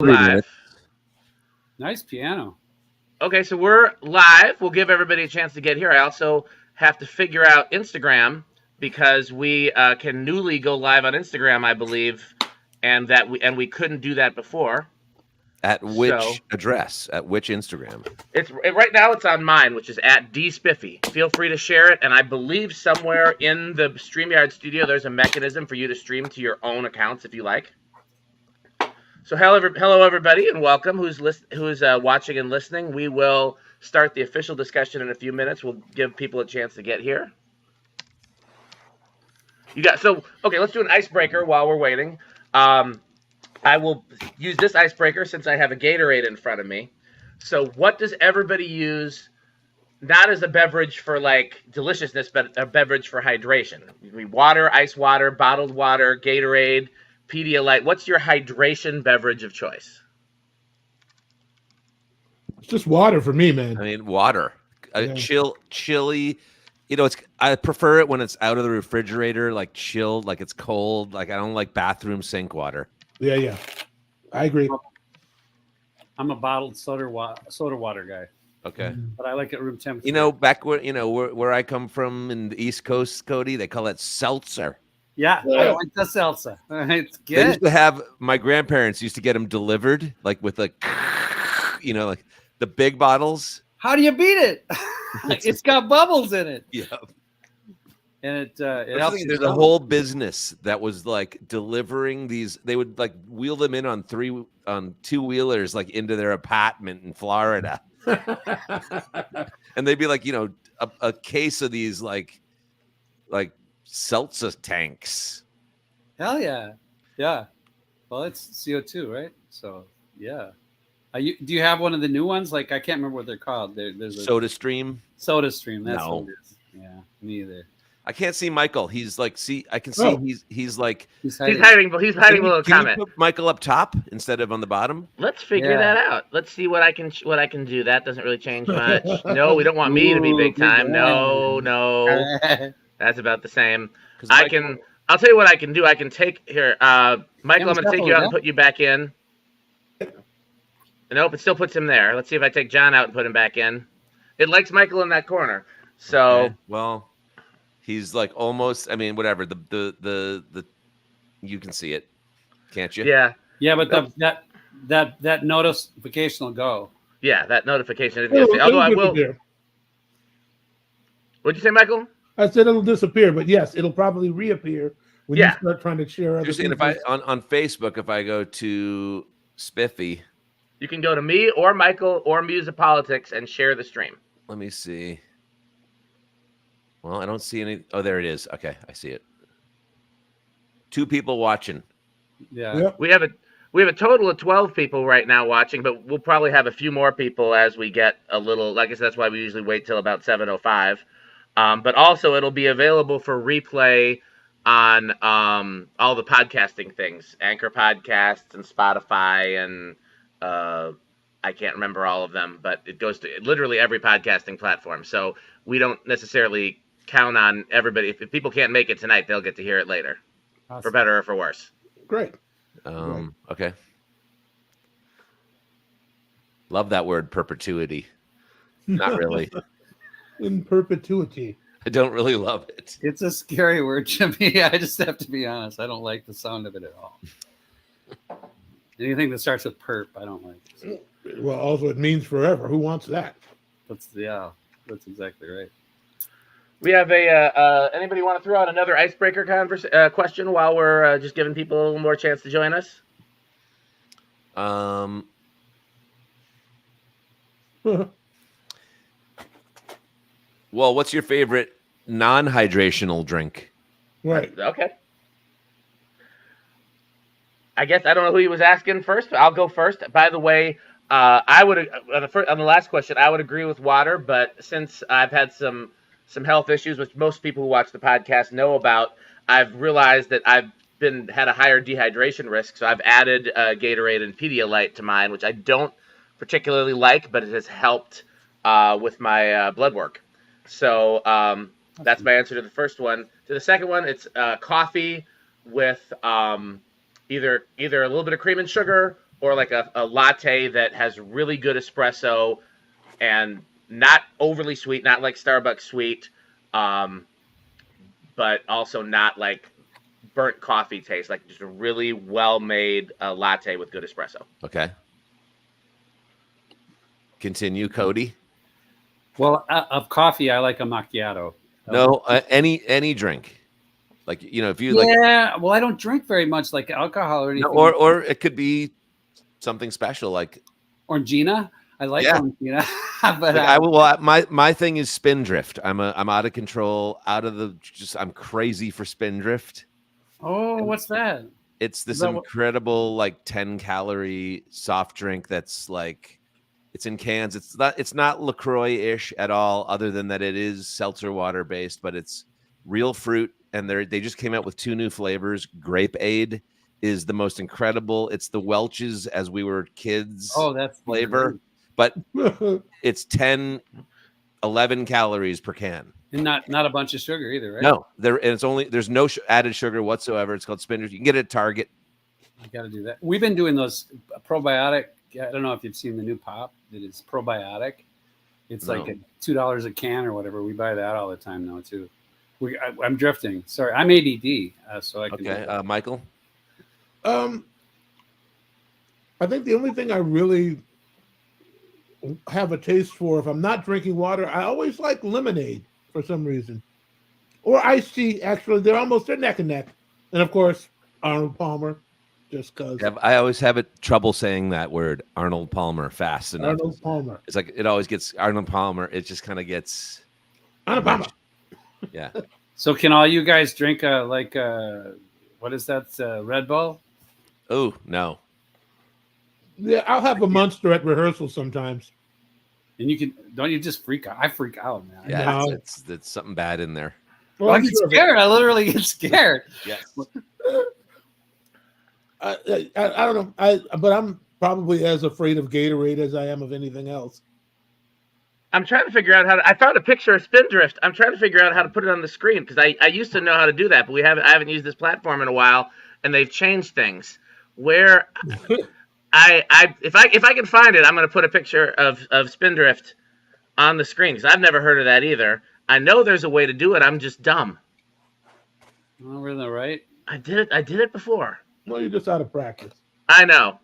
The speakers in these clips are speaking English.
Live. Nice piano. Okay, so we're live. We'll give everybody a chance to get here. I also have to figure out Instagram because we can newly go live on Instagram, I believe, and we couldn't do that before. At which address? At which Instagram? Right now it's on mine, which is at DiSCiPLES. Feel free to share it, and I believe somewhere in the StreamYard studio there's a mechanism for you to stream to your own accounts if you like. So hello everybody, and welcome. Who's watching and listening? We will start the official discussion in a few minutes. We'll give people a chance to get here. Okay. Let's do an icebreaker while we're waiting. I will use this icebreaker since I have a Gatorade in front of me. So, what does everybody use? Not as a beverage for like deliciousness, but a beverage for hydration. Water, ice water, bottled water, Gatorade, Pedialyte. What's your hydration beverage of choice? It's just water for me, man. I mean, water. Chilly. You know, I prefer it when it's out of the refrigerator, like chilled, like it's cold. Like I don't like bathroom sink water. Yeah. I agree. I'm a bottled soda water guy. Okay. But I like it room temperature. You know, back where I come from in the East Coast, Cody, they call it seltzer. Yeah. I like the seltzer. It's good. They used to have, my grandparents used to get them delivered, like with like the big bottles. How do you beat it? It's got bubbles in it. Yeah. And it helps. There's a whole business that was like delivering these. They would like wheel them in on two wheelers, like into their apartment in Florida. And they'd be like, a case of these like seltzer tanks. Hell yeah. Yeah. Well, it's CO2, right? So yeah. Do you have one of the new ones? Like, I can't remember what they're called. There's a SodaStream. SodaStream. That's No. what it is. Yeah, me either. I can't see Michael. He's like, I can see he's like he's hiding below a comment. You put Michael up top instead of on the bottom? Let's figure that out. Let's see what I can do. That doesn't really change much. No, we don't want me to be big time. No. That's about the same. I'll tell you what I can do. I can take here, Michael. I'm gonna take you out and put you back in. Nope, it still puts him there. Let's see if I take John out and put him back in. It likes Michael in that corner. So okay. Well, he's like almost. I mean, whatever. The you can see it, can't you? Yeah. Yeah, but that notification will go. Yeah, that notification. Although I will. What'd you say, Michael? I said it'll disappear, but yes, it'll probably reappear when you start trying to share other things. If I on Facebook, if I go to Spiffy. You can go to me or Michael or Music Politics and share the stream. Let me see. Well, I don't see any. Oh, there it is. Okay, I see it. 2 people watching. Yeah. Yep. We have a total of 12 people right now watching, but we'll probably have a few more people as we get a little. Like I said, that's why we usually wait till about 7:05. But also, it'll be available for replay on all the podcasting things, Anchor Podcasts and Spotify and. I can't remember all of them, but it goes to literally every podcasting platform. So we don't necessarily count on everybody. If people can't make it tonight, they'll get to hear it later, awesome. For better or for worse. Great. Okay. Love that word, perpetuity. Not really. In perpetuity. I don't really love it. It's a scary word to me. I just have to be honest. I don't like the sound of it at all. Anything that starts with perp, I don't like. Well, also it means forever. Who wants that? That's exactly right. We have anybody want to throw out another icebreaker question while we're just giving people a little more chance to join us? Well, what's your favorite non-hydrational drink? Right. Okay. I guess I don't know who he was asking first, but I'll go first. By the way, I would on the last question, I would agree with water, but since I've had some health issues, which most people who watch the podcast know about, I've realized that I've had a higher dehydration risk, so I've added Gatorade and Pedialyte to mine, which I don't particularly like, but it has helped with my blood work. So that's my answer to the first one. To the second one, it's coffee with either a little bit of cream and sugar or like a latte that has really good espresso and not overly sweet, not like Starbucks sweet, but also not like burnt coffee taste, like just a really well-made latte with good espresso. Okay. Continue, Cody. Well, of coffee, I like a macchiato. No, any drink. Like, if you like, Yeah, well, I don't drink very much like alcohol or anything. or it could be something special like Orangina. I like Yeah. Orangina, but I will. Well, my thing is Spindrift. I'm out of control. I'm crazy for Spindrift. oh, what's that? It's this Is that what- incredible like 10-calorie soft drink that's like it's in cans. It's not LaCroix-ish at all, other than that it is seltzer water based, but it's real fruit, and they just came out with 2 new flavors. Grape Aid is the most incredible. It's the Welch's as we were kids that's flavor, but it's 11 calories per can. And not a bunch of sugar either, right? No, there's no added sugar whatsoever. It's called Spindrift. You can get it at Target. You got to do that. We've been doing those probiotic. I don't know if you've seen the new pop. It is probiotic. It's like $2 a can or whatever. We buy that all the time now too. I'm drifting. Sorry, I'm ADD, so I can. Okay, Michael. I think the only thing I really have a taste for, if I'm not drinking water, I always like lemonade for some reason, or iced tea. Actually, they're neck and neck, and of course Arnold Palmer, just because. Yeah, I always have trouble saying that word, Arnold Palmer, fast enough. Arnold Palmer. It's like it always gets Arnold Palmer. It just kind of gets Arnold Palmer. Yeah. So can all you guys drink what is that? Red Bull? Oh no. Yeah, I'll have a Monster at rehearsal sometimes. And don't you just freak out? I freak out, man. Yeah, No. it's something bad in there. Well, I I'm get sure of it. scared. I literally get scared. Yes. I don't know. But I'm probably as afraid of Gatorade as I am of anything else. I'm trying to figure out I found a picture of Spindrift. I'm trying to figure out how to put it on the screen because I used to know how to do that, but I haven't used this platform in a while, and they've changed things. Where if I can find it, I'm going to put a picture of Spindrift on the screen because I've never heard of that either. I know there's a way to do it. I'm just dumb. Oh, we're in the right. I did it before. Well, you're just out of practice. I know.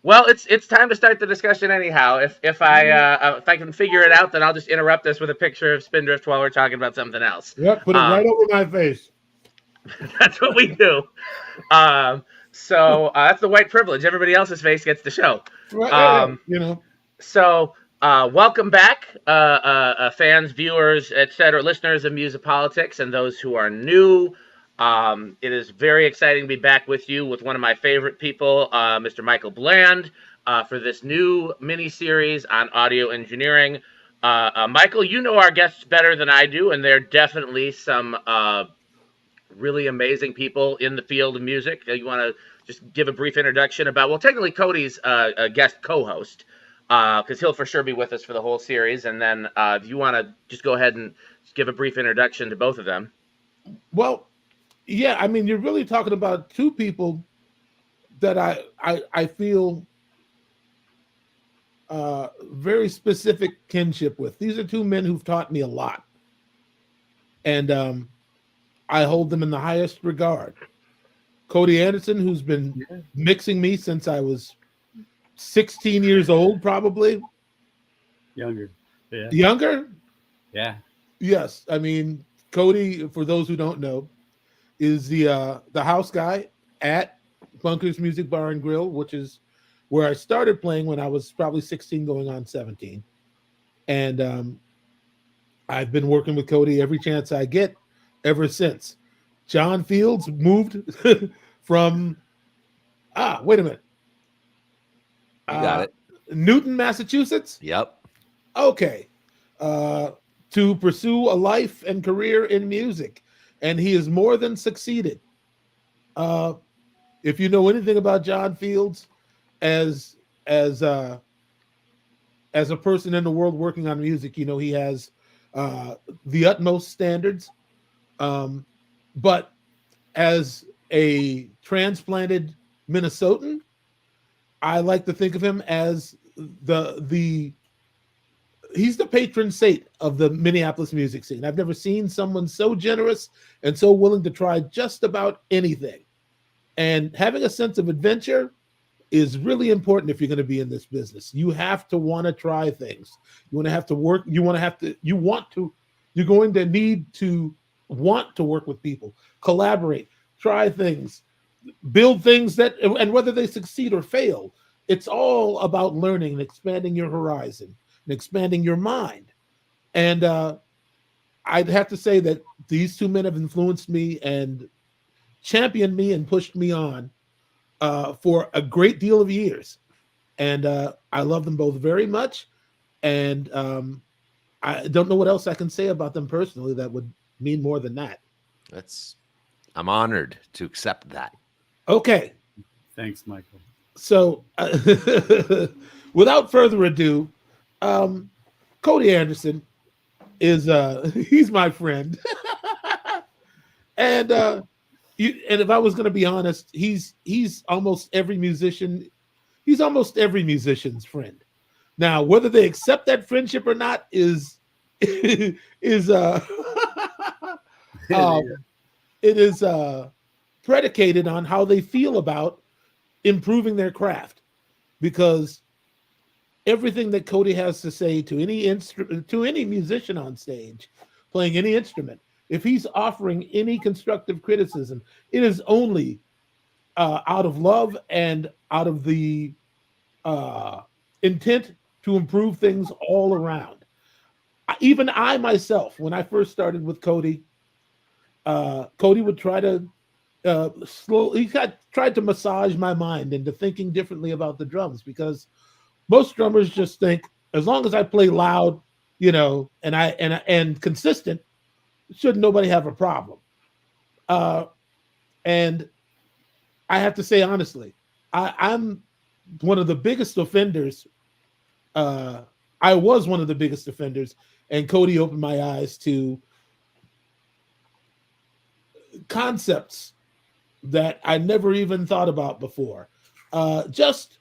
Well, it's time to start the discussion anyhow. If I can figure it out, then I'll just interrupt this with a picture of Spindrift while we're talking about something else. Yep, put it right over my face. That's what we do. So that's the white privilege. Everybody else's face gets to show. Right, So welcome back, fans, viewers, etc., listeners of Music Politics, and those who are new. It is very exciting to be back with you with one of my favorite people, Mr. Michael Bland, for this new mini-series on audio engineering. Michael, you know our guests better than I do, and they're definitely some really amazing people in the field of music. You want to just give a brief introduction about, well, technically Cody's a guest co-host, because he'll for sure be with us for the whole series. And then if you want to just go ahead and just give a brief introduction to both of them. Well, yeah, I mean, you're really talking about two people that I feel very specific kinship with. These are two men who've taught me a lot. And I hold them in the highest regard. Cody Anderson, who's been mixing me since I was 16 years old, probably. Younger. Yeah. Younger? Yeah. Yes. I mean, Cody, for those who don't know, is the house guy at Bunker's Music Bar and Grill, which is where I started playing when I was probably 16 going on 17. And I've been working with Cody every chance I get ever since. John Fields moved from, wait a minute. You got it. Newton, Massachusetts? Yep. Okay. To pursue a life and career in music. And he has more than succeeded. If you know anything about John Fields as a person in the world working on music, you know he has the utmost standards. But as a transplanted Minnesotan, I like to think of him as the he's the patron saint of the Minneapolis music scene. I've never seen someone so generous and so willing to try just about anything. And having a sense of adventure is really important if you're going to be in this business. You have to want to try things. You want to have to work. You're going to need to want to work with people, collaborate, try things, build things and whether they succeed or fail, it's all about learning and expanding your horizon and expanding your mind. And I'd have to say that these two men have influenced me and championed me and pushed me on for a great deal of years. And I love them both very much. And I don't know what else I can say about them personally that would mean more than that. I'm honored to accept that. Okay. Thanks, Michael. So without further ado, Cody Anderson is he's my friend. And if I was going to be honest, he's almost every musician's friend. Now, whether they accept that friendship or not is it is predicated on how they feel about improving their craft, because everything that Cody has to say to any musician on stage playing any instrument, if he's offering any constructive criticism, it is only out of love and out of the intent to improve things all around. Even I myself, when I first started with Cody, Cody would try to tried to massage my mind into thinking differently about the drums, because most drummers just think as long as I play loud, and consistent, shouldn't nobody have a problem. And I have to say honestly, I'm one of the biggest offenders. I was one of the biggest offenders, and Cody opened my eyes to concepts that I never even thought about before. Just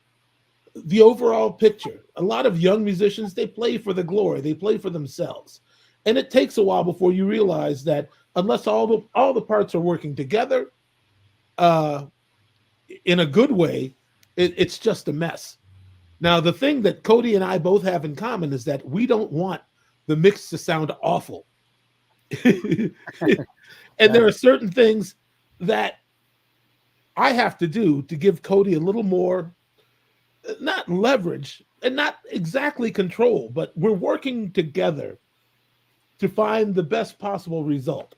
the overall picture. A lot of young musicians, they play for the glory, they play for themselves. And it takes a while before you realize that unless all the parts are working together in a good way, it's just a mess. Now, the thing that Cody and I both have in common is that we don't want the mix to sound awful. And there are certain things that I have to do to give Cody a little more, not leverage and not exactly control, but we're working together to find the best possible result.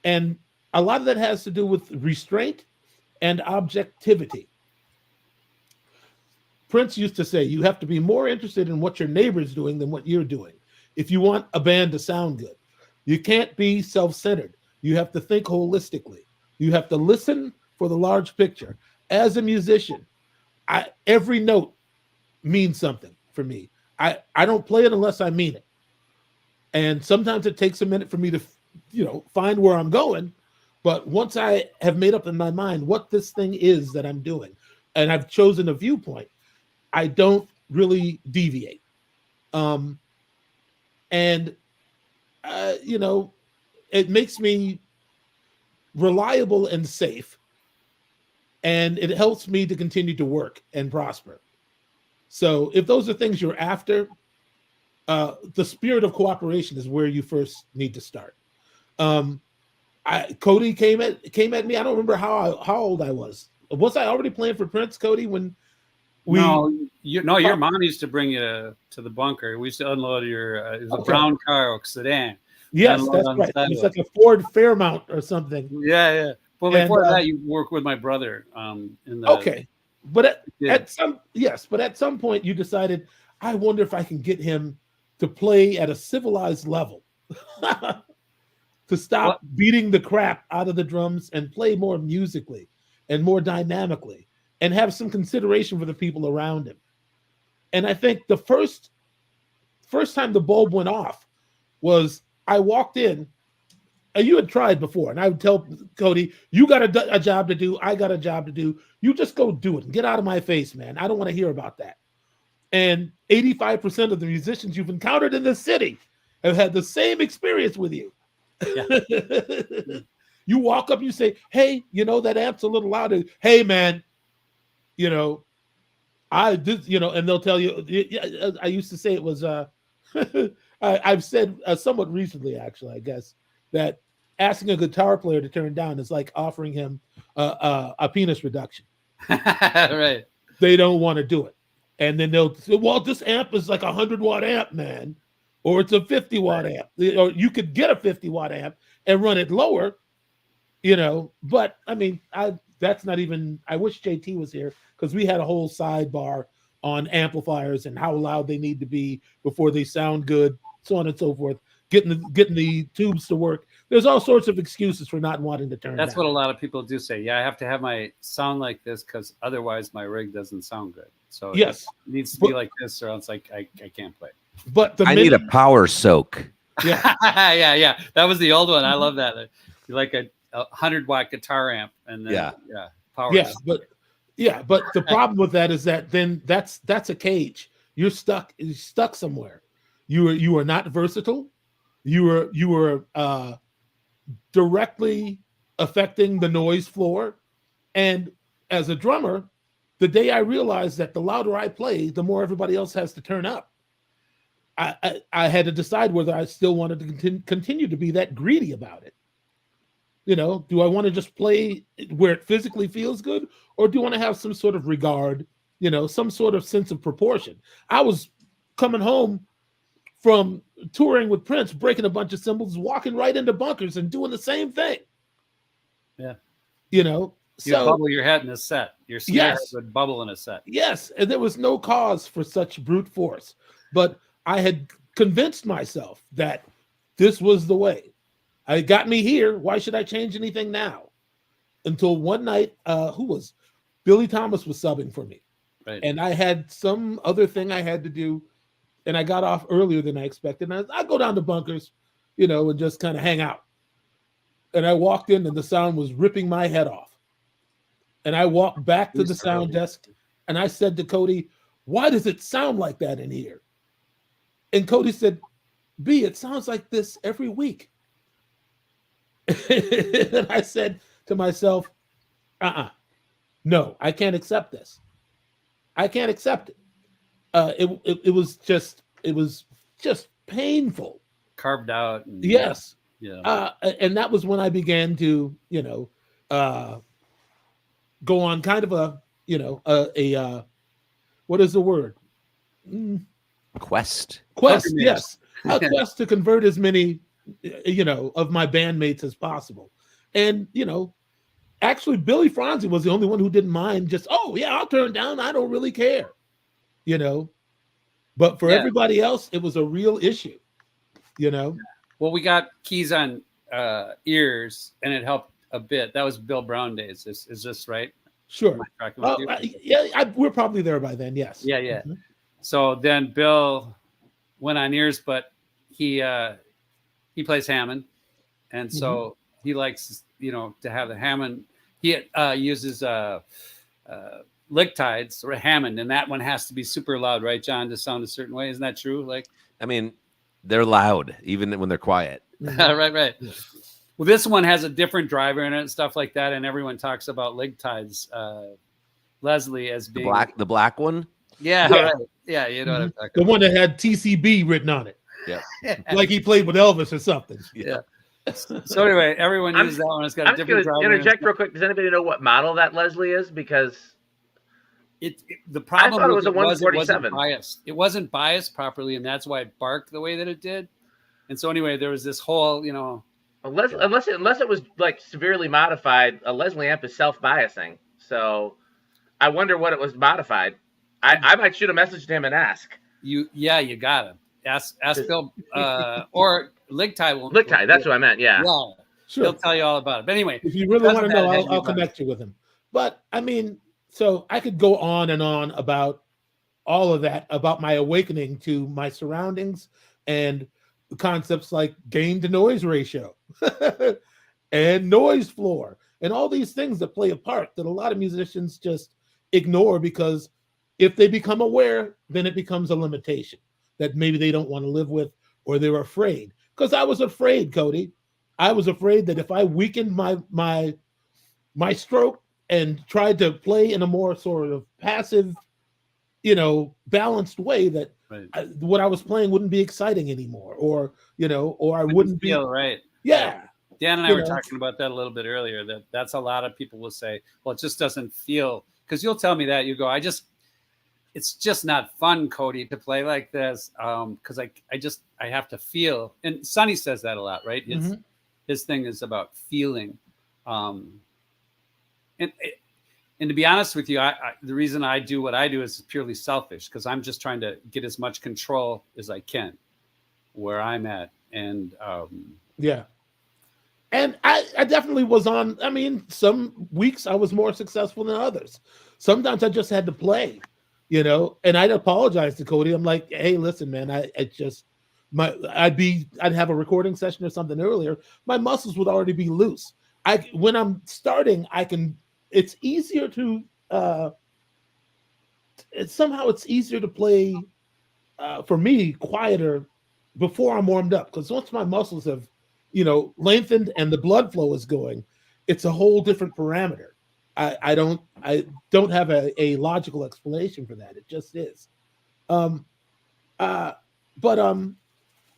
And a lot of that has to do with restraint and objectivity. Prince used to say, you have to be more interested in what your neighbor's doing than what you're doing if you want a band to sound good. You can't be self-centered. You have to think holistically. You have to listen for the large picture. As a musician, every note means something for me. I don't play it unless I mean it. And sometimes it takes a minute for me to, find where I'm going. But once I have made up in my mind what this thing is that I'm doing, and I've chosen a viewpoint, I don't really deviate. It makes me reliable and safe, and it helps me to continue to work and prosper. So if those are things you're after, the spirit of cooperation is where you first need to start. Cody came at me. I don't remember how old I was. Was I already playing for Prince, Cody, when your mom used to bring you to the bunker. We used to unload it was a brown car sedan. Yes, that's right. It was like a Ford Fairmount or something. Yeah. Well, before that, you worked with my brother. Okay, but at some point, you decided, I wonder if I can get him to play at a civilized level, to stop beating the crap out of the drums and play more musically and more dynamically, and have some consideration for the people around him. And I think the first time the bulb went off was I walked in you had tried before, and I would tell Cody, you got a job to do. I got a job to do. You just go do it and get out of my face, man. I don't want to hear about that. And 85% of the musicians you've encountered in this city have had the same experience with you. Yeah. You walk up, you say, hey, that amp's a little louder. Hey, man, I did, and they'll tell you, I used to say it was, I've said somewhat recently, actually, I guess, that asking a guitar player to turn down is like offering him a penis reduction. Right. They don't want to do it. And then they'll say, well, this amp is like a 100-watt amp, man. Or it's a 50-watt amp. Or you could get a 50-watt amp and run it lower, But, I mean, that's not even, I wish JT was here, because we had a whole sidebar on amplifiers and how loud they need to be before they sound good, so on and so forth. Getting the tubes to work. There's all sorts of excuses for not wanting to turn. That's down. what a lot of people do say. Yeah, I have to have my sound like this because otherwise my rig doesn't sound good. So yes, it needs to be like this, or else I can't play. But I need a power soak. Yeah, yeah. That was the old one. I love that. Like a 100-watt guitar amp, and then, power. Yeah, but the problem with that is that then that's a cage. You're stuck somewhere. You are not versatile. You were directly affecting the noise floor. And as a drummer, the day I realized that the louder I play, the more everybody else has to turn up. I had to decide whether I still wanted to continue to be that greedy about it. Do I want to just play where it physically feels good, or do you want to have some sort of regard, some sort of sense of proportion? I was coming home from touring with Prince, breaking a bunch of cymbals, walking right into bunkers and doing the same thing. Yeah. You bubble your head in a set. Your snare head would bubble in a set. Yes. And there was no cause for such brute force. But I had convinced myself that this was the way. It got me here. Why should I change anything now? Until one night, Billy Thomas was subbing for me. Right. And I had some other thing I had to do. And I got off earlier than I expected. And I go down to bunkers, and just kind of hang out. And I walked in and the sound was ripping my head off. And I walked back to the sound desk and I said to Cody, why does it sound like that in here? And Cody said, B, it sounds like this every week. And I said to myself, no, I can't accept this. I can't accept it. It was just painful. Carved out. And, yes. Yeah. And that was when I began to, go on kind of a what is the word? Quest. Yes. A quest to convert as many, of my bandmates as possible. And, actually Billy Franzi was the only one who didn't mind just, oh yeah, I'll turn down. I don't really care. But for everybody else, it was a real issue, Well, we got keys on ears, and it helped a bit. That was Bill Brown days. Is this right? Sure. We're probably there by then. Yes. Yeah. Mm-hmm. So then Bill went on ears, but he plays Hammond, and so he likes to have the Hammond. He uses lick tides or Hammond, and that one has to be super loud, right, John, to sound a certain way. Isn't that true? Like, I mean, they're loud even when they're quiet. Right. Yeah. Well, this one has a different driver in it and stuff like that, and everyone talks about lick tides. Leslie as being the black one. Yeah. Right. Yeah, you know what I'm talking about. The one that had TCB written on it. Yeah. Like he played with Elvis or something. Yeah. So anyway, everyone uses that one. It's got a different driver. Interject real quick. Does anybody know what model that Leslie is? Because the problem I thought it was a 147. It wasn't biased properly, and that's why it barked the way that it did. And so anyway, there was this whole, unless it was like severely modified, a Leslie amp is self-biasing. So I wonder what it was modified. I might shoot a message to him and ask. You got him. Ask Bill or Lick Tie will. Lick Tie, that's what I meant. Yeah. Sure. He'll tell you all about it. But anyway, if you really want to know, I'll connect you with him. But I mean, so I could go on and on about all of that, about my awakening to my surroundings and concepts like gain to noise ratio and noise floor and all these things that play a part that a lot of musicians just ignore, because if they become aware, then it becomes a limitation that maybe they don't want to live with, or they're afraid. Because I was afraid, Cody. I was afraid that if I weakened my stroke and tried to play in a more sort of passive, balanced way, that Right. what I was playing wouldn't be exciting anymore, or I Wouldn't wouldn't feel be. right. Yeah. Dan and I You were know. talking about that a little bit earlier. That's a lot of people will say, well, it just doesn't feel, because you'll tell me that you go, it's just not fun, Cody, to play like this. Because I have to feel. And Sonny says that a lot, right? His thing is about feeling. And to be honest with you, the reason I do what I do is purely selfish, because I'm just trying to get as much control as I can where I'm at. And Yeah. And I definitely was on. I mean, some weeks I was more successful than others. Sometimes I just had to play, and I'd apologize to Cody. I'm like, hey, listen, man, I'd have a recording session or something earlier. My muscles would already be loose. When I'm starting, it's easier to, it's easier to play, for me, quieter before I'm warmed up. Because once my muscles have, lengthened and the blood flow is going, it's a whole different parameter. I don't have a logical explanation for that. It just is. But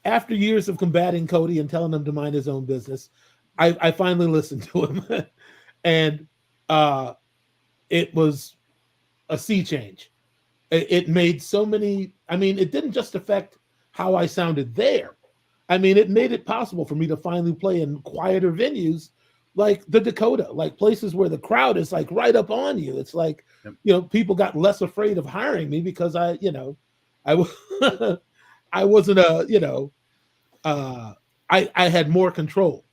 after years of combating Cody and telling him to mind his own business, I finally listened to him, and it was a sea change. It made so many. I mean, it didn't just affect how I sounded there. I mean, it made it possible for me to finally play in quieter venues like the Dakota, like places where the crowd is like right up on you. It's like, people got less afraid of hiring me because I wasn't I had more control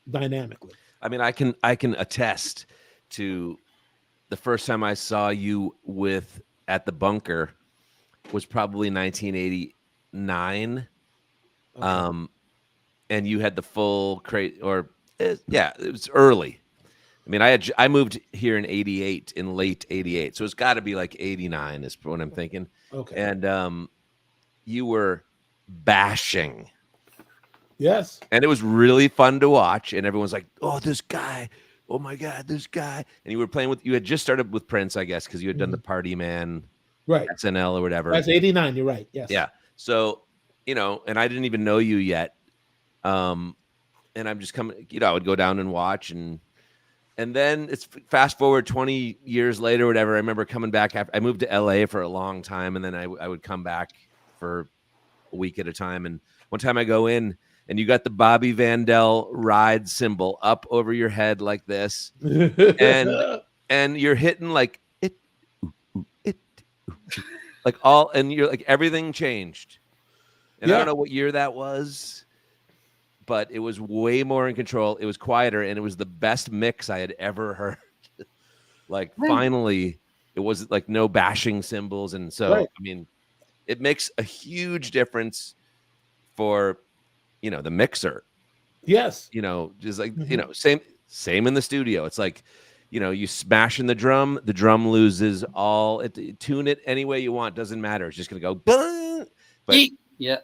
dynamically. I mean, I can attest to the first time I saw you at the Bunker was probably 1989. Okay. And you had the full crate, it was early. I mean, I moved here in '88, in late '88, so it's got to be like '89 is what I'm thinking. Okay. And you were bashing. Yes. And it was really fun to watch, and everyone's like, "Oh, this guy! Oh my God, this guy!" And you had just started with Prince, I guess, because you had done the Party Man, right? SNL or whatever. That's '89. You're right. Yes. Yeah. So. And I didn't even know you yet. And I'm just coming, I would go down and watch. And then it's fast forward 20 years later, whatever. I remember coming back after I moved to LA for a long time. And then I would come back for a week at a time. And one time I go in and you got the Bobby Vandell ride cymbal up over your head like this. and you're hitting like it, like all, and you're like, everything changed. And I don't know what year that was, but it was way more in control. It was quieter, and it was the best mix I had ever heard. Finally, it was like no bashing cymbals. And so, I mean, it makes a huge difference for, the mixer. Yes. Just like, same in the studio. It's like, you smash in the drum loses all, tune it any way you want. Doesn't matter. It's just going to go, boom. But yeah.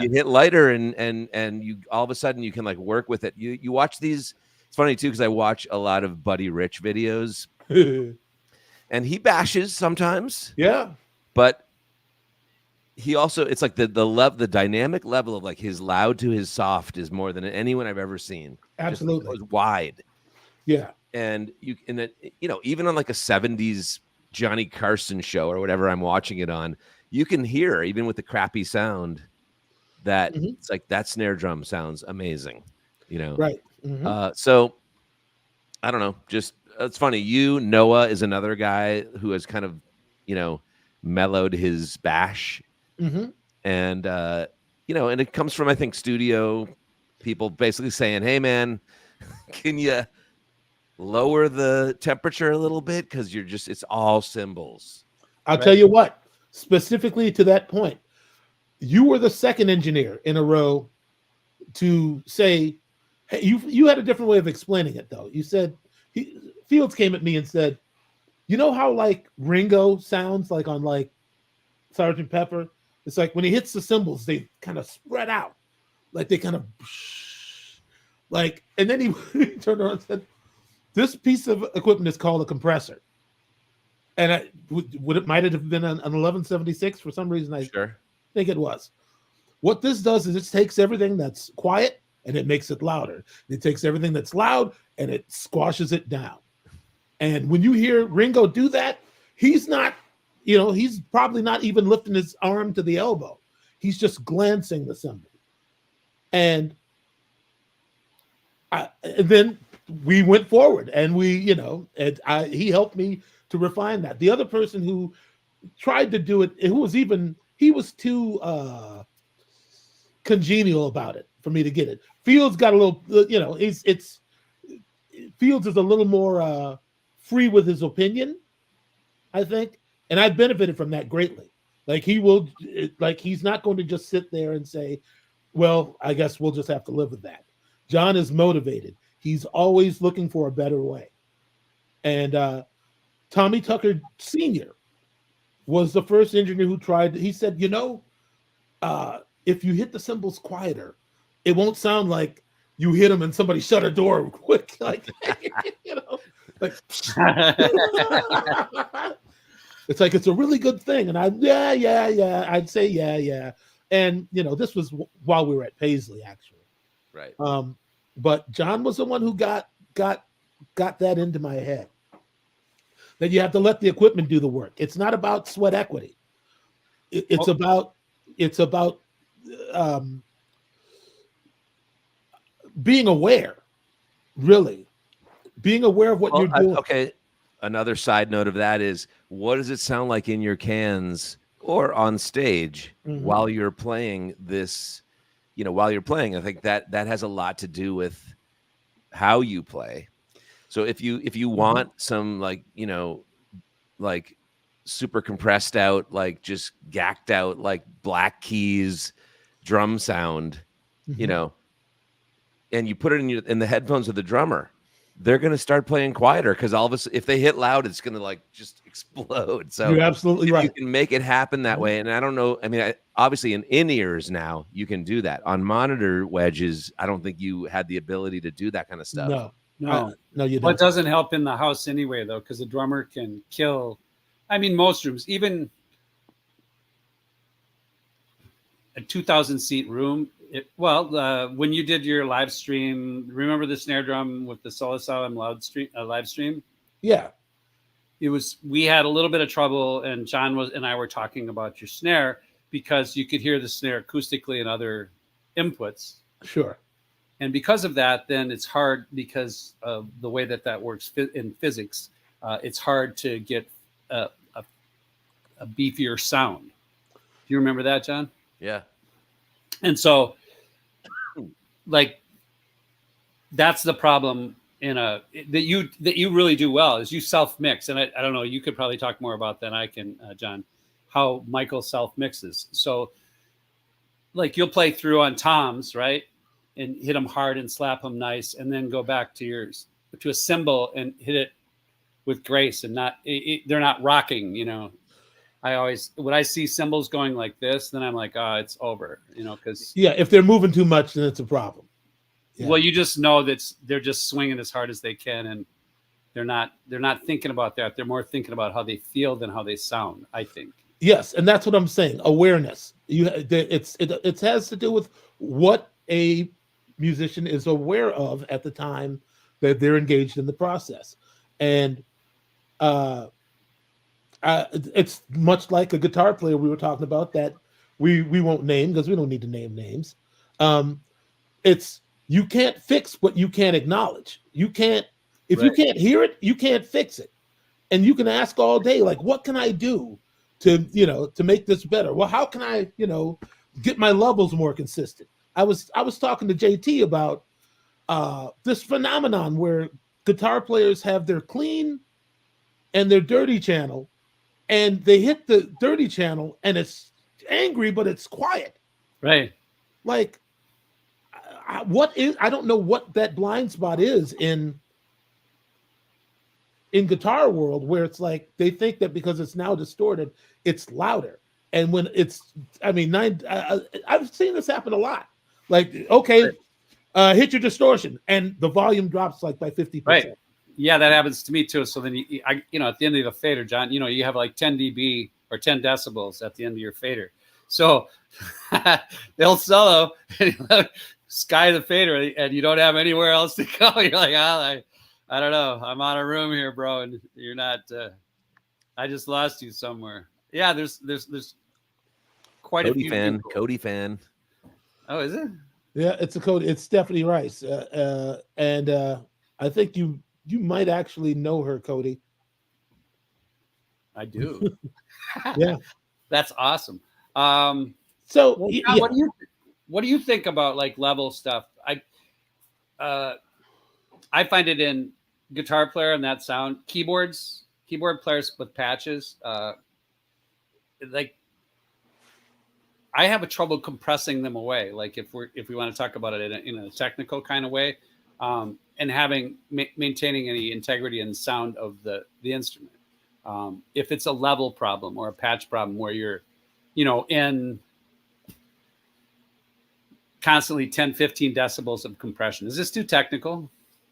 You hit lighter and you all of a sudden you can like work with it. You watch these. It's funny too, because I watch a lot of Buddy Rich videos and he bashes sometimes. Yeah. But he also, it's like the dynamic level of like his loud to his soft is more than anyone I've ever seen. Absolutely. It was wide. Yeah. And even on like a 70s Johnny Carson show or whatever I'm watching it on, you can hear, even with the crappy sound, that it's like that snare drum sounds amazing, Right. So I don't know. Just it's funny. Noah is another guy who has kind of, mellowed his bash, and and it comes from, I think, studio people basically saying, "Hey, man, can you lower the temperature a little bit because it's all cymbals." I'll tell you what. Specifically to that point, you were the second engineer in a row to say, hey, you had a different way of explaining it though. You said Fields came at me and said, you know how like Ringo sounds like on like Sgt. Pepper? It's like when he hits the cymbals, they kind of spread out, like they kind of like, and then he turned around and said, this piece of equipment is called a compressor. And it might have been an 1176 for some reason. I think it was. What this does is it takes everything that's quiet and it makes it louder. It takes everything that's loud and it squashes it down. And when you hear Ringo do that, he's not, he's probably not even lifting his arm to the elbow. He's just glancing the cymbal. And then we went forward and he helped me to refine that. The other person who tried to do it, he was too congenial about it for me to get it. Fields got a little, Fields is a little more free with his opinion, I think, and I benefited from that greatly. Like he's not going to just sit there and say, well, I guess we'll just have to live with that. John is motivated. He's always looking for a better way. And Tommy Tucker Sr. was the first engineer who tried. He said, if you hit the cymbals quieter, it won't sound like you hit them and somebody shut a door quick. Like, it's like, it's a really good thing. And I'd say, yeah. And, this was while we were at Paisley, actually. Right. But John was the one who got that into my head. That you have to let the equipment do the work. It's not about sweat equity. It's about being aware, really. Being aware of what you're doing. Okay. Another side note of that is, what does it sound like in your cans or on stage while you're playing this? While you're playing, I think that has a lot to do with how you play. So if you want some like super compressed out, like just gacked out, like Black Keys drum sound, and you put it in the headphones of the drummer, they're going to start playing quieter because all of a sudden, if they hit loud, it's going to like just explode. So you're absolutely right. You can make it happen that way. And I don't know. I mean, obviously in in-ears now, you can do that. On monitor wedges, I don't think you had the ability to do that kind of stuff. No, you don't. But it doesn't help in the house anyway, though, because the drummer can kill. I mean, most rooms, even a 2,000-seat room. When you did your live stream, remember the snare drum with the Soul Asylum live stream? Yeah. We had a little bit of trouble, and John and I were talking about your snare because you could hear the snare acoustically in other inputs. Sure. And because of that, then it's hard because of the way that works in physics. It's hard to get a beefier sound. Do you remember that, John? Yeah. And so, like, that's the problem that you really do well is you self-mix. And I don't know, you could probably talk more about than I can, John, how Michael self-mixes. So, like, you'll play through on toms, right? And hit them hard and slap them nice, and then go back to a cymbal and hit it with grace and they're not rocking, when I see cymbals going like this, then I'm like, it's over, because if they're moving too much, then it's a problem. Yeah. Well, you just know that they're just swinging as hard as they can, and they're not thinking about that. They're more thinking about how they feel than how they sound, I think. Yes, and that's what I'm saying. Awareness. It has to do with what a musician is aware of at the time that they're engaged in the process, and it's much like a guitar player we were talking about that we won't name because we don't need to name names. It's you can't fix what you can't acknowledge. You can't you can't hear it, you can't fix it, and you can ask all day, like, what can I do to make this better? Well, how can I get my levels more consistent? I was talking to JT about this phenomenon where guitar players have their clean and their dirty channel, and they hit the dirty channel and it's angry, but it's quiet. Right. Like, I don't know what that blind spot is in guitar world, where it's like they think that because it's now distorted, it's louder. And when it's, I mean, I've seen this happen a lot. Like, okay, hit your distortion, and the volume drops like by 50%. Right. Yeah, that happens to me too. So then at the end of the fader, John, you have like 10 dB or 10 decibels at the end of your fader. So they'll solo and sky the fader, and you don't have anywhere else to go. You're like, I don't know. I'm out of room here, bro, and you're not. I just lost you somewhere. Yeah, there's quite Cody a few fan. people. Cody fan. Oh, is it? Yeah, it's a Cody. It's Stephanie Rice, and I think you might actually know her, Cody. I do. Yeah, that's awesome. So, well, yeah. what do you think about like level stuff? I find it in guitar player and that sound, keyboard players with patches. Like I have a trouble compressing them away. Like if we want to talk about it in a technical kind of way, and maintaining any integrity in the sound of the instrument. If it's a level problem or a patch problem where you're, in constantly 10, 15 decibels of compression. Is this too technical,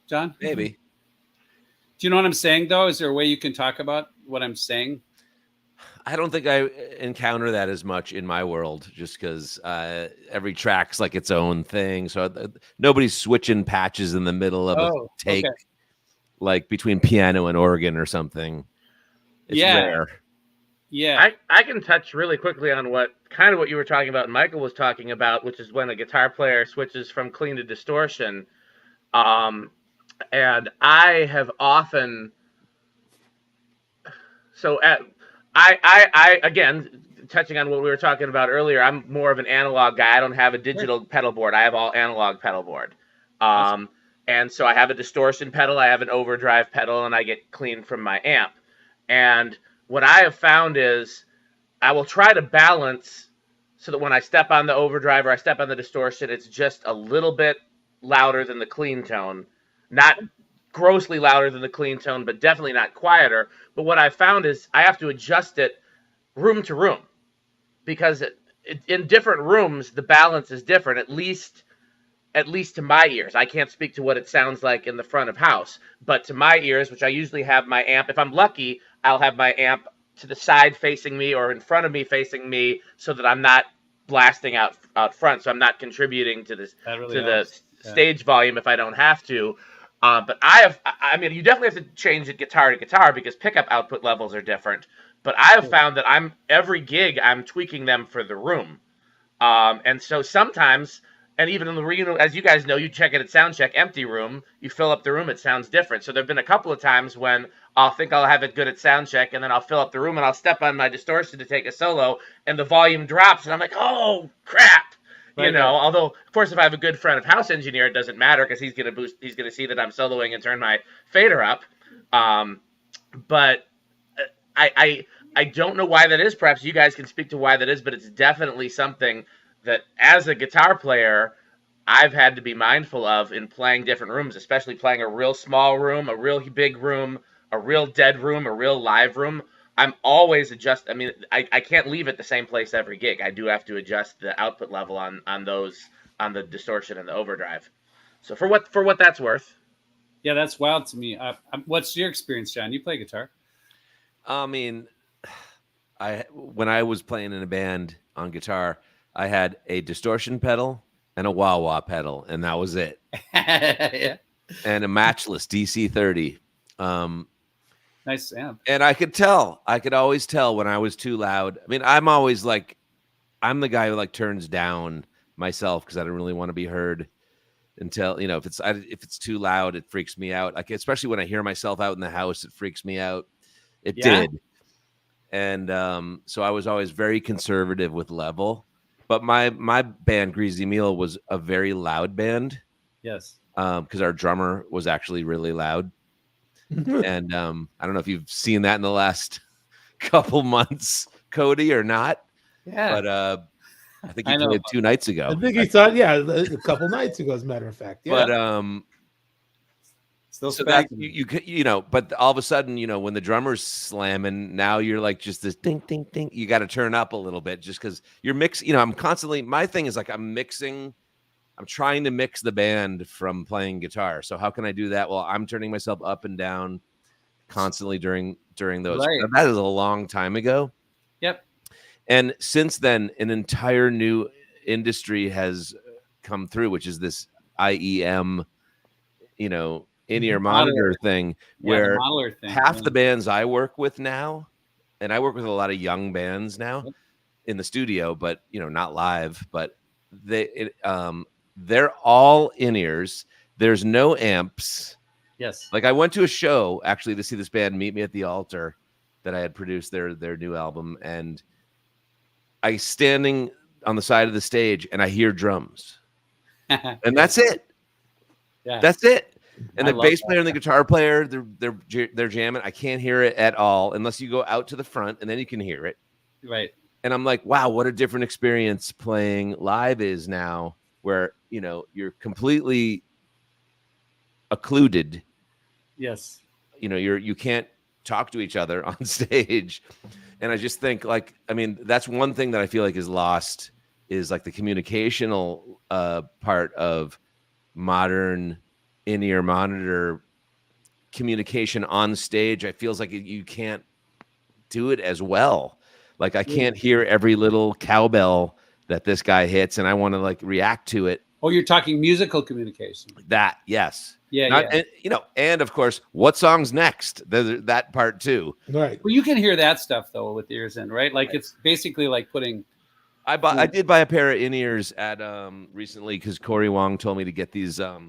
John? Maybe. Do you know what I'm saying, though? Is there a way you can talk about what I'm saying? I don't think I encounter that as much in my world, just because every track's like its own thing. So nobody's switching patches in the middle of a take, like between piano and organ or something. It's rare. Yeah. I can touch really quickly on what you were talking about and Michael was talking about, which is when a guitar player switches from clean to distortion. And I have often, I again, touching on what we were talking about earlier, I'm more of an analog guy. I don't have a digital pedal board. I have all analog pedal board. And so I have a distortion pedal, I have an overdrive pedal, and I get clean from my amp. And what I have found is I will try to balance so that when I step on the overdrive or I step on the distortion, it's just a little bit louder than the clean tone. Not grossly louder than the clean tone, but definitely not quieter. But what I found is I have to adjust it room to room, because in different rooms, the balance is different, at least to my ears. I can't speak to what it sounds like in the front of house, but to my ears, which I usually have my amp, if I'm lucky, I'll have my amp to the side facing me or in front of me facing me, so that I'm not blasting out front, so I'm not contributing to this the stage volume if I don't have to. But I mean, you definitely have to change it guitar to guitar because pickup output levels are different. But I have found that every gig I'm tweaking them for the room, and so sometimes. And even in the room, as you guys know, you check it at sound check, empty room, you fill up the room, it sounds different. So there have been a couple of times when I'll think I'll have it good at sound check, and then I'll fill up the room, and I'll step on my distortion to take a solo, and the volume drops, and I'm like, oh, crap. Right. Although, of course, if I have a good front of house engineer, it doesn't matter because he's going to see that I'm soloing and turn my fader up. But I don't know why that is. Perhaps you guys can speak to why that is, but it's definitely something that as a guitar player, I've had to be mindful of in playing different rooms, especially playing a real small room, a real big room, a real dead room, a real live room. I'm always adjust. I mean, I can't leave at the same place every gig. I do have to adjust the output level on the distortion and the overdrive. So for what that's worth. Yeah, that's wild to me. What's your experience, John? You play guitar? I mean, when I was playing in a band on guitar, I had a distortion pedal and a wah-wah pedal, and that was it. Yeah. And a matchless DC-30. Nice amp. And I could always tell when I was too loud. I mean, I'm always like, I'm the guy who like turns down myself because I don't really want to be heard until, if it's too loud, it freaks me out. Like, especially when I hear myself out in the house, it freaks me out. It did. And so I was always very conservative with level. But my band, Greasy Meal, was a very loud band. Yes. Because our drummer was actually really loud. And I don't know if you've seen that in the last couple months, Cody, or not. Yeah. I think he played 2 nights ago. I think he saw it, yeah, a couple nights ago, as a matter of fact. Yeah. But Still so that you know, but all of a sudden, you know, when the drummer's slamming, now you're like just this ding, ding, ding. You got to turn up a little bit just because you're mixing. You know, I'm constantly. My thing is like I'm trying to mix the band from playing guitar. So how can I do that? Well, I'm turning myself up and down constantly during those. Right. That is a long time ago. Yep. And since then, an entire new industry has come through, which is this IEM, you know, in-ear monitor thing, where half the bands I work with now, and I work with a lot of young bands now in the studio, but you know, not live, but they're all in-ears. There's no amps. Yes. Like I went to a show actually to see this band, Meet Me at the Altar, that I had produced their new album, and I standing on the side of the stage and I hear drums. And that's it. Yeah. That's it. And the bass player and the guitar player, they're jamming. I can't hear it at all unless you go out to the front and then you can hear it. Right. And I'm like, wow, what a different experience playing live is now, where, you know, you're completely occluded. Yes. You know, you can't talk to each other on stage. And I just think, like, I mean, that's one thing that I feel like is lost, is like the communicational part of modern in-ear monitor communication on stage. I feels like you can't do it as well. Like I can't hear every little cowbell that this guy hits, and I want to like react to it. Oh, you're talking musical communication. That, yes. Yeah. And, you know, and of course, what song's next? That part too. Right. Well, you can hear that stuff though with ears in, right? Like it's basically like putting. I did buy a pair of in-ears at recently because Corey Wong told me to get these. I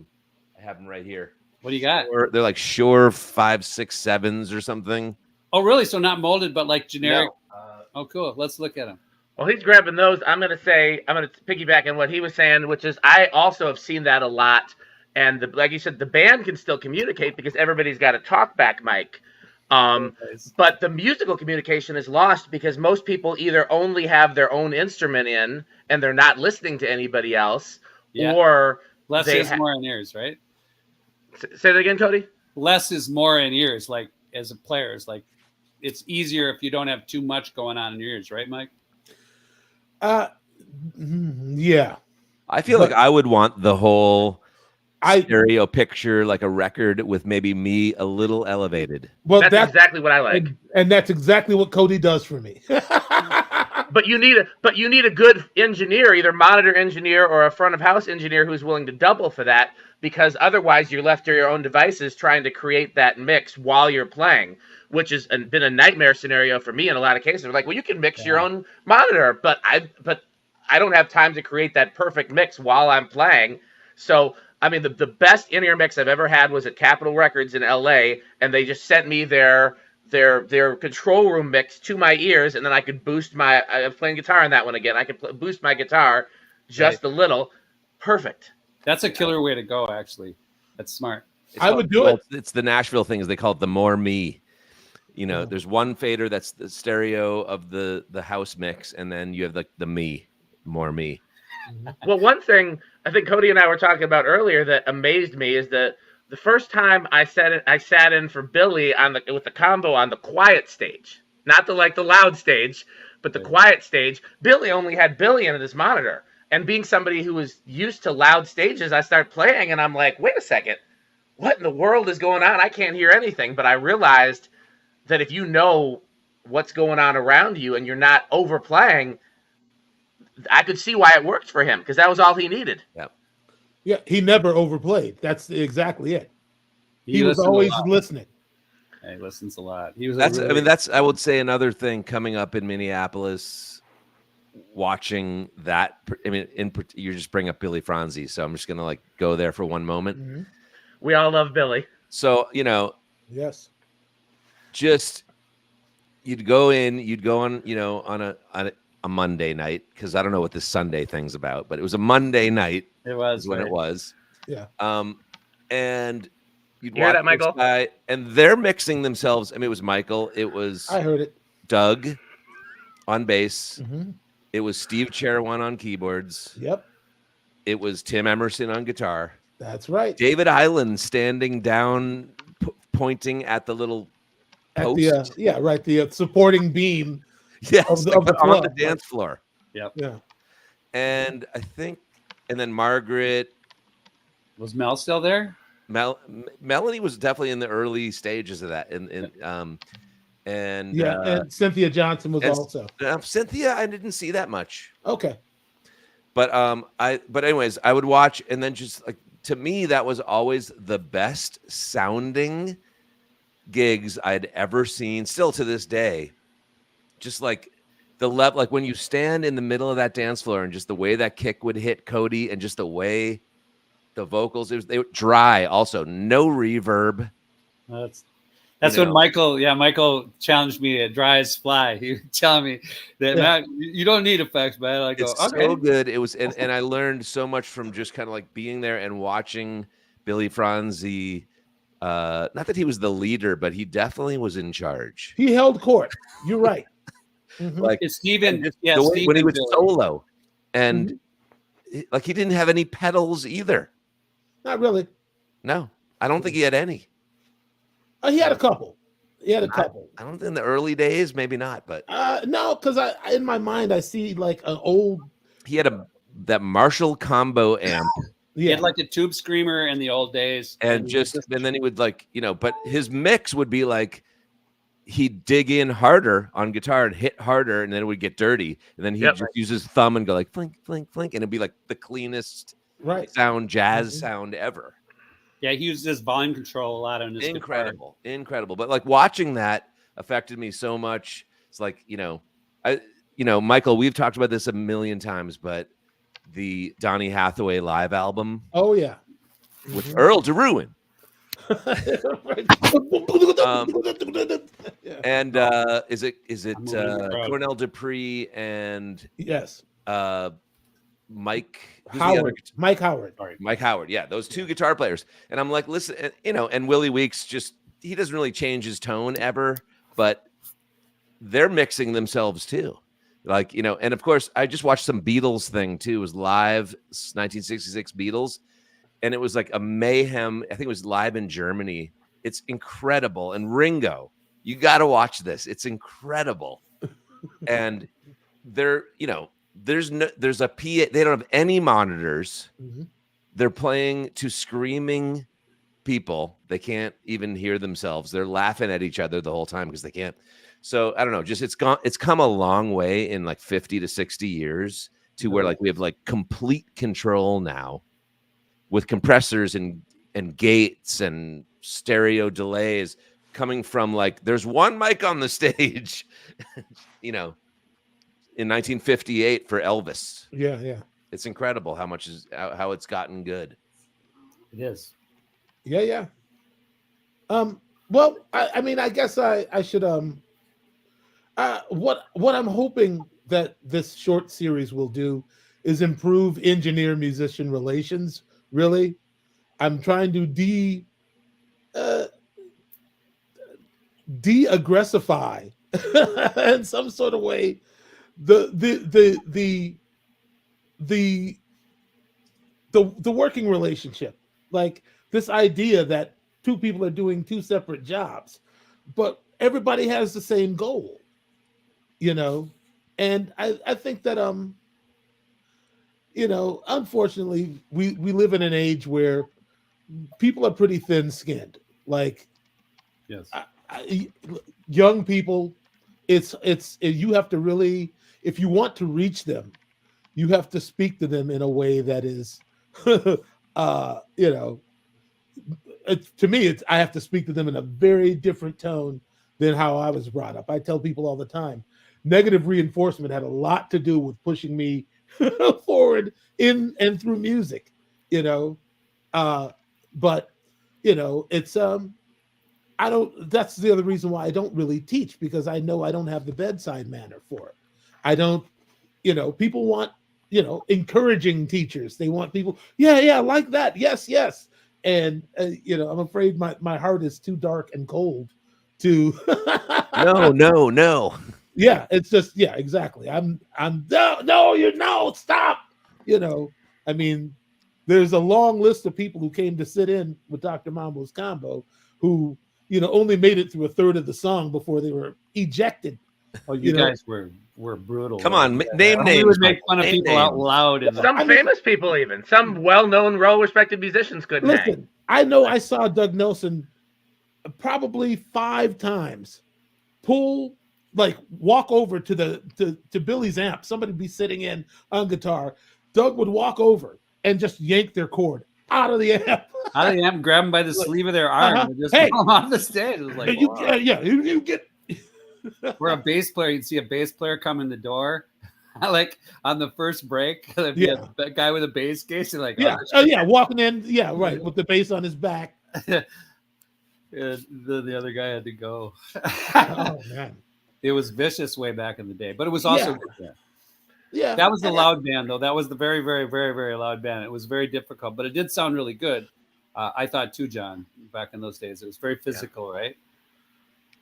have them right here. What do you got? They're like Shure 5, 6, 7s or something. Oh, really? So not molded, but like generic. No. Oh, cool. Let's look at them. Well, he's grabbing those. I'm going to piggyback on what he was saying, which is I also have seen that a lot. And like you said, the band can still communicate because everybody's got a talkback mic. But the musical communication is lost because most people either only have their own instrument in and they're not listening to anybody else, or less is more in ears, right? Say that again, Cody. Less is more in ears. Like as a player, it's like it's easier if you don't have too much going on in your ears, right, Mike? Yeah. I feel like I would want the whole stereo picture, like a record with maybe me a little elevated. Well, that's exactly what I like, and that's exactly what Cody does for me. But you need a good engineer, either monitor engineer or a front of house engineer who's willing to double for that, because otherwise you're left to your own devices trying to create that mix while you're playing, which has been a nightmare scenario for me in a lot of cases. Like, well, you can mix your own monitor, but I don't have time to create that perfect mix while I'm playing. So, I mean, the best in-ear mix I've ever had was at Capitol Records in LA, and they just sent me their control room mix to my ears, and then I could boost I was playing guitar on that one again. I could boost my guitar just a little. Perfect. That's a killer way to go, actually. That's smart. I would do it. It's the Nashville thing, as they call it, the more me. You know, there's one fader that's the stereo of the house mix, and then you have the me, more me. Well, one thing I think Cody and I were talking about earlier that amazed me is that the first time I sat in for Billy with the combo on the quiet stage, not the loud stage, but the quiet stage. Billy only had Billy in his monitor, and being somebody who was used to loud stages, I start playing and I'm like, wait a second, what in the world is going on? I can't hear anything. But I realized that if you know what's going on around you and you're not overplaying, I could see why it worked for him, because that was all he needed. Yeah, he never overplayed. That's exactly it. He was always listening. He listens a lot. That's I would say another thing coming up in Minneapolis. Watching that, I mean, you just bring up Billy Franzi, so I'm just gonna go there for one moment. Mm-hmm. We all love Billy. So yes, just you'd go on, on a Monday night, because I don't know what this Sunday thing's about, but it was a Monday night. It was when it was. Yeah. You And you'd hear watch that, Michael? this guy, and they're mixing themselves. I mean, it was Michael. It was I heard it. Doug on bass. Mm-hmm. It was Steve Cherwin on keyboards. Yep. It was Tim Emerson on guitar. That's right. David Hyland standing down, pointing at the little post. The supporting beam. Yes, of the on club. the dance floor. Yep. Yeah. And I think, and then Margaret. Was Mel still there? Melanie was definitely in the early stages of that. And Cynthia Johnson was also. Cynthia, I didn't see that much. Okay. But anyways, I would watch, and then just like, to me, that was always the best sounding gigs I'd ever seen, still to this day. Just like the level, like when you stand in the middle of that dance floor and just the way that kick would hit Cody and just the way the vocals, they were dry, also no reverb. That's when Michael challenged me at Dry as Fly. He was telling me that, Matt, you don't need effects, man. I go, it's okay. So good. It was, and I learned so much from just kind of like being there and watching Billy Franzi. Not that he was the leader, but he definitely was in charge. He held court. You're right. Mm-hmm. Like Steven, when he was solo, and like he didn't have any pedals either. Not really. No, I don't think he had any. He had a couple. I don't think in the early days, maybe not, but no, because in my mind I see like an old. He had that Marshall combo amp. He had like a tube screamer in the old days, and then he would like, but his mix would be like he'd dig in harder on guitar and hit harder, and then it would get dirty, and then he'd just use his thumb and go like flink, flink, flink, and it'd be like the cleanest jazz sound ever. Yeah, he used his volume control a lot on his incredible. But like watching that affected me so much. It's like, Michael, we've talked about this a million times, but the Donny Hathaway live album. Oh yeah. With Earl DeRuin. And is it Cornell Dupree and Mike Howard. Mike Howard. Mike Howard. Yeah, those two guitar players. And I'm like, listen, and Willie Weeks he doesn't really change his tone ever, but they're mixing themselves too. Like, and of course, I just watched some Beatles thing too. It was live 1966 Beatles. And it was like a mayhem. I think it was live in Germany. It's incredible. And Ringo, you got to watch this. It's incredible. And there's a PA. They don't have any monitors. Mm-hmm. They're playing to screaming people. They can't even hear themselves. They're laughing at each other the whole time because they can't. So I don't know. Just it's come a long way in like 50 to 60 years to where like we have like complete control now with compressors and gates and stereo delays coming from like there's one mic on the stage, in 1958 for Elvis. Yeah. It's incredible how it's gotten good. It is. Yeah. Well, I mean, I guess I should what I'm hoping that this short series will do is improve engineer-musician relations. Really, I'm trying to de-aggressify in some sort of way the working relationship. Like this idea that two people are doing two separate jobs, but everybody has the same goal, and I think that unfortunately we live in an age where people are pretty thin-skinned. Like, yes, young people, it's you have to really, if you want to reach them, you have to speak to them in a way that is, to me, I have to speak to them in a very different tone than how I was brought up. I tell people all the time, negative reinforcement had a lot to do with pushing me forward in and through music, but it's I don't, that's the other reason why I don't really teach, because I know I don't have the bedside manner for it. I don't, people want, encouraging teachers. They want people, yeah, like that. Yes. And, I'm afraid my heart is too dark and cold to. No. Yeah, it's just exactly. No, you're no, stop. I mean, there's a long list of people who came to sit in with Dr. Mambo's combo who, only made it through a third of the song before they were ejected. Oh, you guys were brutal. Come on, name We names. would make fun of Name people out names. loud. Some famous people, even some well-known, well-respected musicians couldn't hang. Listen, I know I saw Doug Nelson probably 5 times walk over to Billy's amp. Somebody be sitting in on guitar. Doug would walk over and just yank their cord out of the amp. Out of the amp, grab them by the sleeve of their arm, and just Hey, pull them off the stage. It was like, wow. you get. We're a bass player. You'd see a bass player come in the door, like on the first break. There'd be a guy with a bass case. You're like, walking in, right, with the bass on his back. The other guy had to go. Oh man, it was vicious way back in the day, but it was also yeah. That was the loud band though. That was the very, very, very, very loud band. It was very difficult, but it did sound really good. I thought too, John. Back in those days, it was very physical, right?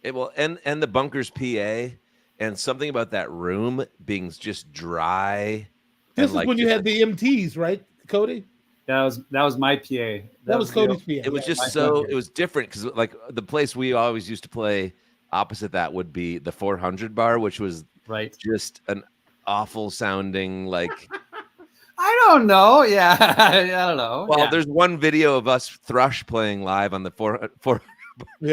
And the Bunkers PA, and something about that room being just dry. This is when you had the MTs, right, Cody? That was my PA. That was Cody's PA. It was just it was different because like the place we always used to play opposite that would be the 400 bar, which was just an awful sounding like. I don't know. Yeah, I don't know. Well, there's one video of us thrush playing live on the 400.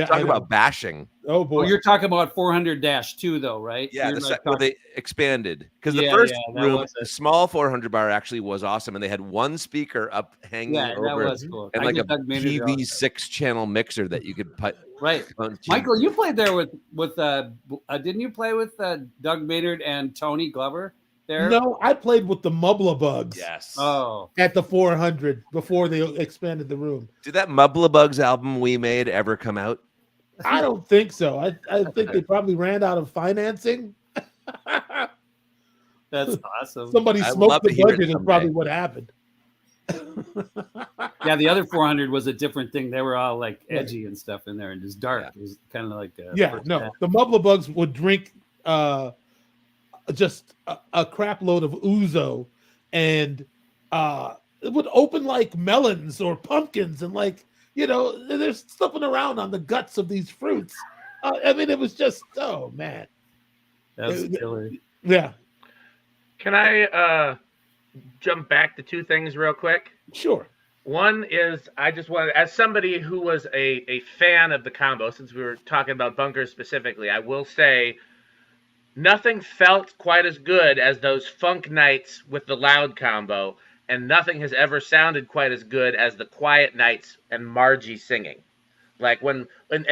Talk about bashing. Oh boy, you're talking about 400-2 though, right? Yeah, where they expanded because the first room, the small 400 bar actually was awesome, and they had one speaker up hanging over, that was cool. And like a PV 6-channel mixer that you could put. Right, Michael, you played there with didn't you play with Doug Maynard and Tony Glover there? No, I played with the Mubla Bugs. Yes. Oh, at the 400 before they expanded the room. Did that Mubla Bugs album we made ever come out? I don't think so. I think they probably ran out of financing. That's awesome. Somebody smoked the budget is probably what happened. Yeah, the other 400 was a different thing. They were all like edgy and stuff in there and just dark. It was kind of like the Mubla Bugs would drink just a crap load of ouzo, and it would open like melons or pumpkins, and they're slipping around on the guts of these fruits. I mean, it was just, oh man, that's killer. Yeah. Can I jump back to 2 things real quick? Sure. One is I just wanted, as somebody who was a fan of the combo, since we were talking about Bunkers specifically, I will say nothing felt quite as good as those funk nights with the loud combo, and nothing has ever sounded quite as good as the quiet nights and Margie singing. Like when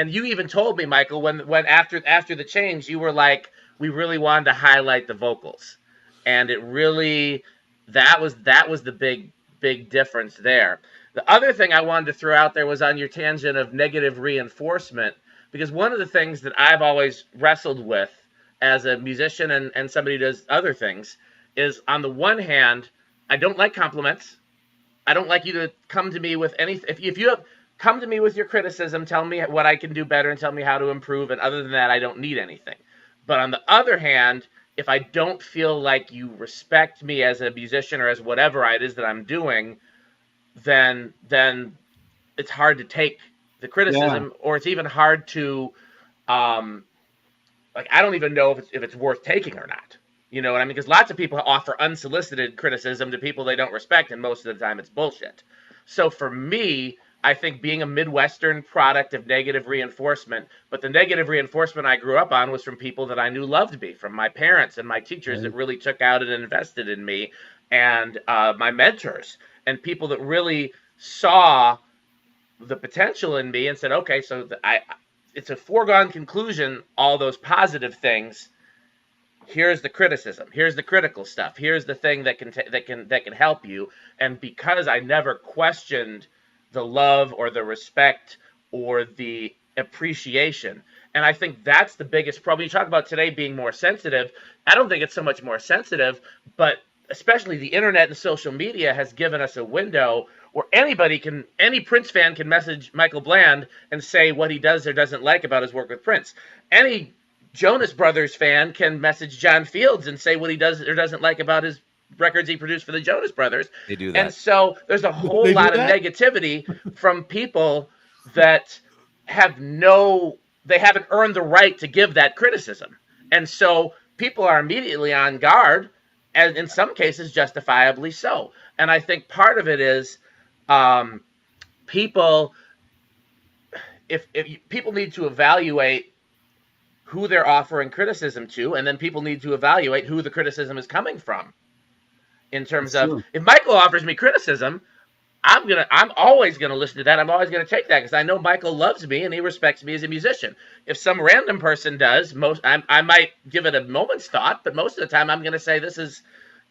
you even told me, Michael, when after the change, you were like, we really wanted to highlight the vocals, and it really that was the big difference there. The other thing I wanted to throw out there was on your tangent of negative reinforcement, because one of the things that I've always wrestled with as a musician and somebody who does other things is, on the one hand, I don't like compliments. I don't like you to come to me with anything. If you have come to me with your criticism, tell me what I can do better and tell me how to improve. And other than that, I don't need anything. But on the other hand, if I don't feel like you respect me as a musician or as whatever it is that I'm doing, then it's hard to take the criticism, or it's even hard to, I don't even know if it's worth taking or not. You know what I mean? Because lots of people offer unsolicited criticism to people they don't respect, and most of the time it's bullshit. So for me, I think being a Midwestern product of negative reinforcement, but the negative reinforcement I grew up on was from people that I knew loved me, from my parents and my teachers that really took out and invested in me, and my mentors, and people that really saw the potential in me and said, okay, so it's a foregone conclusion, all those positive things. Here's the criticism. Here's the critical stuff. Here's the thing that can help you. And because I never questioned the love or the respect or the appreciation, and I think that's the biggest problem. You talk about today being more sensitive. I don't think it's so much more sensitive, but especially the internet and social media has given us a window where any Prince fan can message Michael Bland and say what he does or doesn't like about his work with Prince. Any Jonas Brothers fan can message John Fields and say what he does or doesn't like about his records he produced for the Jonas Brothers. They do And that. so there's a whole They do lot of that? negativity from people that they haven't earned the right to give that criticism. And so people are immediately on guard, and in some cases justifiably so. And I think part of it is people if people need to evaluate who they're offering criticism to, and then people need to evaluate who the criticism is coming from. In terms of, if Michael offers me criticism, I'm always gonna listen to that. I'm always gonna take that because I know Michael loves me and he respects me as a musician. If some random person does, I might give it a moment's thought, but most of the time I'm gonna say this is,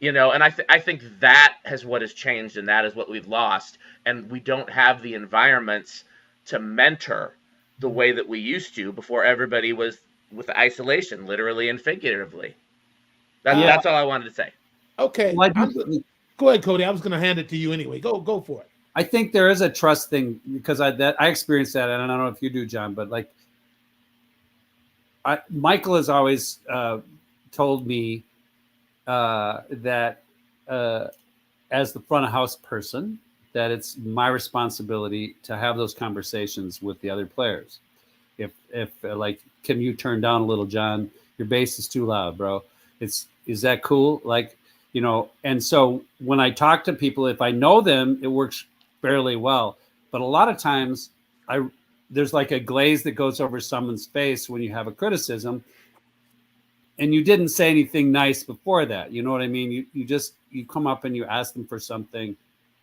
and I think that has what has changed, and that is what we've lost, and we don't have the environments to mentor the way that we used to before everybody was with isolation, literally and figuratively. That's all I wanted to say. Okay. Well, Go ahead, Cody. I was going to hand it to you anyway. Go for it. I think there is a trust thing because I experienced that, and I don't know if you do, John, but like Michael has always told me that as the front of house person, that it's my responsibility to have those conversations with the other players. If like, can you turn down a little, John? Your bass is too loud, bro. Is that cool? Like, and so when I talk to people, if I know them, it works fairly well. But a lot of times there's like a glaze that goes over someone's face when you have a criticism and you didn't say anything nice before that. You know what I mean? You come up and you ask them for something.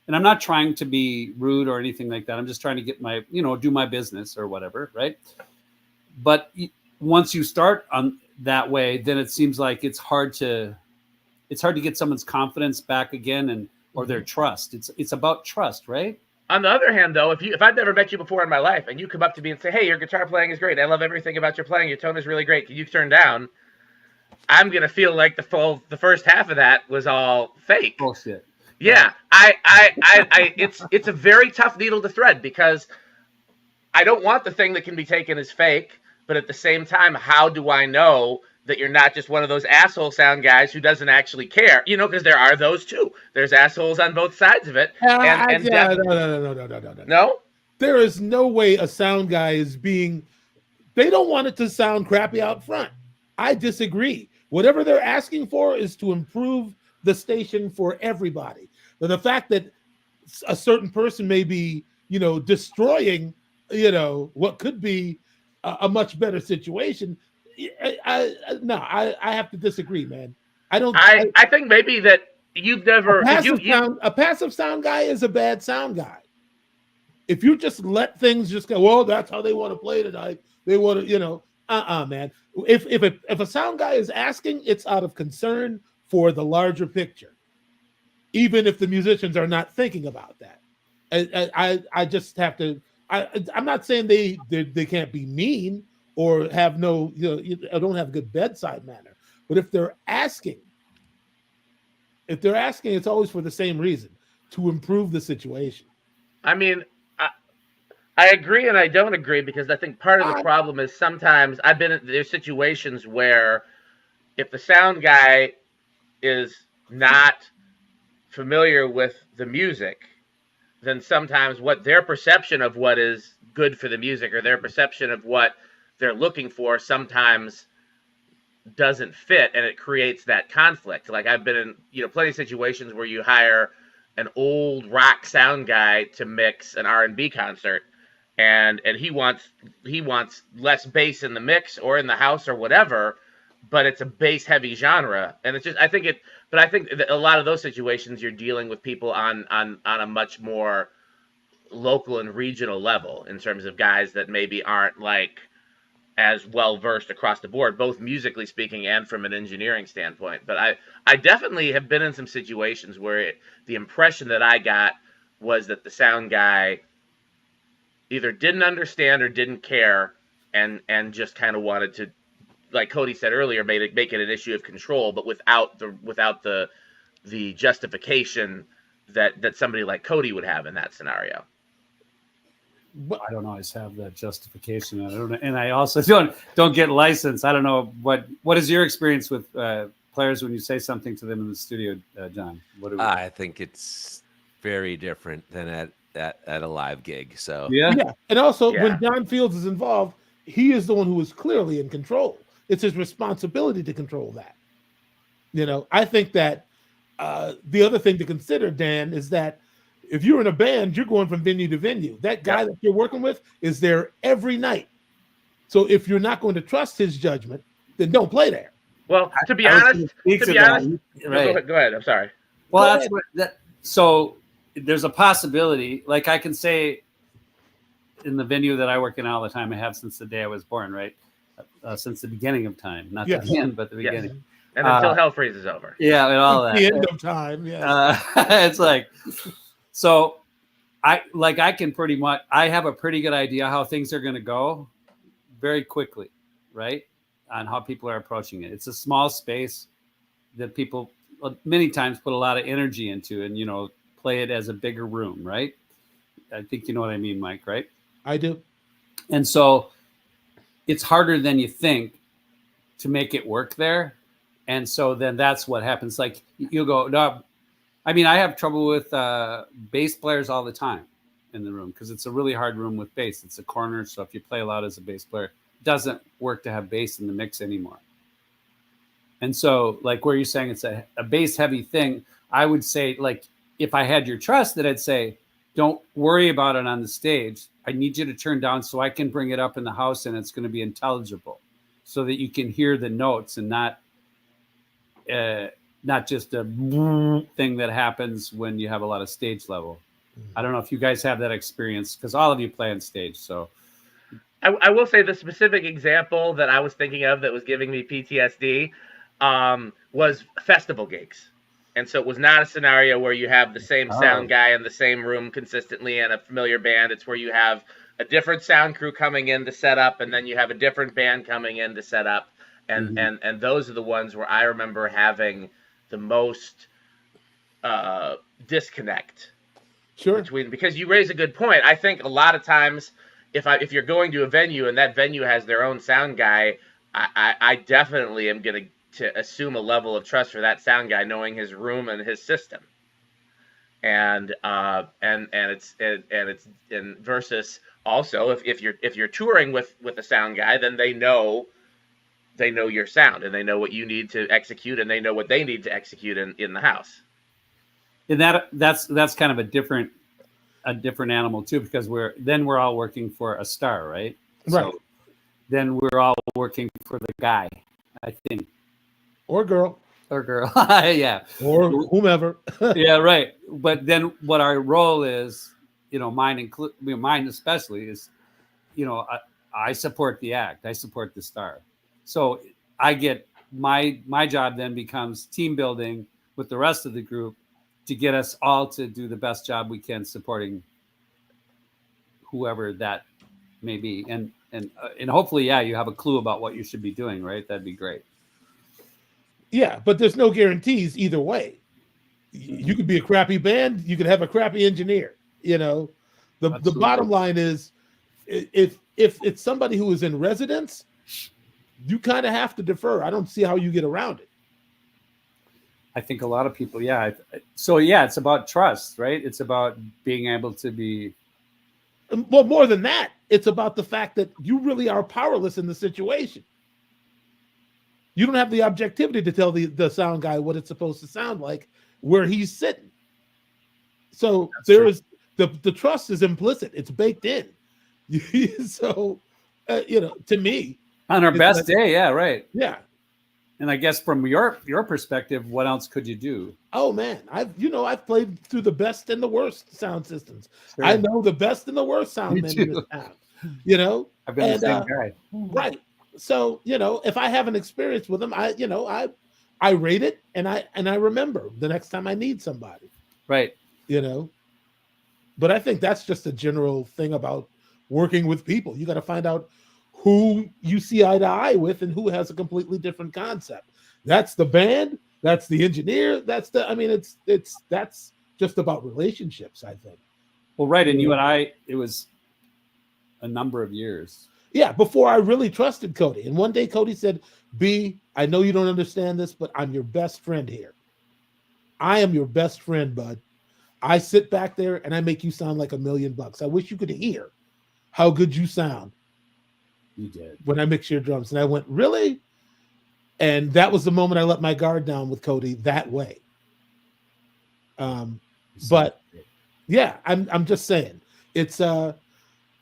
And I'm not trying to be rude or anything like that. I'm just trying to get my, do my business or whatever. Right. But once you start on that way, then it seems like it's hard to get someone's confidence back again or their trust. It's about trust, right? On the other hand, though, if I've never met you before in my life and you come up to me and say, "Hey, your guitar playing is great. I love everything about your playing. Your tone is really great. Can you turn down?" I'm gonna feel like the first half of that was all fake. Bullshit. Yeah, it's a very tough needle to thread because I don't want the thing that can be taken as fake, but at the same time, how do I know that you're not just one of those asshole sound guys who doesn't actually care? Because there are those too. There's assholes on both sides of it. No. There is no way a sound guy is being. They don't want it to sound crappy out front. I disagree. Whatever they're asking for is to improve the station for everybody. But the fact that a certain person may be, destroying, what could be a much better situation. I have to disagree, man. I think maybe that you've never a passive sound guy is a bad sound guy. If you just let things just go, well, that's how they want to play tonight. They want to, man. If a sound guy is asking, it's out of concern for the larger picture, even if the musicians are not thinking about that. I just have to. I'm not saying they can't be mean or have no, don't have good bedside manner. But if they're asking, it's always for the same reason, to improve the situation. I mean, I agree and I don't agree because I think part of the problem is sometimes there's situations where if the sound guy is not familiar with the music, then sometimes what their perception of what is good for the music or their perception of what they're looking for sometimes doesn't fit, and it creates that conflict. Like I've been in plenty of situations where you hire an old rock sound guy to mix an R&B concert, and he wants less bass in the mix or in the house or whatever, but it's a bass heavy genre, and it's just I think that a lot of those situations you're dealing with people on a much more local and regional level in terms of guys that maybe aren't like as well versed across the board, both musically speaking and from an engineering standpoint. But I definitely have been in some situations where the impression that I got was that the sound guy either didn't understand or didn't care and just kind of wanted to, like Cody said earlier, make it an issue of control, but without the justification that somebody like Cody would have in that scenario. I don't always have that justification. I don't know, and I also don't get licensed. I don't know what is your experience with players when you say something to them in the studio, John? I think it's very different than at a live gig. So yeah. And also when John Fields is involved, he is the one who is clearly in control. It's his responsibility to control that. You know, I think that the other thing to consider, Dan, is that if you're in a band, you're going from venue to venue. That guy that you're working with is there every night. So if you're not going to trust his judgment, then don't play there. Well, to be honest, right. Go ahead. I'm sorry. Well, so there's a possibility. Like I can say, in the venue that I work in all the time, I have since the day I was born, right? Since the beginning of time, not the end, but the beginning. And until hell freezes over. Yeah, and all that. The end of time. Yeah. It's like, so I can pretty much, I have a pretty good idea how things are going to go very quickly, right? On how people are approaching it. It's a small space that people many times put a lot of energy into and, you know, play it as a bigger room, right? I think you know what I mean, Mike, right? I do. And so it's harder than you think to make it work there. And so then that's what happens. Like you'll go, no, I mean, I have trouble with bass players all the time in the room because it's a really hard room with bass. It's a corner. So if you play loud as a bass player, it doesn't work to have bass in the mix anymore. And so like where you're saying it's a bass heavy thing, I would say like if I had your trust that I'd say, don't worry about it on the stage. I need you to turn down so I can bring it up in the house and it's going to be intelligible so that you can hear the notes and not just a thing that happens when you have a lot of stage level. I don't know if you guys have that experience because all of you play on stage. So I will say the specific example that I was thinking of that was giving me PTSD was festival gigs. And so it was not a scenario where you have the same sound guy in the same room consistently and a familiar band. It's where you have a different sound crew coming in to set up, and then you have a different band coming in to set up. And and those are the ones where I remember having the most disconnect. Sure. Because you raise a good point. I think a lot of times if you're going to a venue and that venue has their own sound guy, I definitely am going to assume a level of trust for that sound guy, knowing his room and his system. And versus also if you're touring with a sound guy, then they know your sound and they know what you need to execute and they know what they need to execute in the house. And that's kind of a different animal too, because we're all working for a star, right? Right. So then we're all working for the guy, I think. Or girl. Yeah. Or whomever. Yeah, right. But then what our role is, you know, mine especially is, you know, I support the act. I support the star. So I get my job then becomes team building with the rest of the group to get us all to do the best job we can supporting whoever that may be. And hopefully, yeah, you have a clue about what you should be doing, right? That'd be great. Yeah, but there's no guarantees either way. You could be a crappy band, you could have a crappy engineer. You know, the bottom line is, if it's somebody who is in residence, you kind of have to defer. I don't see how you get around it. I think a lot of people, yeah. So yeah, it's about trust, right? It's about being able to be. Well, more than that, it's about the fact that you really are powerless in the situation. You don't have the objectivity to tell the sound guy what it's supposed to sound like where he's sitting. So is the trust is implicit. It's baked in. So, you know, to me. On our best day, yeah, right. Yeah. And I guess from your perspective, what else could you do? Oh man, I've played through the best and the worst sound systems. Sure. I know the best and the worst sound men in this town. You know, I've been the same guy. Right. So, you know, if I have an experience with them, I rate it and I remember the next time I need somebody. Right. You know, but I think that's just a general thing about working with people. You got to find out who you see eye to eye with and who has a completely different concept. That's the band. That's the engineer. That's just about relationships, I think. Well, right. And you and I, it was a number of years. Yeah, before I really trusted Cody. And one day Cody said, B, I know you don't understand this, but I'm your best friend here. I am your best friend, bud. I sit back there and I make you sound like $1 million. I wish you could hear how good you sound. You did. When I mix your drums. And I went, really? And that was the moment I let my guard down with Cody that way. But yeah, I'm just saying, it's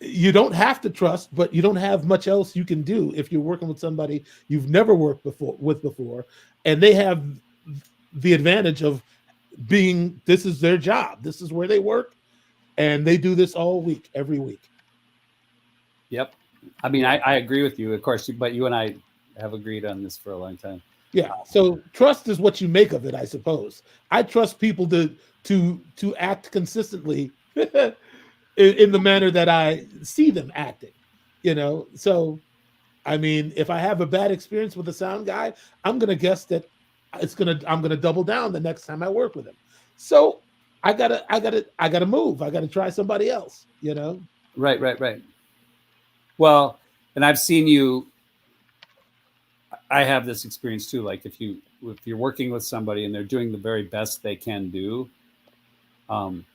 you don't have to trust, but you don't have much else you can do if you're working with somebody you've never worked before, and they have the advantage of being, this is their job, this is where they work, and they do this all week, every week. Yep. I mean, I agree with you, of course, but you and I have agreed on this for a long time. Yeah. So trust is what you make of it, I suppose. I trust people to act consistently in the manner that I see them acting, So, I mean, if I have a bad experience with a sound guy, I'm going to guess that I'm going to double down the next time I work with him. So I gotta move. I gotta try somebody else, Right. Well, and I've seen you, I have this experience too. Like if you're working with somebody and they're doing the very best they can do, and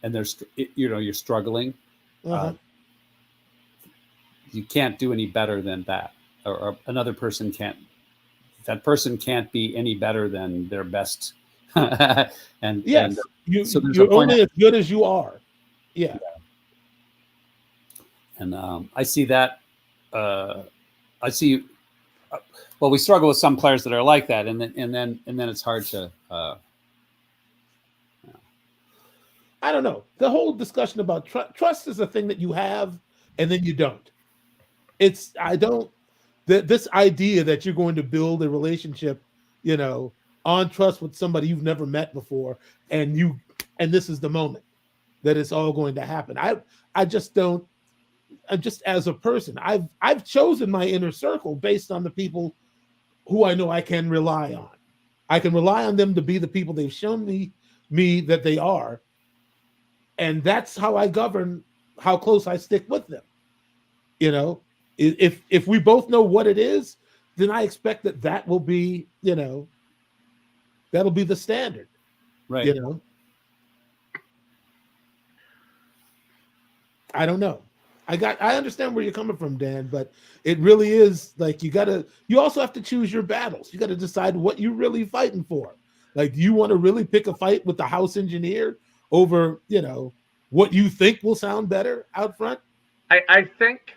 you're struggling, you can't do any better than that, or another person can't. That person can't be any better than their best. and yes, so you're only as good as you are. Yeah. And I see that. I see. Well, we struggle with some players that are like that, and then it's hard to. I don't know. The whole discussion about trust is a thing that you have and then you don't. This idea that you're going to build a relationship, on trust with somebody you've never met before, and this is the moment that it's all going to happen. I just don't. I'm just, as a person, I've chosen my inner circle based on the people who I know I can rely on. I can rely on them to be the people they've shown me that they are. And that's how I govern how close I stick with them. If we both know what it is, then I expect that will be, that'll be the standard. Right. I don't know. I understand where you're coming from, Dan, but it really is like you also have to choose your battles. You got to decide what you're really fighting for. Like, do you want to really pick a fight with the house engineer over, what you think will sound better out front? I think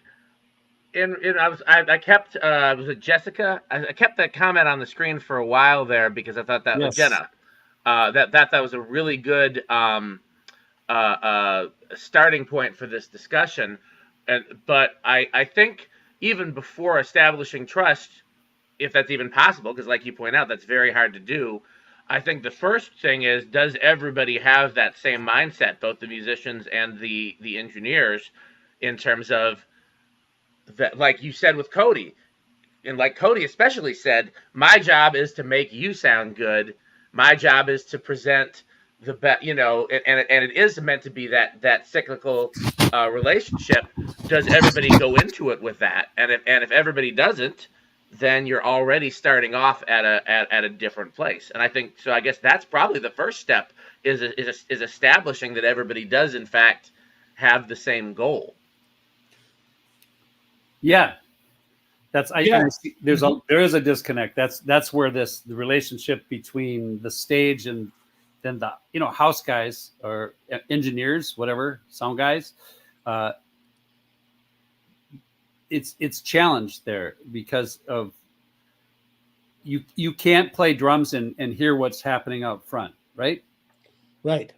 I kept was it Jessica? I kept that comment on the screen for a while there because I thought that was Jenna. That was a really good starting point for this discussion. But I think even before establishing trust, if that's even possible, because like you point out, that's very hard to do. I think the first thing is, does everybody have that same mindset, both the musicians and the engineers, in terms of that, like you said with Cody, and like Cody especially said, my job is to make you sound good. My job is to present the best, and it is meant to be that cyclical relationship. Does everybody go into it with that? And if everybody doesn't, then you're already starting off at a different place. And I think so. I guess that's probably the first step is establishing that everybody does in fact have the same goal. Yeah, there is a disconnect. That's where the relationship between the stage and then the house guys or engineers, whatever, sound guys. It's challenged there because of you can't play drums and hear what's happening out front, right? Right.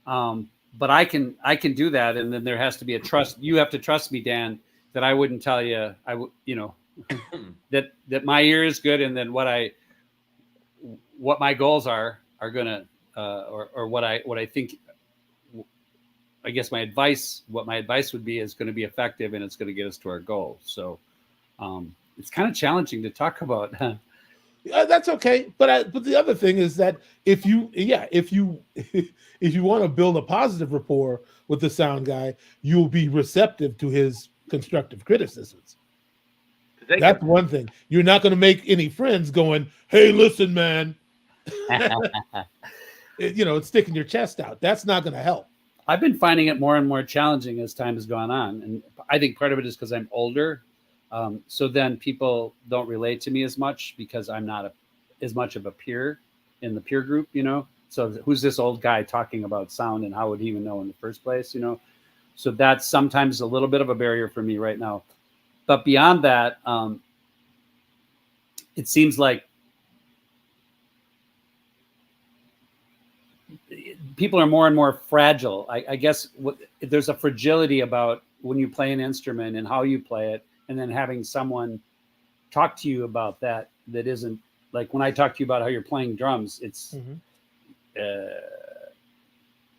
But I can do that, and then there has to be a trust. You have to trust me, Dan, that I wouldn't tell you that my ear is good, and then what my goals are gonna or what I think. I guess my advice would be is going to be effective, and it's going to get us to our goal. So it's kind of challenging to talk about. That's okay. But the other thing is that if you if you want to build a positive rapport with the sound guy, you'll be receptive to his constructive criticisms. That's one thing. You're not going to make any friends going, "Hey, listen, man." It's sticking your chest out. That's not going to help. I've been finding it more and more challenging as time has gone on, and I think part of it is because I'm older. So then people don't relate to me as much because I'm not as much of a peer in the peer group, So who's this old guy talking about sound, and how would he even know in the first place, So that's sometimes a little bit of a barrier for me right now. But beyond that, it seems like people are more and more fragile. I guess there's a fragility about when you play an instrument and how you play it, and then having someone talk to you about that isn't like when I talk to you about how you're playing drums, it's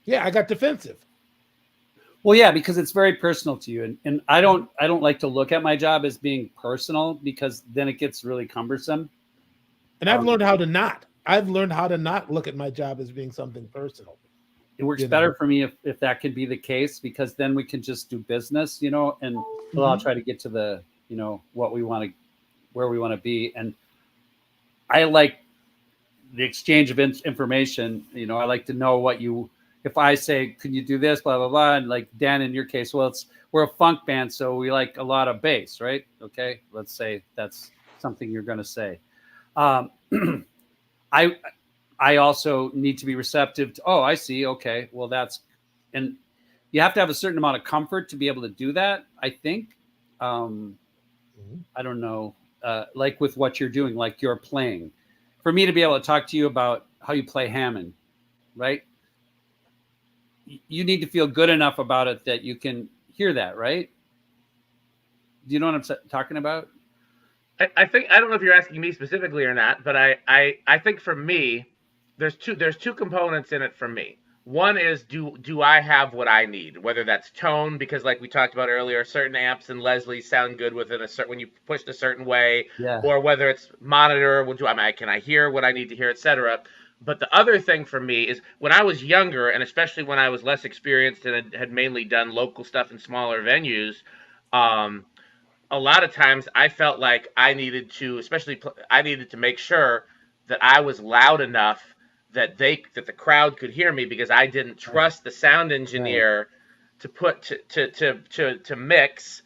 I got defensive. Well, yeah, because it's very personal to you, and I don't like to look at my job as being personal, because then it gets really cumbersome. And I've learned how to not. I've learned how to not look at my job as being something personal. It works better for me if that could be the case, because then we can just do business, and I'll try to get to the, what we want to, where we want to be. And I like the exchange of information. I like to know if I say, can you do this, blah, blah, blah. And like Dan, in your case, we're a funk band, so we like a lot of bass, right? Okay. Let's say that's something you're going to say. I also need to be receptive to, I see. Okay. Well, and you have to have a certain amount of comfort to be able to do that. I think, I don't know, like with what you're doing, like you're playing, for me to be able to talk to you about how you play Hammond, right? You need to feel good enough about it that you can hear that, right? Do you know what I'm talking about? I think, I don't know if you're asking me specifically or not, but I think for me, there's two components in it for me. One is, do I have what I need, whether that's tone, because like we talked about earlier, certain amps and Leslie's sound good within when you pushed a certain way, or whether it's monitor, can I hear what I need to hear, etc. But the other thing for me is, when I was younger, and especially when I was less experienced and had mainly done local stuff in smaller venues, a lot of times I felt like I needed to make sure that I was loud enough that the crowd could hear me, because I didn't trust the sound engineer to mix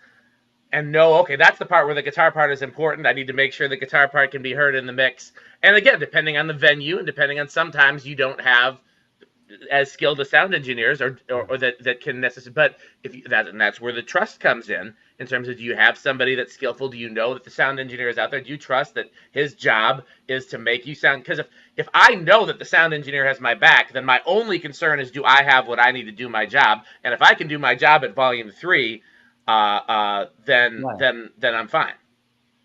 and know, okay, that's the part where the guitar part is important. I need to make sure the guitar part can be heard in the mix. And again, depending on the venue, and depending on, sometimes you don't have as skilled as sound engineers or that can necessarily, but and that's where the trust comes in terms of, do you have somebody that's skillful? Do you know that the sound engineer is out there? Do you trust that his job is to make you sound? Because if I know that the sound engineer has my back, then my only concern is, do I have what I need to do my job? And if I can do my job at volume 3, then I'm fine.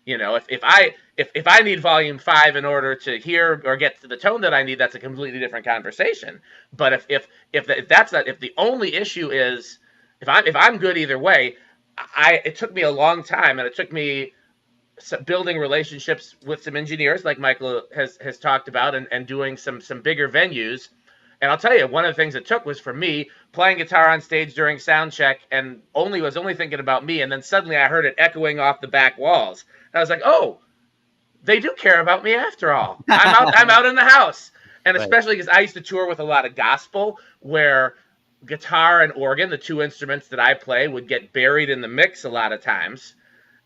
If I need volume 5 in order to hear or get to the tone that I need, that's a completely different conversation. But if the only issue is, if I'm good either way, it took me a long time, and it took me building relationships with some engineers, like Michael has talked about, and doing some bigger venues. And I'll tell you, one of the things it took was for me playing guitar on stage during sound check, and was only thinking about me, and then suddenly I heard it echoing off the back walls. And I was like, oh, they do care about me after all. I'm out in the house. And especially because I used to tour with a lot of gospel, where guitar and organ, the two instruments that I play, would get buried in the mix a lot of times.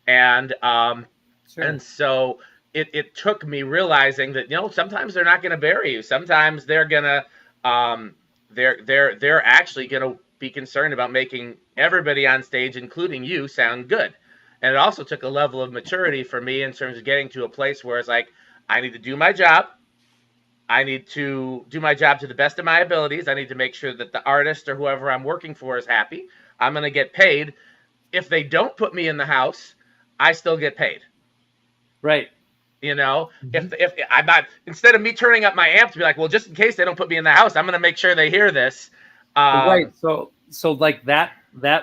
And and so it took me realizing that, sometimes they're not going to bury you. Sometimes they're gonna they're actually going to be concerned about making everybody on stage, including you, sound good. And it also took a level of maturity for me in terms of getting to a place where it's like, I need to do my job. I need to do my job to the best of my abilities. I need to make sure that the artist or whoever I'm working for is happy. I'm going to get paid. If they don't put me in the house, I still get paid. Right. If I'm not, instead of me turning up my amp to be like, well, just in case they don't put me in the house, I'm going to make sure they hear this. Right. So like that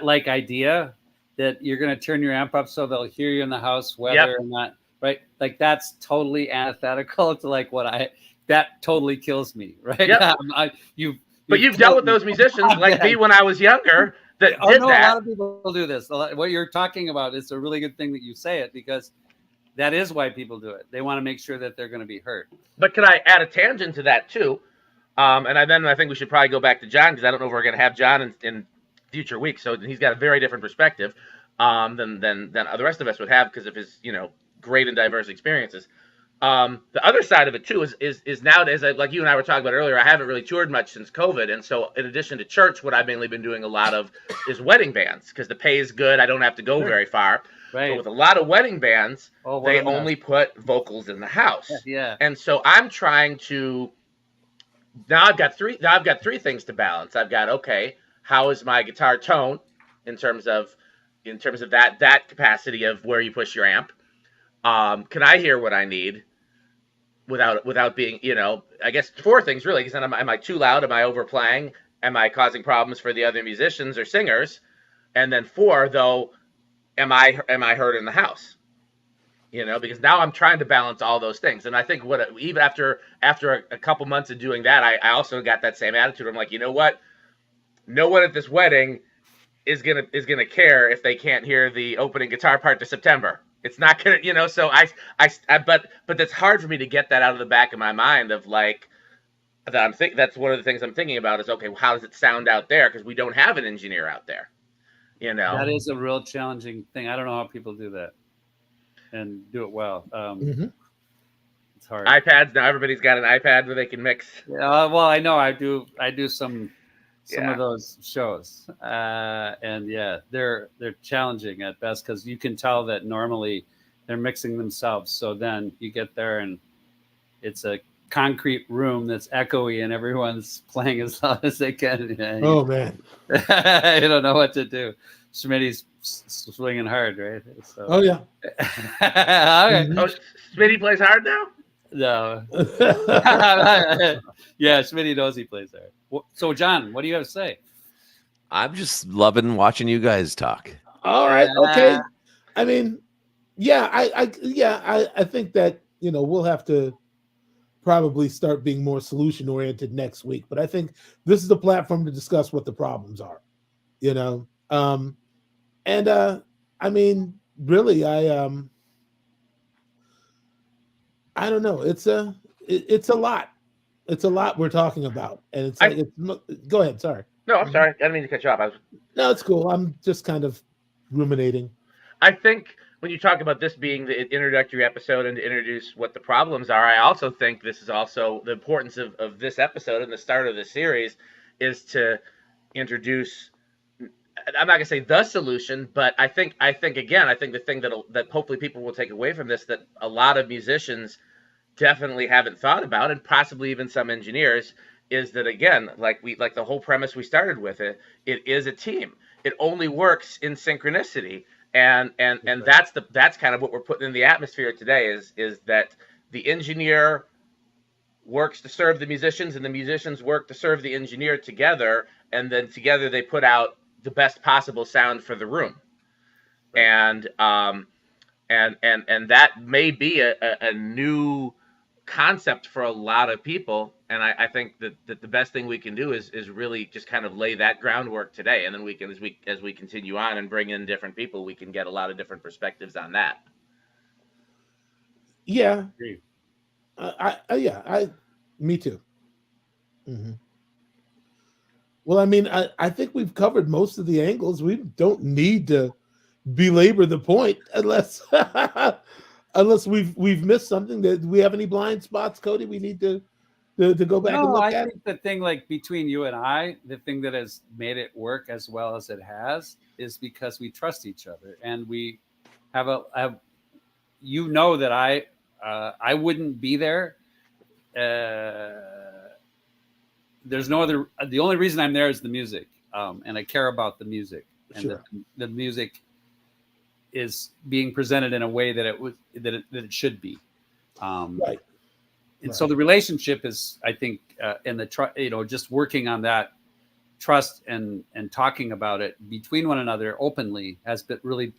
idea that you're going to turn your amp up so they'll hear you in the house, whether or not, right? like that's totally antithetical to like that totally kills me, right? Yep. You've dealt with those musicians like me when I was younger that did that. A that. lot of people do this. What you're talking about is a really good thing that you say it, because that is why people do it. They want to make sure that they're going to be heard. But can I add a tangent to that too? And I think we should probably go back to John, because I don't know if we're going to have John in future weeks. So he's got a very different perspective than the rest of us would have, because of his great and diverse experiences. The other side of it too is nowadays, like you and I were talking about earlier, I haven't really toured much since COVID, and so in addition to church, what I've mainly been doing a lot of is wedding bands, because the pay is good. I don't have to go very far. Right. But with a lot of wedding bands, they only put vocals in the house. Yeah. And so I'm trying to. Now I've got three things to balance. I've got, okay, how is my guitar tone in terms of that capacity of where you push your amp? Can I hear what I need without being, I guess 4 things really, because am I too loud? Am I overplaying? Am I causing problems for the other musicians or singers? And then 4, though, am I heard in the house? Because now I'm trying to balance all those things. And I think even after a couple months of doing that, I also got that same attitude. I'm like, you know what? No one at this wedding is gonna care if they can't hear the opening guitar part to September. It's not gonna, so but that's hard for me to get that out of the back of my mind of like, that's one of the things I'm thinking about is, okay, well, how does it sound out there? Because we don't have an engineer out there, That is a real challenging thing. I don't know how people do that and do it well. It's hard. iPads, now everybody's got an iPad where they can mix. Yeah, well, I know I do some of those shows, and they're challenging at best, because you can tell that normally they're mixing themselves. So then you get there and it's a concrete room that's echoey and everyone's playing as loud as they can. Oh man, I don't know what to do. Schmitty's swinging hard, right? So. Oh yeah. Okay. Oh, Schmitty plays hard now? No. Yeah, Schmitty knows he plays hard. So, John, what do you have to say? I'm just loving watching you guys talk. All right. Okay. I mean, I think that we'll have to probably start being more solution oriented next week. But I think this is the platform to discuss what the problems are. I mean, really, I don't know. It's a lot. It's a lot we're talking about, and it's go ahead. Sorry. No, I'm sorry. I didn't mean to cut you off. No, it's cool. I'm just kind of ruminating. I think when you talk about this being the introductory episode and to introduce what the problems are, I also think this is also the importance of this episode and the start of the series is to introduce. I'm not gonna say the solution, but I think the thing that hopefully people will take away from this, that a lot of musicians definitely haven't thought about, and possibly even some engineers, is that, again, like the whole premise we started with, it is a team. It only works in synchronicity, and that's kind of what we're putting in the atmosphere today is that the engineer works to serve the musicians and the musicians work to serve the engineer together, and then together they put out the best possible sound for the room. And that may be a new concept for a lot of people, and I think that the best thing we can do is really just kind of lay that groundwork today, and then we can as we continue on and bring in different people, we can get a lot of different perspectives on that. Yeah, me too. Mm-hmm. Well, I mean, I think we've covered most of the angles. We don't need to belabor the point unless we've missed something. That we have any blind spots, Cody? We need to go back and look at. I think the thing, like between you and I, the thing that has made it work as well as it has is because we trust each other, and we have that I wouldn't be there. There's no other. The only reason I'm there is the music, and I care about the music, and sure. the music is being presented in a way that it should be, right. And so the relationship is, I think, and just working on that trust and talking about it between one another openly has been really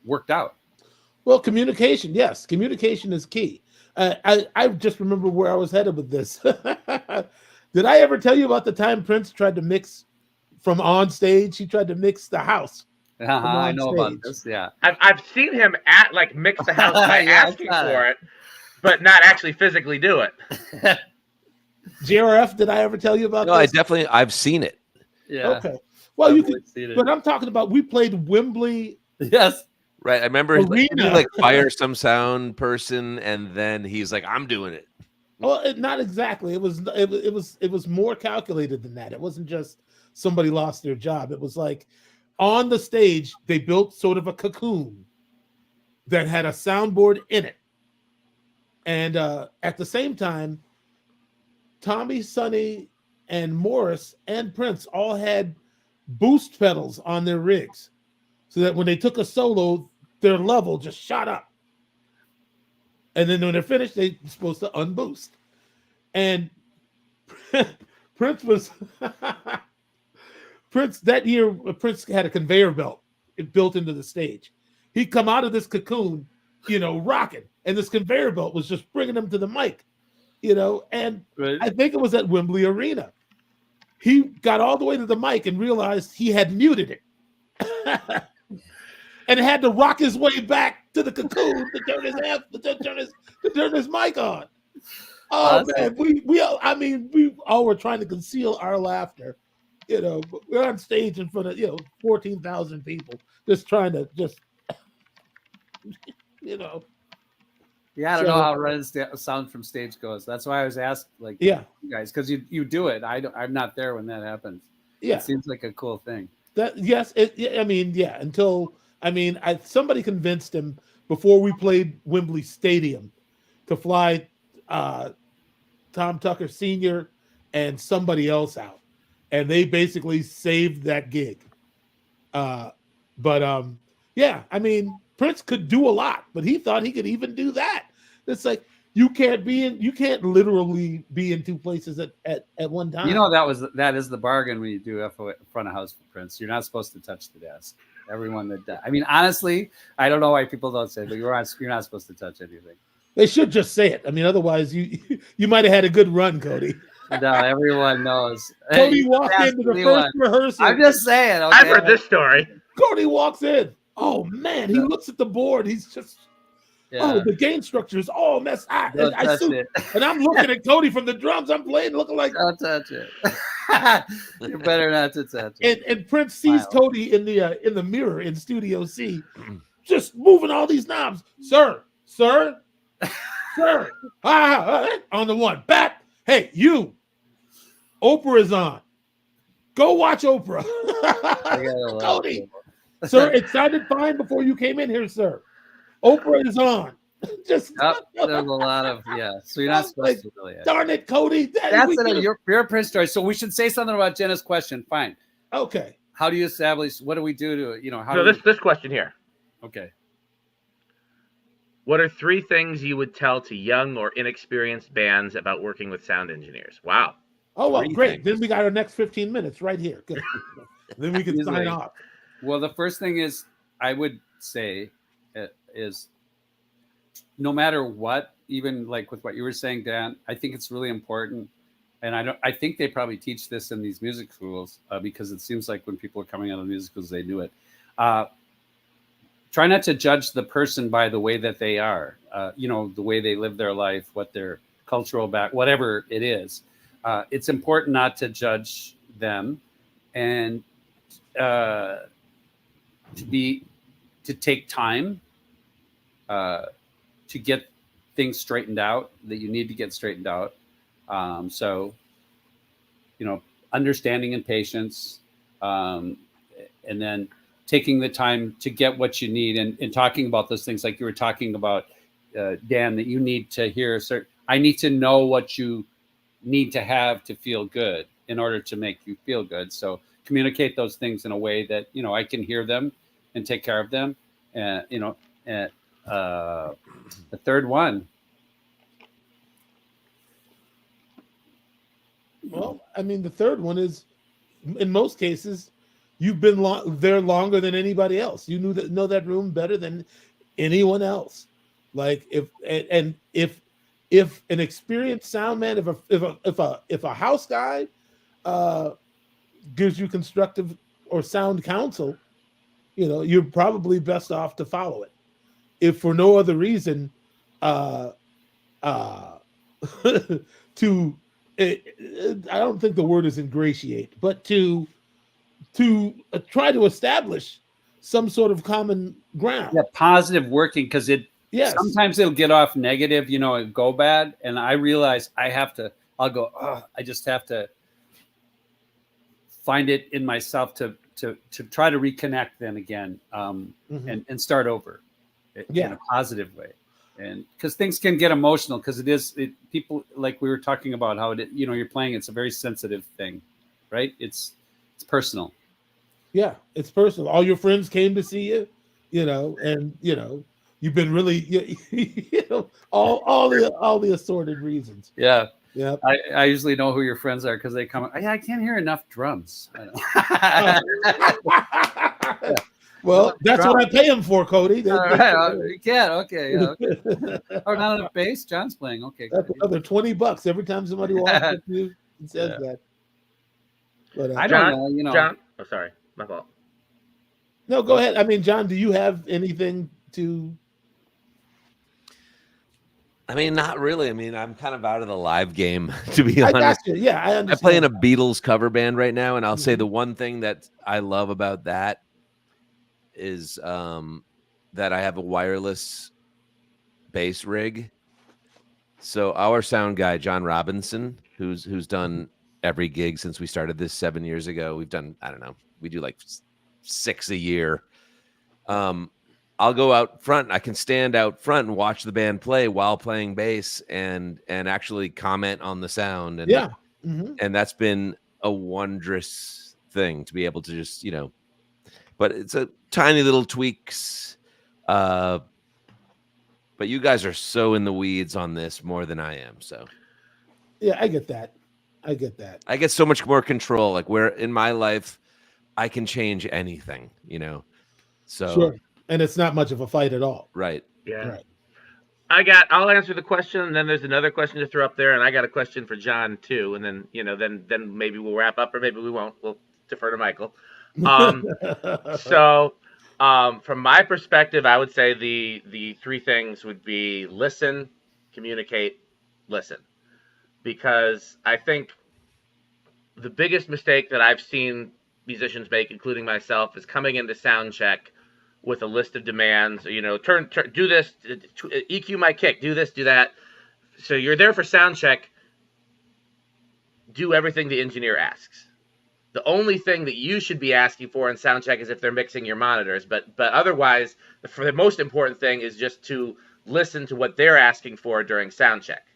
worked out. Well, communication, yes, communication is key. I just remember where I was headed with this. Did I ever tell you about the time Prince tried to mix from on stage? He tried to mix the house from I on know about stage. this. Yeah. I've seen him at like mix the house by Yeah, I asking saw for it, but not actually physically do it. JRF, did I ever tell you about No, this? I've seen it. Yeah. Okay. Well, I've you really could, seen it. but I'm talking about we played Wembley. Yes. Right. I remember he Arena. like fire some sound person, and then he's like, "I'm doing it." Well, not exactly. It was more calculated than that. It wasn't just somebody lost their job. It was like on the stage they built sort of a cocoon that had a soundboard in it, and at the same time, Tommy, Sonny, and Morris and Prince all had boost pedals on their rigs, so that when they took a solo, their level just shot up. And then when they're finished, they're supposed to unboost. And Prince was Prince that year. Prince had a conveyor belt built into the stage. He'd come out of this cocoon, rocking, and this conveyor belt was just bringing him to the mic, And Right. I think it was at Wembley Arena. He got all the way to the mic and realized he had muted it. And had to rock his way back to the cocoon to turn his mic on. Oh man, we all were trying to conceal our laughter, but we're on stage in front of 14,000 people, just trying to Yeah, I don't know how running sound from stage goes. That's why I was asked, you guys, because you do it. I'm not there when that happens. Yeah, it seems like a cool thing. Somebody convinced him before we played Wembley Stadium to fly Tom Tucker Sr. and somebody else out, and they basically saved that gig. Prince could do a lot, but he thought he could even do that. It's like you can't literally be in two places at one time. That is the bargain when you do front of house for Prince. You're not supposed to touch the desk. Everyone that does. Honestly, I don't know why people don't say it, but you're not supposed to touch anything. They should just say it. Otherwise you might have had a good run, Cody. No, everyone knows. Cody walked into the first rehearsal. I'm just saying. Okay? I've heard this story. Cody walks in. Oh man, he looks at the board. He's just the gain structure is all messed up. And I'm looking at Cody from the drums. I'm playing, looking like don't touch it. You better not to touch it. And Prince sees Cody in the mirror in Studio C, just moving all these knobs. Sir, on the one. Back. Hey, you. Oprah is on. Go watch Oprah. Cody. Sir, it sounded fine before you came in here, sir. Oprah is on. Just there's a lot of So you're not supposed to really. Darn it, Cody. Your Prince story. So we should say something about Jenna's question. Fine. Okay. How do you establish? What do we do to how? So this question here. Okay. What are 3 things you would tell to young or inexperienced bands about working with sound engineers? Wow. Oh well, great. Then we got our next 15 minutes right here. Good. Then we can sign off. Well, the first thing is I would say is no matter what, even like with what you were saying, Dan, I think it's really important. And I think they probably teach this in these music schools because it seems like when people are coming out of music schools, they do it. Try not to judge the person by the way that they are, the way they live their life, what their cultural whatever it is. It's important not to judge them and to take time to get things straightened out that you need to get straightened out. Understanding and patience, and then taking the time to get what you need and talking about those things like you were talking about, Dan, that you need to hear. I need to know what you need to have to feel good in order to make you feel good. So communicate those things in a way that, I can hear them and take care of them. The third one. Well, the third one is, in most cases, you've been there longer than anybody else. You know that room better than anyone else. Like if an experienced sound man, if a house guy gives you constructive or sound counsel, you're probably best off to follow it. If for no other reason, to I don't think the word is ingratiate, but to try to establish some sort of common ground. Yeah, positive working, because Yes. sometimes it'll get off negative, it'll go bad, and I realize I'll go, oh, I just have to find it in myself to try to reconnect then again, and start over in a positive way. And because things can get emotional, because people, like we were talking about how you're playing, it's a very sensitive thing, right? It's personal. Yeah, it's personal. All your friends came to see you, and you've been really, all the assorted reasons. Yeah. Yeah. I usually know who your friends are because they come. I can't hear enough drums. Well, that's what I pay them for, Cody. All right, you can. Okay. Yeah, okay. Oh, not enough bass. John's playing. Okay. That's another $20 every time somebody walks up to you and says that. But, I don't know. John. Oh, sorry, my fault. No, go ahead. I mean, John, do you have anything to? I mean, not really. I mean, I'm kind of out of the live game, to be honest. I got you. Yeah, I understand. I play in a Beatles cover band right now, and I'll say the one thing that I love about that is that I have a wireless bass rig. So our sound guy, John Robinson, who's done every gig since we started this 7 years ago. We've done, I don't know, we do like 6 a year. I'll go out front. I can stand out front and watch the band play while playing bass and actually comment on the sound. And and that's been a wondrous thing to be able to just, but it's a tiny little tweaks. But you guys are so in the weeds on this more than I am. So yeah, I get that. I get so much more control. Like where in my life, I can change anything, So sure. And it's not much of a fight at all. Right. Yeah. Right. I'll answer the question, and then there's another question to throw up there, and I got a question for John too, and then then maybe we'll wrap up, or maybe we won't. We'll defer to Michael. So from my perspective, I would say the three things would be listen, communicate, listen. Because I think the biggest mistake that I've seen musicians make, including myself, is coming into sound check with a list of demands. Turn do this, EQ my kick, do this, do that. So you're there for sound check. Do everything the engineer asks. The only thing that you should be asking for in sound check is if they're mixing your monitors. But otherwise, the most important thing is just to listen to what they're asking for during sound check.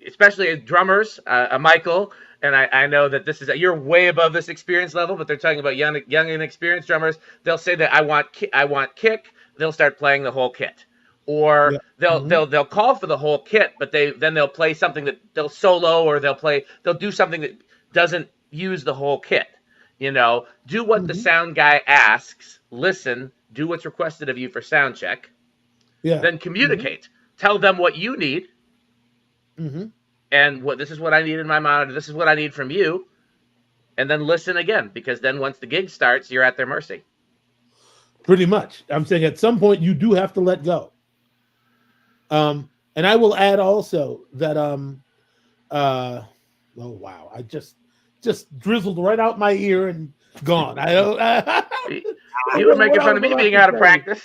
Especially drummers, Michael, and I know that you're way above this experience level, but they're talking about young and experienced drummers. They'll say that I want kick. They'll start playing the whole kit, or they'll call for the whole kit, but they'll play something that they'll solo, or they'll do something that doesn't use the whole kit. Do what the sound guy asks. Listen, do what's requested of you for sound check. Yeah. Then communicate. Tell them what you need. And this is what I need in my monitor. This is what I need from you. And then listen again, because then once the gig starts, you're at their mercy. Pretty much. I'm saying at some point you do have to let go. And I will add also that oh wow, I just drizzled right out my ear and gone. You were making fun of me being out of practice.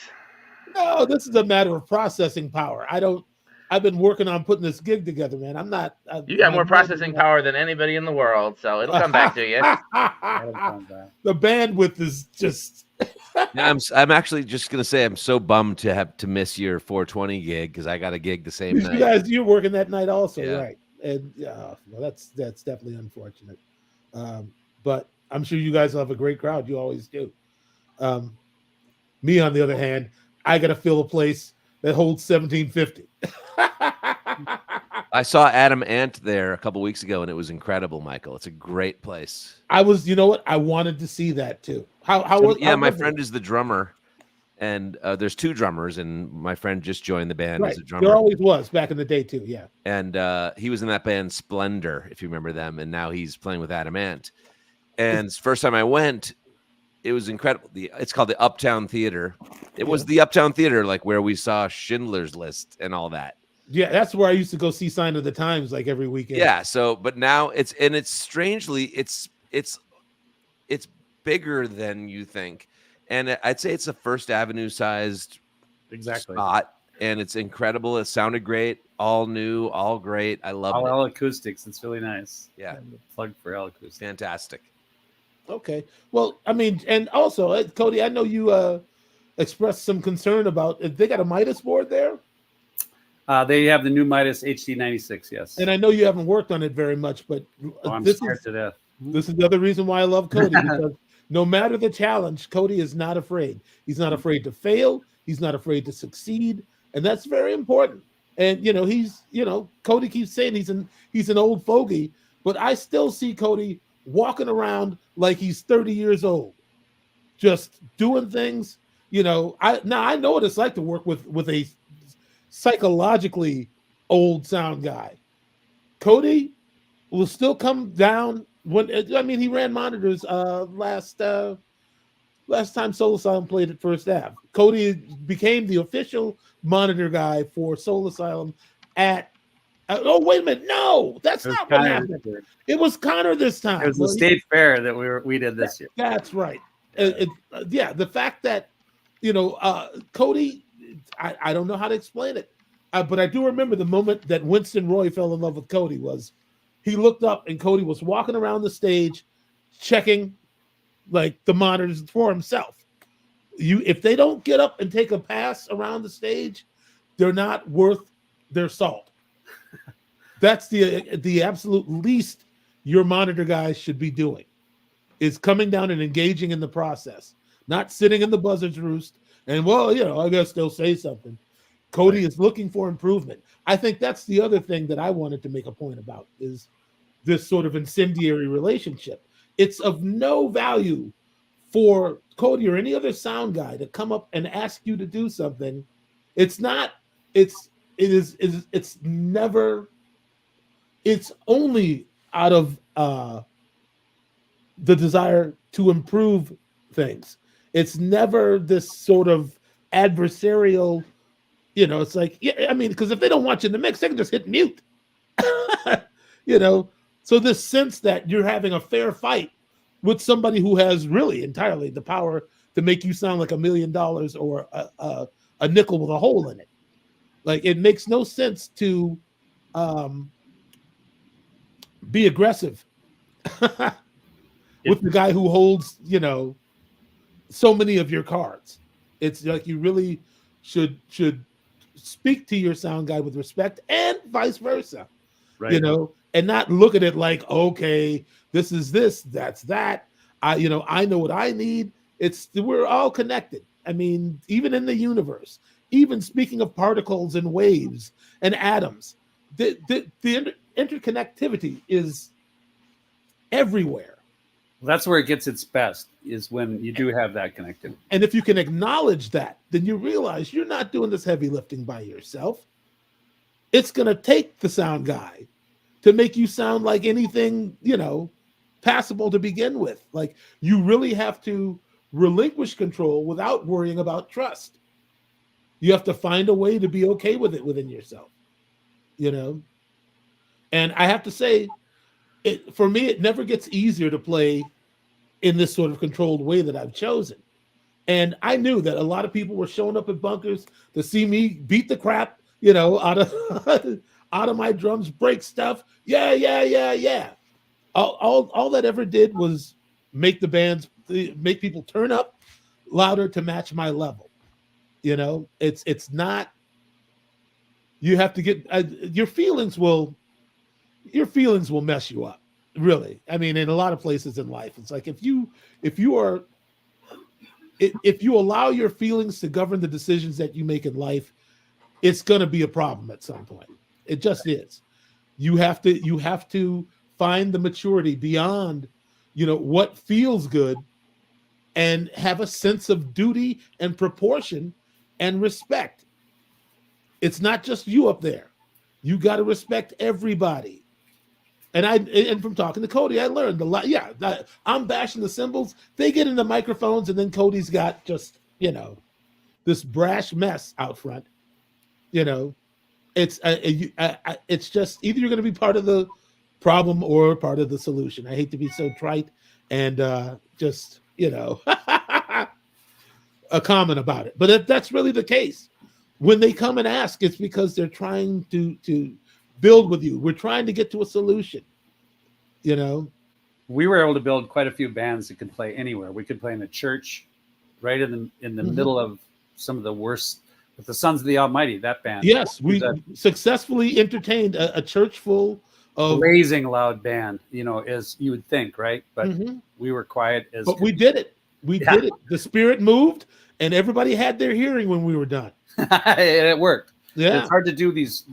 No, this is a matter of processing power. I've been working on putting this gig together, man. You got more processing power than anybody in the world, so it'll come back to you. The bandwidth is just. Yeah, I'm actually just gonna say I'm so bummed to have to miss your 420 gig because I got a gig the same night. You're working that night also, right? And well, that's definitely unfortunate. But I'm sure you guys will have a great crowd. You always do. Me, on the other hand, I got to fill a place that holds 1750. I saw Adam Ant there a couple weeks ago, and it was incredible, Michael. It's a great place. You know what? I wanted to see that too. How my friend is the drummer, And there's 2 drummers, and my friend just joined the band Right. as a drummer. There always was back in the day too. Yeah. And he was in that band Splendor, if you remember them, and now he's playing with Adam Ant. And first time I went, it was incredible. It's called the Uptown Theater. It was the Uptown Theater, like where we saw Schindler's List and all that. Yeah, that's where I used to go see Sign of the Times like every weekend. Yeah. So, but now it's strangely it's bigger than you think, and I'd say it's a First Avenue sized spot, and it's incredible. It sounded great, all new, all great. I love it. All acoustics. It's really nice. Yeah. Plug for all acoustics. Fantastic. Okay. Well, I mean, and also, Cody, I know you expressed some concern about they got a Midas board there. They have the new Midas HD96, yes. And I know you haven't worked on it very much, but I'm scared to death. This is the other reason why I love Cody, because no matter the challenge, Cody is not afraid. He's not afraid to fail. He's not afraid to succeed, and that's very important. And Cody keeps saying he's an old fogey, but I still see Cody walking around like he's 30 years old, just doing things. I know what it's like to work with a psychologically old sound guy. Cody will still come down he ran monitors last time Soul Asylum played at First Ave. Cody became the official monitor guy for Soul Asylum at oh, wait a minute. No, that's not what happened. It was Connor this time. It was the state fair that we did this year. That's right. The fact that Cody, I don't know how to explain it, but I do remember the moment that Winston Roy fell in love with Cody was he looked up and Cody was walking around the stage checking like the monitors for himself. If they don't get up and take a pass around the stage, they're not worth their salt. That's the absolute least your monitor guys should be doing, is coming down and engaging in the process, not sitting in the buzzard's roost and, I guess they'll say something. Cody is looking for improvement. I think that's the other thing that I wanted to make a point about is this sort of incendiary relationship. It's of no value for Cody or any other sound guy to come up and ask you to do something. It's only out of the desire to improve things. It's never this sort of adversarial, it's like, because if they don't want you in the mix, they can just hit mute. So this sense that you're having a fair fight with somebody who has really entirely the power to make you sound like $1 million or a nickel with a hole in it. Like, it makes no sense to be aggressive with the guy who holds, so many of your cards. It's like you really should speak to your sound guy with respect and vice versa, right? And not look at it like, okay, this is this, that's that. I know what I need. We're all connected. I mean, even in the universe, even speaking of particles and waves and atoms, the interconnectivity is everywhere. That's where it gets its best, is when you do have that connectivity. And if you can acknowledge that, then you realize you're not doing this heavy lifting by yourself. It's going to take the sound guy to make you sound like anything, passable to begin with. Like, you really have to relinquish control without worrying about trust. You have to find a way to be okay with it within yourself, And I have to say, for me, it never gets easier to play in this sort of controlled way that I've chosen. And I knew that a lot of people were showing up at bunkers to see me beat the crap, out of my drums, break stuff. Yeah. All that ever did was make people turn up louder to match my level. It's not. You have to get your feelings will mess you up. Really. I mean, in a lot of places in life, it's like if you allow your feelings to govern the decisions that you make in life, it's going to be a problem at some point. It just is. You have to find the maturity beyond, what feels good and have a sense of duty and proportion and respect. It's not just you up there. You got to respect everybody. And from talking to Cody, I learned a lot. Yeah, I'm bashing the cymbals. They get in the microphones, and then Cody's got just, this brash mess out front. It's just either you're going to be part of the problem or part of the solution. I hate to be so trite and just, a comment about it. But that's really the case. When they come and ask, it's because they're trying to build with you. We're trying to get to a solution. We were able to build quite a few bands that could play anywhere. We could play in a church, right in the middle of some of the worst. With the Sons of the Almighty, that band. Yes, we successfully entertained a church full of blazing loud band. As you would think, right? But we were quiet as. But we did it. We did it. The spirit moved, and everybody had their hearing when we were done. It worked. Yeah, it's hard to do these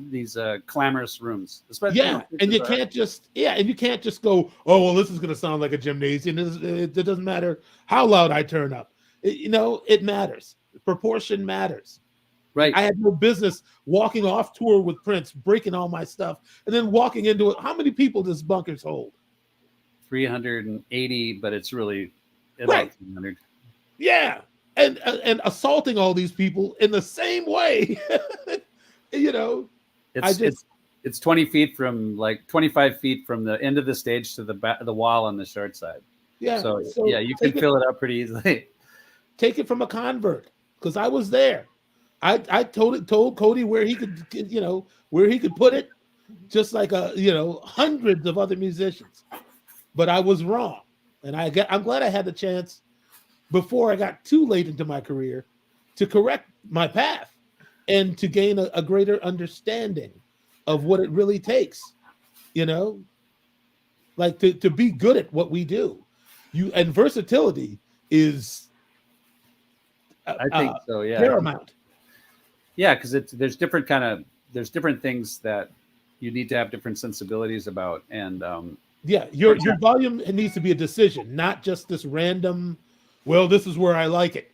clamorous rooms, especially. Yeah, and you can't just go, oh well, this is going to sound like a gymnasium. It doesn't matter how loud I turn up. It matters. Proportion matters. Right. I had no business walking off tour with Prince, breaking all my stuff, and then walking into it. How many people does Bunkers hold? 380, but it's really right. 300. Yeah, and assaulting all these people in the same way. It's 20 feet from 25 feet from the end of the stage to the wall on the short side. Yeah. So you can fill it up pretty easily. Take it from a convert, because I was there. I told Cody where he could, where he could put it, just like hundreds of other musicians. But I was wrong, and I'm glad I had the chance before I got too late into my career to correct my path and to gain a greater understanding of what it really takes, like to be good at what we do. And versatility is I think so, yeah. Paramount. Yeah, because there's different things that you need to have different sensibilities about, and your volume needs to be a decision, not just this random. Well, this is where I like it.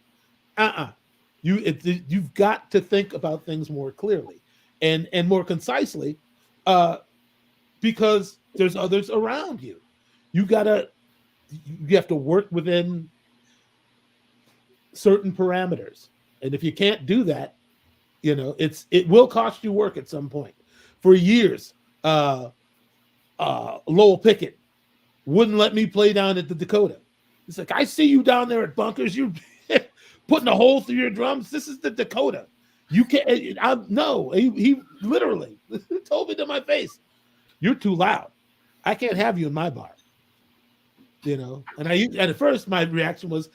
You've got to think about things more clearly and more concisely, because there's others around you. You have to work within certain parameters, and if you can't do that, it will cost you work at some point. For years, Lowell Pickett wouldn't let me play down at the Dakota. It's like, I see you down there at Bunkers. You're putting a hole through your drums. This is the Dakota. You can't. No, he literally told me to my face, "You're too loud. I can't have you in my bar." And at first my reaction was,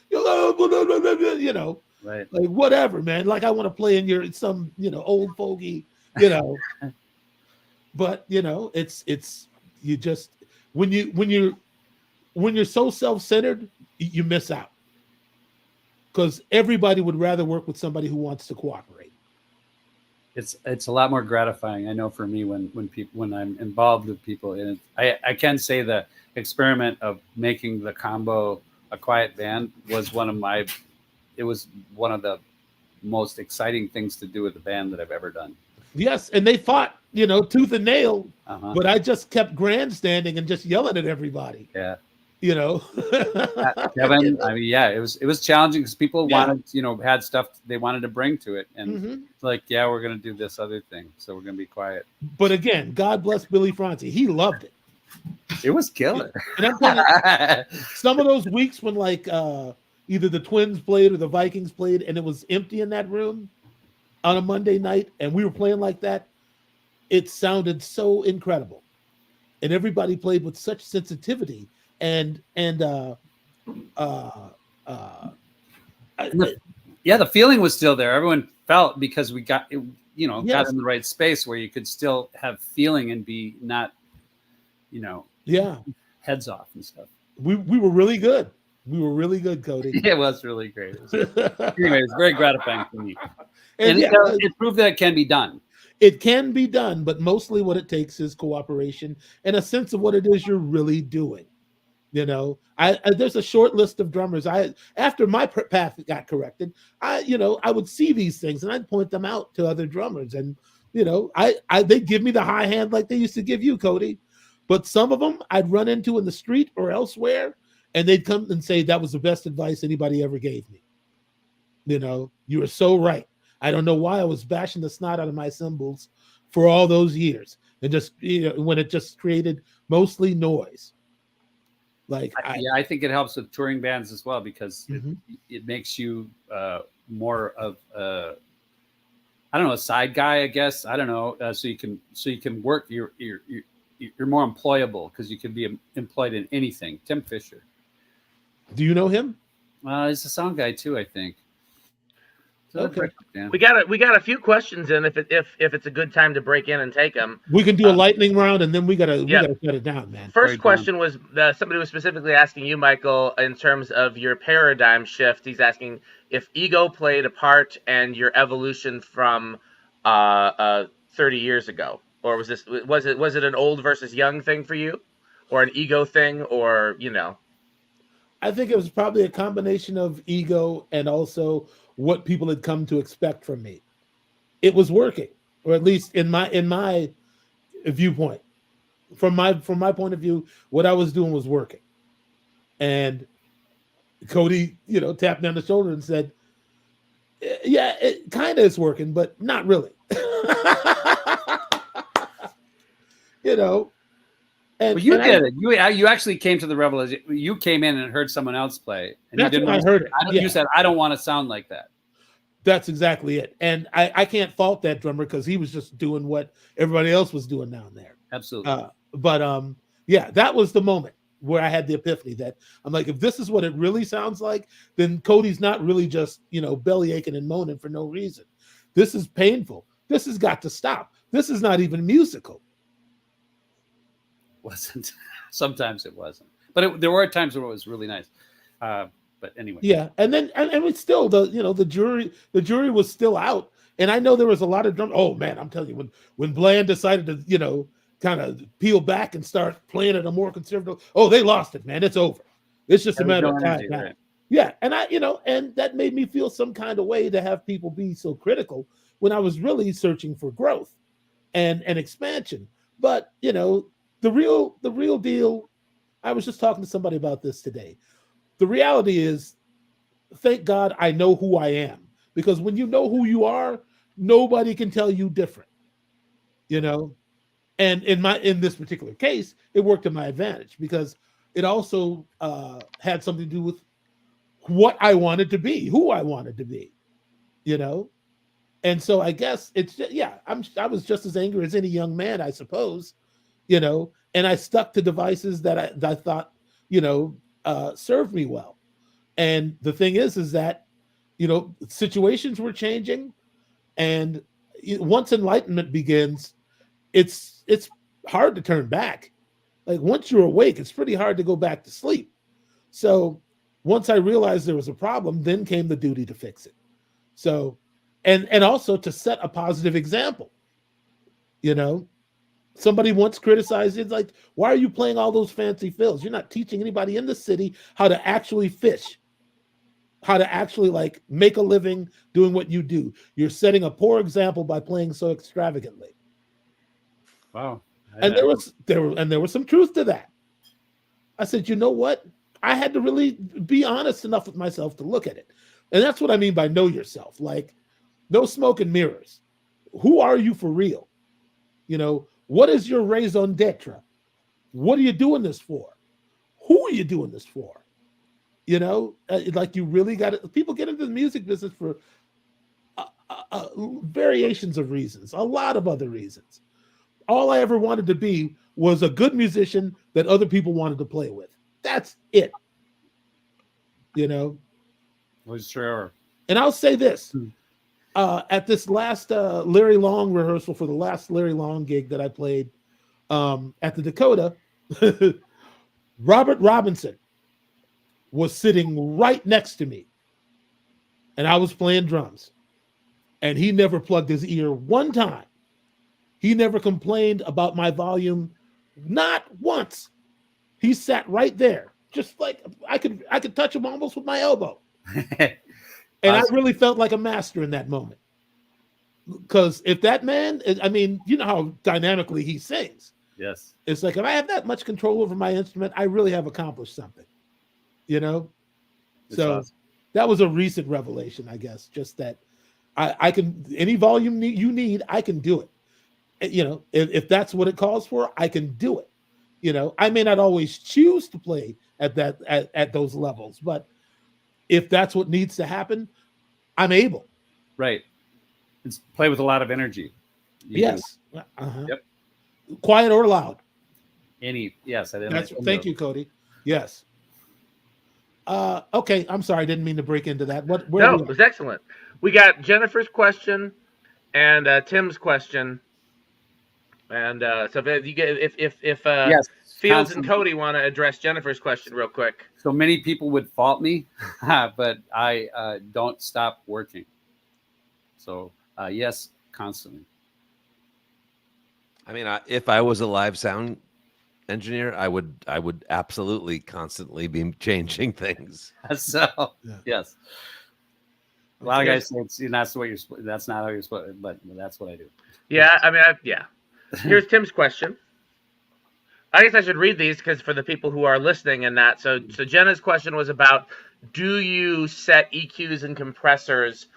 right, like, whatever, man. Like, I want to play in some old fogey, But it's you just when you're so self-centered, you miss out, because everybody would rather work with somebody who wants to cooperate. It's a lot more gratifying, I know, for me when I'm involved with people, and I can say the experiment of making the combo a quiet band was one of the most exciting things to do with the band that I've ever done. Yes, and they fought, tooth and nail, but I just kept grandstanding and just yelling at everybody. Yeah. Kevin, I mean, yeah, it was challenging because people wanted, had stuff they wanted to bring to it, and it's like, yeah, we're going to do this other thing, so we're going to be quiet. But again, God bless Billy Francie. He loved it. It was killer. And I'm telling you, some of those weeks when either the Twins played or the Vikings played, and it was empty in that room on a Monday night, and we were playing like that, it sounded so incredible, and everybody played with such sensitivity. And the feeling was still there. Everyone felt, because we got got in the right space where you could still have feeling and be not, heads off and stuff. We were really good. We were really good, Cody. It was really great. Anyway, it's very gratifying for me. And it proved that it can be done. It can be done, but mostly what it takes is cooperation and a sense of what it is you're really doing. You know, I there's a short list of drummers. After my path got corrected, I would see these things and I'd point them out to other drummers, and they give me the high hand like they used to give you, Cody. But some of them I'd run into in the street or elsewhere, and they'd come and say that was the best advice anybody ever gave me. You were so right. I don't know why I was bashing the snot out of my cymbals for all those years, and just when it just created mostly noise. I think it helps with touring bands as well, because it makes you more of a side guy, I guess. I don't know. So you can work. You're more employable because you can be employed in anything. Tim Fisher. Do you know him? He's a sound guy too, I think. So okay. We got a few questions in. If it's a good time to break in and take them, we can do a lightning round, and then we gotta shut it down, man. First question was somebody was specifically asking you, Michael, in terms of your paradigm shift. He's asking if ego played a part and your evolution from 30 years ago, or was it an old versus young thing for you, or an ego thing, or I think it was probably a combination of ego and also what people had come to expect from me. It was working, or at least in my viewpoint. From my point of view, what I was doing was working. And Cody, tapped me on the shoulder and said, "Yeah, it kind of is working, but not really." And well, you did it. You actually came to the revelation. You came in and heard someone else play, and that's when I heard it. You said, "I don't want to sound like that." That's exactly it. And I can't fault that drummer because he was just doing what everybody else was doing down there. Absolutely. But that was the moment where I had the epiphany that I'm like, if this is what it really sounds like, then Cody's not really just belly aching and moaning for no reason. This is painful. This has got to stop. This is not even musical. Wasn't. Sometimes it wasn't, but there were times where it was really nice. But anyway, yeah, and then it's still the jury was still out, and I know there was a lot of drum. Oh man, I'm telling you, when Bland decided to kind of peel back and start playing at a more conservative, they lost it, man. It's over. It's just a matter of time. Right? Yeah, and and that made me feel some kind of way to have people be so critical when I was really searching for growth and expansion. But the real deal, I was just talking to somebody about this today. The reality is, thank God I know who I am, because when you know who you are, nobody can tell you different, and in this particular case, it worked to my advantage because it also had something to do with what I wanted to be, who I wanted to be, and so I guess it's I was just as angry as any young man, I suppose. And I stuck to devices that I thought, served me well. And the thing is that, situations were changing, and once enlightenment begins, it's hard to turn back. Like once you're awake, it's pretty hard to go back to sleep. So once I realized there was a problem, then came the duty to fix it. So, and also to set a positive example, Somebody once criticized it, like, why are you playing all those fancy fills? You're not teaching anybody in the city how to actually fish, how to actually make a living doing what you do. You're setting a poor example by playing so extravagantly. Wow. And there was some truth to that. I said, you know what? I had to really be honest enough with myself to look at it. And that's what I mean by know yourself. Like, no smoke and mirrors. Who are you for real? What is your raison d'etre? What are you doing this for? Who are you doing this for? You really got it. People get into the music business for variations of reasons, a lot of other reasons. All I ever wanted to be was a good musician that other people wanted to play with. That's it. Was sure. And I'll say this. At this last Larry Long rehearsal for the last Larry Long gig that I played at the Dakota, Robert Robinson was sitting right next to me, and I was playing drums, and he never plugged his ear one time. He never complained about my volume, not once. He sat right there just like I could touch him almost with my elbow. And I Awesome. really felt like a master in that moment. Because if that man, I mean, you know how dynamically he sings. Yes. It's like if I have that much control over my instrument, I really have accomplished something. You know? It's So awesome. that was a recent revelation, I guess. Just that I can, any volume you need, I can do it. You know, if that's what it calls for, I can do it. You know, I may not always choose to play at those levels, but if that's what needs to happen, I'm able. Right. It's play with a lot of energy. You Yes. Uh-huh. Yep. Quiet or loud. Yes, I didn't. That's thank you, Cody. Yes. Okay. I'm sorry. I didn't mean to break into that. Where No, it was excellent. We got Jennifer's question and Tim's question, and so if Yes, Fields and Cody want to address Jennifer's question real quick. So many people would fault me, but I don't stop working. So yes, constantly. I mean, if I was a live sound engineer, I would absolutely constantly be changing things. So Yeah. yes, a lot of guys say that's not how you're supposed, but that's what I do. Yeah, I mean, yeah. Here's Tim's question. I guess I should read these because for the people who are listening and that. So Jenna's question was about: do you set EQs and compressors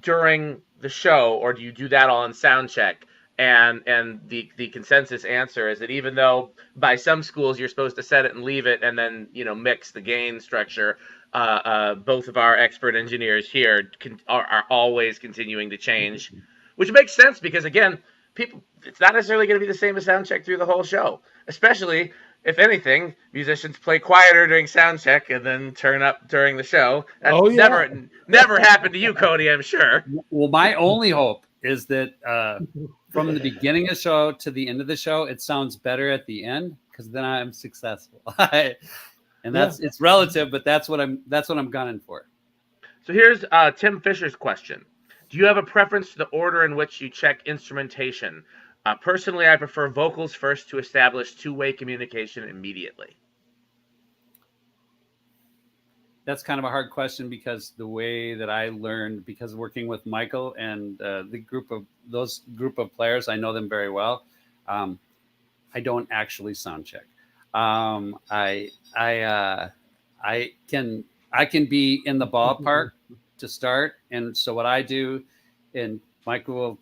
during the show, or do you do that all in sound check? And the consensus answer is that even though by some schools you're supposed to set it and leave it and then mix the gain structure, both of our expert engineers here are always continuing to change, which makes sense because again, it's not necessarily going to be the same as sound check through the whole show, especially if anything, musicians play quieter during sound check and then turn up during the show. That's never happened to you, Cody, I'm sure. Well, my only hope is that from the beginning of the show to the end of the show, it sounds better at the end because then I'm successful. And it's relative, but that's what I'm gunning for. So here's Tim Fisher's question. Do you have a preference to the order in which you check instrumentation? Personally, I prefer vocals first to establish two-way communication immediately. That's kind of a hard question because the way that I learned, because working with Michael and the group of players, I know them very well. I don't actually sound check. I can be in the ballpark to start, and so what I do, and Michael will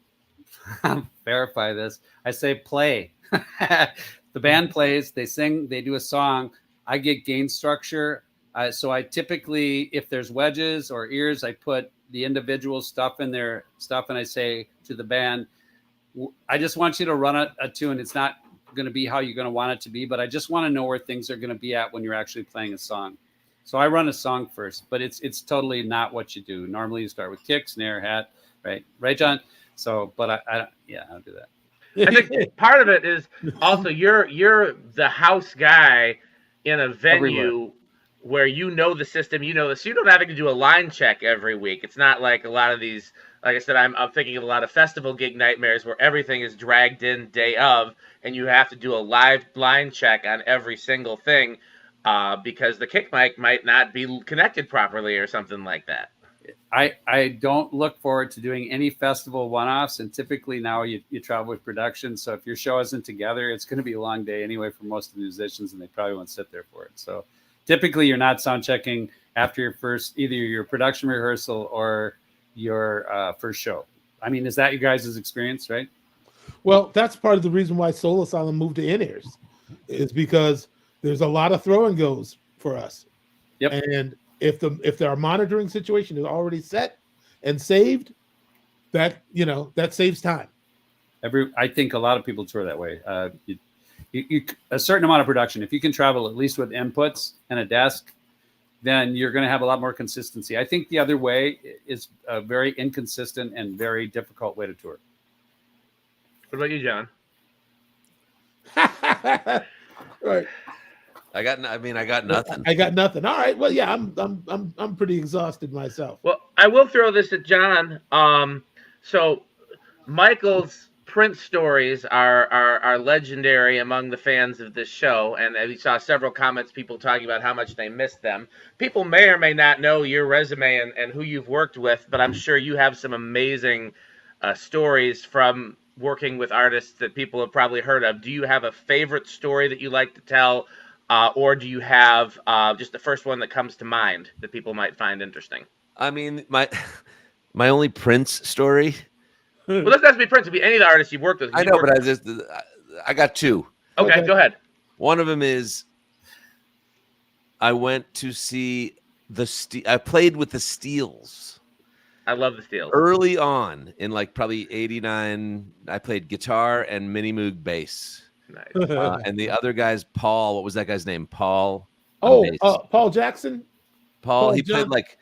verify this, I say play. The band plays, they sing, they do a song. I get gain structure. So I typically, if there's wedges or ears, I put the individual stuff in their stuff, and I say to the band, I just want you to run a tune. It's not going to be how you're going to want it to be, but I just want to know where things are going to be at when you're actually playing a song. So I run a song first, but it's totally not what you do. Normally you start with kick, snare, hat, right, John? So, but I'll do that. I think part of it is also you're the house guy in a venue Everywhere. where you know the system, so you don't have to do a line check every week. It's not like a lot of these, like I said, I'm thinking of a lot of festival gig nightmares where everything is dragged in day of, and you have to do a live line check on every single thing because the kick mic might not be connected properly or something like that. I don't look forward to doing any festival one-offs, and typically now you travel with production. So if your show isn't together, it's going to be a long day anyway for most of the musicians, and they probably won't sit there for it. So typically you're not sound checking after either your production rehearsal or your first show. I mean, is that your guys' experience, right? Well, that's part of the reason why Soul Asylum moved to in-ears, is because there's a lot of throw and goes for us. Yep. And if our monitoring situation is already set and saved, that saves time. I think a lot of people tour that way. You a certain amount of production, if you can travel at least with inputs and a desk, then you're going to have a lot more consistency. I think the other way is a very inconsistent and very difficult way to tour. What about you, John? Right. I got nothing. I got nothing. All right. Well, yeah, I'm pretty exhausted myself. Well, I will throw this at John. So Michael's Prince stories are legendary among the fans of this show, and we saw several comments, people talking about how much they missed them. People may or may not know your resume and who you've worked with, but I'm sure you have some amazing stories from working with artists that people have probably heard of. Do you have a favorite story that you like to tell, or do you have just the first one that comes to mind that people might find interesting? I mean, my only Prince story. Well, it doesn't have to be Prince. It could be any of the artists you've worked with. I know, but I got two. Okay, go ahead. One of them is I went to see I played with the Steels. I love the Steels. Early on, in like probably 89, I played guitar and Mini Moog bass. Nice. And the other guy's Paul. What was that guy's name? Paul. Paul Jackson. Paul. He played like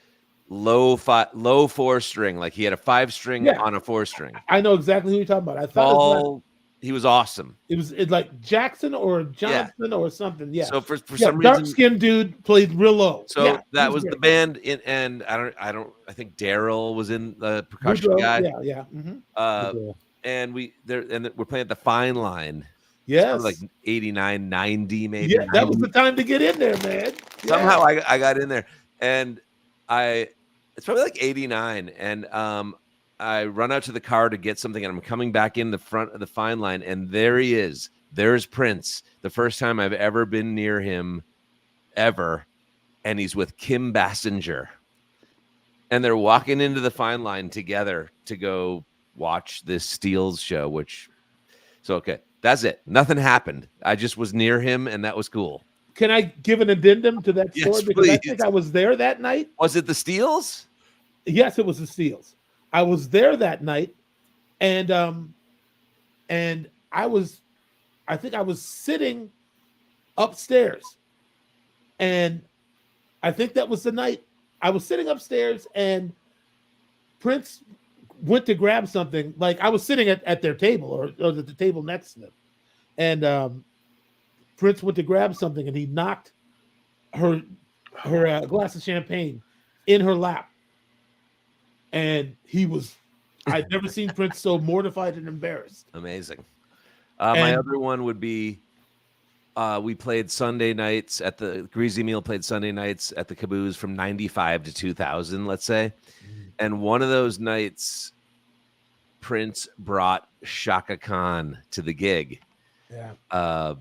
low 4-string. Like he had a 5-string on a 4-string. I know exactly who you're talking about. I thought Paul. He was awesome. It's like Jackson or Johnson or something. Yeah. So for some reason, dark skinned dude played real low. So that was the band. And I think Daryl was in the percussion guy. Yeah. Mm-hmm. And we're playing at the Fine Line. Yes. Like 89, 90 maybe. Yeah, that was the time to get in there, man. Yeah. Somehow I got in there, and it's probably like 89, and I run out to the car to get something, and I'm coming back in the front of the Fine Line, and there he is. There's Prince. The first time I've ever been near him, ever, and he's with Kim Basinger, and they're walking into the Fine Line together to go watch this Steels show. Okay, that's it. Nothing happened. I just was near him, and that was cool. Can I give an addendum to that story? Yes, because I please. think I was there that night. Was it the Steels? Yes, it was the Steels. I was there that night, and I think I was sitting upstairs, and I think that was the night I was sitting upstairs, and Prince went to grab something. Like I was sitting at their table or at the table next to them, and Prince went to grab something, and he knocked her glass of champagne in her lap. And I'd never seen Prince so mortified and embarrassed. Amazing. My other one would be, we played Sunday nights at the Greasy Meal played Sunday nights at the Caboose from 95 to 2000, let's say. And one of those nights, Prince brought Chaka Khan to the gig. Yeah.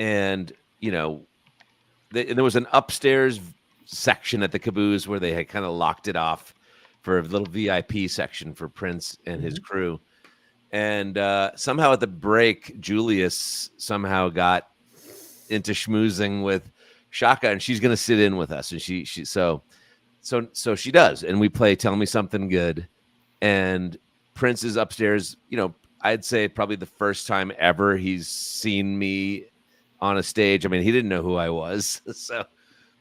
And, there was an upstairs section at the Caboose where they had kind of locked it off for a little VIP section for Prince and his crew. And somehow at the break, Julius somehow got into schmoozing with Chaka, and she's going to sit in with us. And so she does. And we play Tell Me Something Good. And Prince is upstairs, I'd say probably the first time ever he's seen me on a stage. I mean, he didn't know who I was.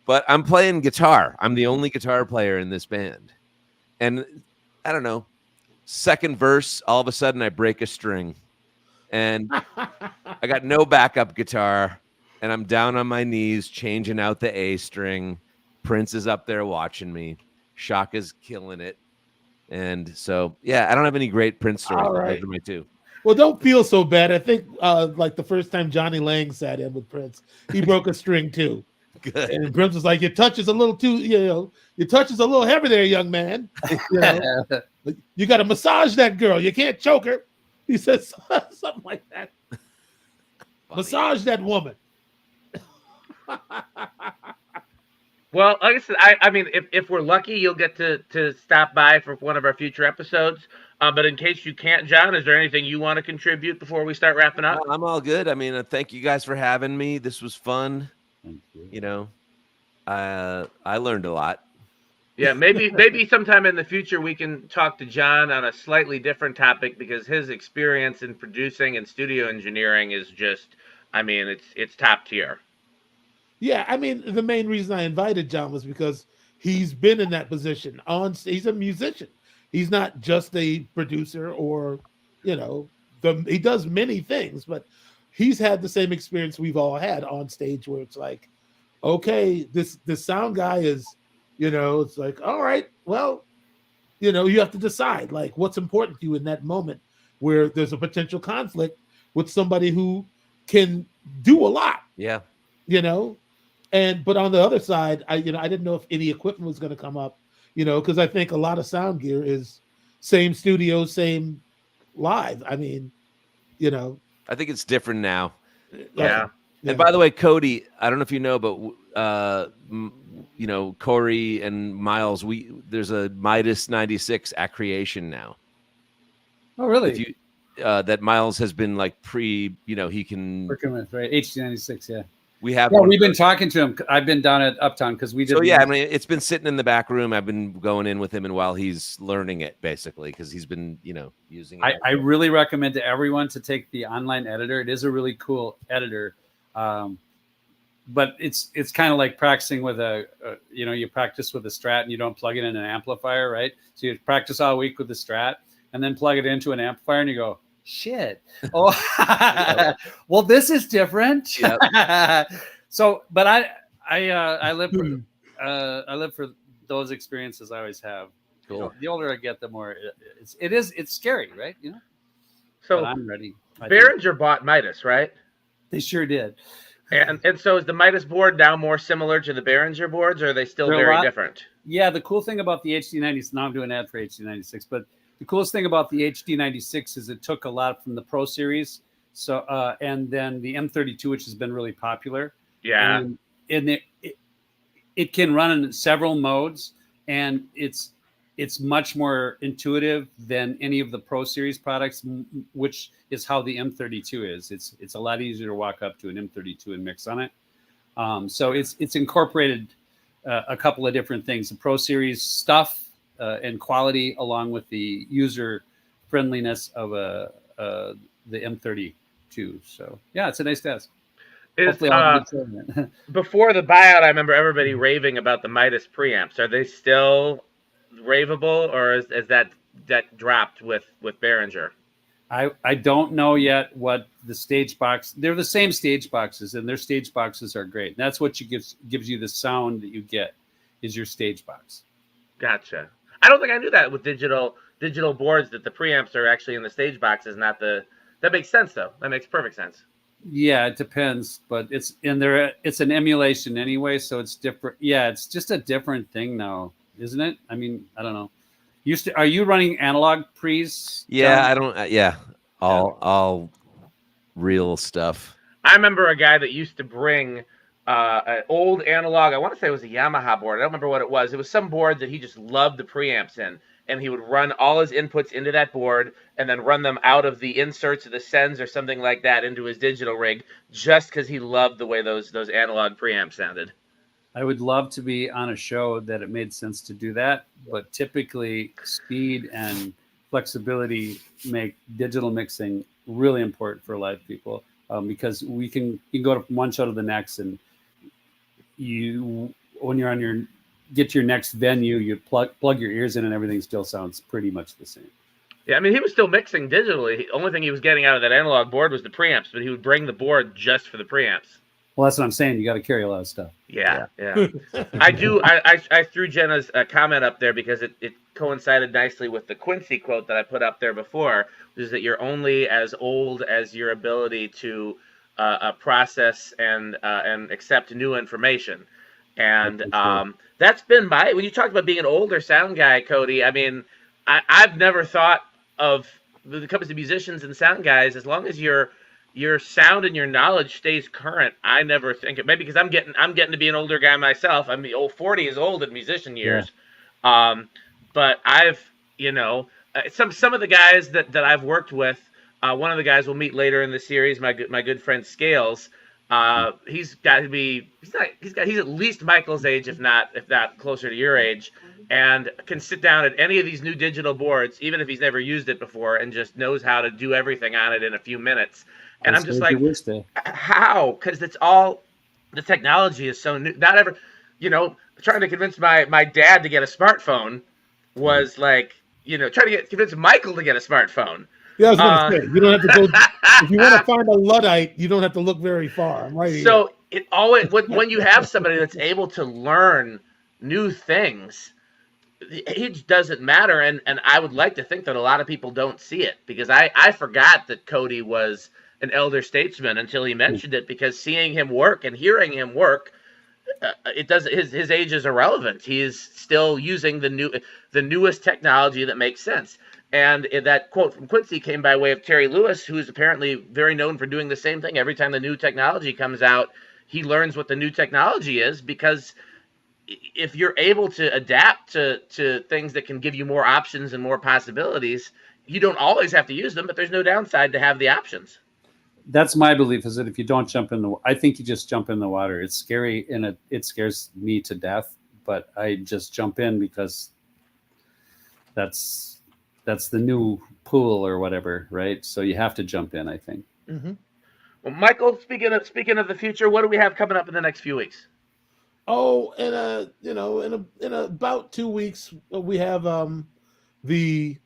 But I'm playing guitar. I'm the only guitar player in this band. And I don't know, second verse, all of a sudden I break a string, and I got no backup guitar, and I'm down on my knees changing out the A string. Prince is up there watching me. Shaka's killing it. And so, I don't have any great Prince stories. All right. Those are my two. Well, don't feel so bad. I think like the first time Johnny Lang sat in with Prince, he broke a string too. Good. And Prince was like, your touch is a little too, your touch is a little heavy there, young man. You got to massage that girl. You can't choke her. He says something like that. Massage that woman. Well, like I said, I mean, if we're lucky, you'll get to stop by for one of our future episodes. But in case you can't, John, is there anything you want to contribute before we start wrapping up? I'm all good. I mean, thank you guys for having me. This was fun. Thank you. I learned a lot. Yeah, maybe sometime in the future we can talk to John on a slightly different topic, because his experience in producing and studio engineering is just, it's top tier. Yeah, I mean, the main reason I invited John was because he's been in that position. He's a musician. He's not just a producer or, he does many things, but he's had the same experience we've all had on stage, where it's like, okay, this sound guy is, it's like, all right, well, you have to decide like what's important to you in that moment where there's a potential conflict with somebody who can do a lot. Yeah. But on the other side, I didn't know if any equipment was going to come up, because I think a lot of sound gear is same studio, same live. I mean, I think it's different now. Yeah. And by the way, Cody, I don't know if you know, but Corey and Miles, there's a Midas 96 at Creation now. Oh, really? That Miles has been like he can working with, right? HD96, yeah. We have. Yeah, we've been talking to him. I've been down at Uptown because we did. So yeah, I mean, it's been sitting in the back room. I've been going in with him, and while he's learning it, basically, because he's been, using it. I really recommend to everyone to take the online editor. It is a really cool editor, but it's kind of like practicing with you practice with a Strat and you don't plug it in an amplifier, right? So you practice all week with the Strat and then plug it into an amplifier, and you go, shit. Oh, well, this is different. Yep. So, but I live for those experiences. I always have. Cool. The older I get, the more it's scary, right? So but I'm ready. Behringer bought Midas, right? They sure did. And so is the Midas board now more similar to the Behringer boards, or are they still very different? Yeah, the cool thing about the HD96, now I'm doing an ad for HD96, but the coolest thing about the HD96 is it took a lot from the Pro Series, so and then the M32, which has been really popular. Yeah, and it can run in several modes, and it's much more intuitive than any of the Pro Series products, which is how the M32 is. It's a lot easier to walk up to an M32 and mix on it. So it's incorporated a couple of different things: the Pro Series stuff. And quality, along with the user friendliness of the M32. So yeah, it's a nice desk. Before the buyout, I remember everybody raving about the Midas preamps. Are they still raveable, or is that dropped with Behringer? I don't know yet what the stage box. They're the same stage boxes, and their stage boxes are great. And that's what gives you the sound that you get is your stage box. Gotcha. I don't think I knew that with digital boards that the preamps are actually in the stage boxes, not the. That makes sense though. That makes perfect sense. Yeah, it depends, but it's an emulation anyway, so it's different. Yeah, it's just a different thing now, isn't it? I mean, I don't know. Are you running analog pre's? Yeah, I don't. Yeah, all real stuff. I remember a guy that used to bring an old analog. I want to say it was a Yamaha board. I don't remember what it was. It was some board that he just loved the preamps in, and he would run all his inputs into that board and then run them out of the inserts of the sends or something like that into his digital rig, just because he loved the way those analog preamps sounded. I would love to be on a show that it made sense to do that, but typically speed and flexibility make digital mixing really important for live people, because you can go from one show to the next, and when you're get to your next venue, you plug your ears in and everything still sounds pretty much the same. Yeah, I mean, he was still mixing digitally. The only thing he was getting out of that analog board was the preamps, but he would bring the board just for the preamps. Well, that's what I'm saying. You got to carry a lot of stuff. Yeah. I threw Jenna's comment up there because it coincided nicely with the Quincy quote that I put up there before, which is that you're only as old as your ability to process and accept new information. And that's been when you talked about being an older sound guy, Cody, I mean, I've never thought of, when it comes to musicians and sound guys, as long as your sound and your knowledge stays current, I never think it, maybe because I'm getting to be an older guy myself. I mean, 40 is old in musician years. Yeah. But I've, some of the guys that I've worked with, one of the guys we'll meet later in the series, my good friend Scales. He's at least Michael's age, if not closer to your age, and can sit down at any of these new digital boards, even if he's never used it before, and just knows how to do everything on it in a few minutes. And I'm just like, how? Because it's all, the technology is so new. Not ever, trying to convince my dad to get a smartphone was like, trying to convince Michael to get a smartphone. Yeah, I was going to say, you don't have to go. If you want to find a Luddite, you don't have to look very far. I'm right here. So it always, when you have somebody that's able to learn new things, the age doesn't matter, and I would like to think that a lot of people don't see it, because I forgot that Cody was an elder statesman until he mentioned it, because seeing him work and hearing him work, it does his age is irrelevant. He is still using the newest technology that makes sense. And that quote from Quincy came by way of Terry Lewis, who is apparently very known for doing the same thing. Every time the new technology comes out, he learns what the new technology is, because if you're able to adapt to things that can give you more options and more possibilities, you don't always have to use them, but there's no downside to have the options. That's my belief, is that if you don't jump in the, I think you just jump in the water. It's scary, and it scares me to death, but I just jump in because that's the new pool or whatever, right? So you have to jump in, I think. Mm-hmm. Well, Michael, speaking of the future, what do we have coming up in the next few weeks? Oh, in about 2 weeks, we have the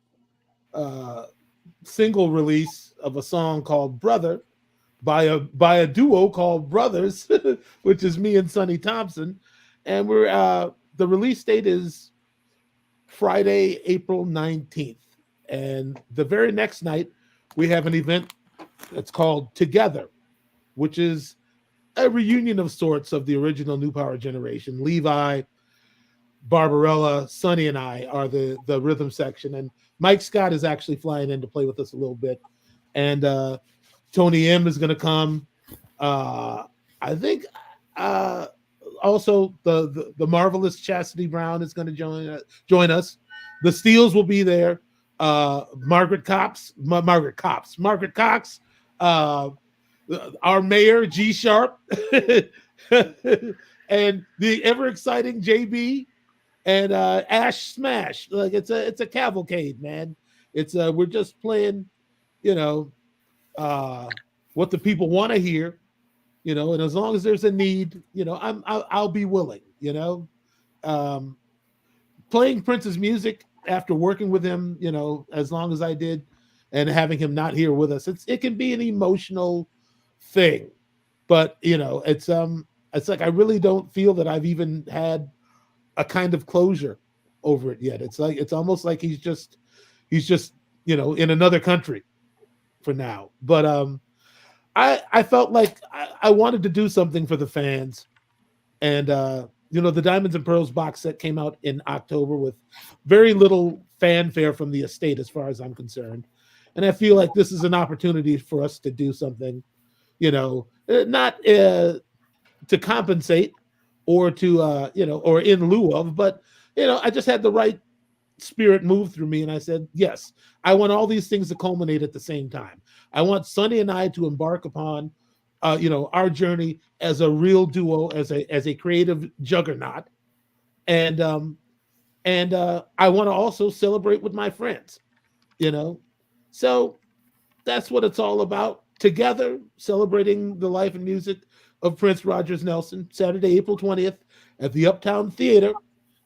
single release of a song called "Brother" by a duo called Brothers, which is me and Sonny Thompson, and we're the release date is Friday, April 19th, and the very next night we have an event that's called Together, which is a reunion of sorts of the original New Power generation. Levi, Barbarella, Sonny, and I are the rhythm section, and Mike Scott is actually flying in to play with us a little bit, and Tony M is going to come. I think also the marvelous Chastity Brown is going to join us. The Steels will be there. Margaret Cox, our mayor G Sharp, and the ever exciting JB, and Ash Smash. Like it's a cavalcade, man. It's we're just playing, what the people want to hear, and as long as there's a need, I'll be willing, playing Prince's music after working with him, as long as I did, and having him not here with us, it can be an emotional thing, but it's like I really don't feel that I've even had a kind of closure over it yet. It's almost like he's just in another country for now. But I felt like I wanted to do something for the fans, and the Diamonds and Pearls box set came out in October with very little fanfare from the estate, as far as I'm concerned, and I feel like this is an opportunity for us to do something, not to compensate or to or in lieu of, but I just had the right spirit move through me, and I said, yes, I want all these things to culminate at the same time. I want Sonny and I to embark upon our journey as a real duo, as a creative juggernaut, and I want to also celebrate with my friends, so that's what it's all about. Together, celebrating the life and music of Prince Rogers Nelson, Saturday, April 20th at the Uptown Theater.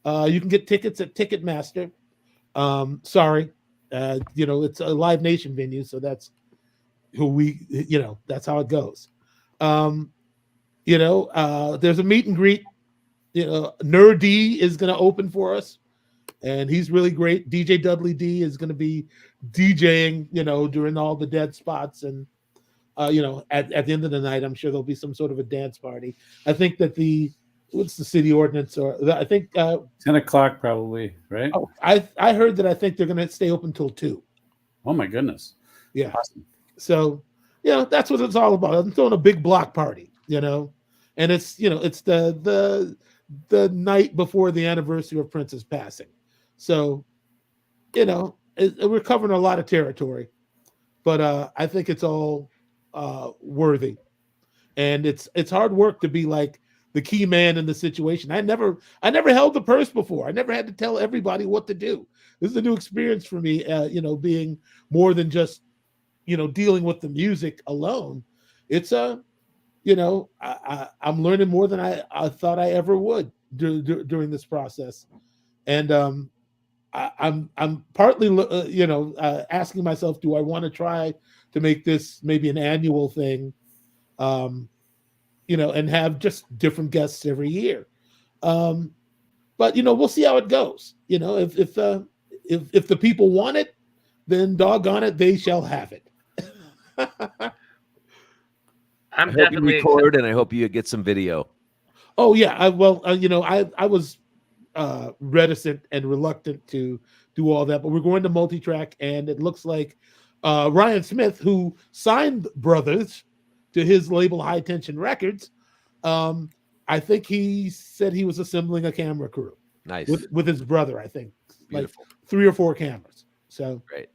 You can get tickets at Ticketmaster. It's a Live Nation venue, so that's who that's how it goes. There's a meet and greet. Nerdy is going to open for us, and he's really great. DJ Dudley D is going to be DJing, during all the dead spots, and at the end of the night, I'm sure there'll be some sort of a dance party. I think that what's the city ordinance, or I think 10 o'clock probably, right? Oh, I heard that I think they're going to stay open till 2. Oh my goodness! Yeah. Awesome. So that's what it's all about. I'm throwing a big block party, and it's it's the night before the anniversary of Prince's passing. So we're covering a lot of territory, but I think it's all worthy, and it's hard work to be like the key man in the situation. I never held the purse before. I never had to tell everybody what to do. This is a new experience for me, being more than just dealing with the music alone. It's I'm learning more than I thought I ever would during this process, and I'm partly asking myself, do I want to try to make this maybe an annual thing, and have just different guests every year. But but we'll see how it goes. If the people want it, then doggone it, they shall have it. I'm I hope you definitely record, and I hope you get some video. Oh yeah, I was reticent and reluctant to do all that, but we're going to multi-track, and it looks like Ryan Smith, who signed Brothers to his label High Tension Records, I think he said he was assembling a camera crew. Nice. With his brother, I think. Beautiful. Like 3 or 4 cameras. So Great.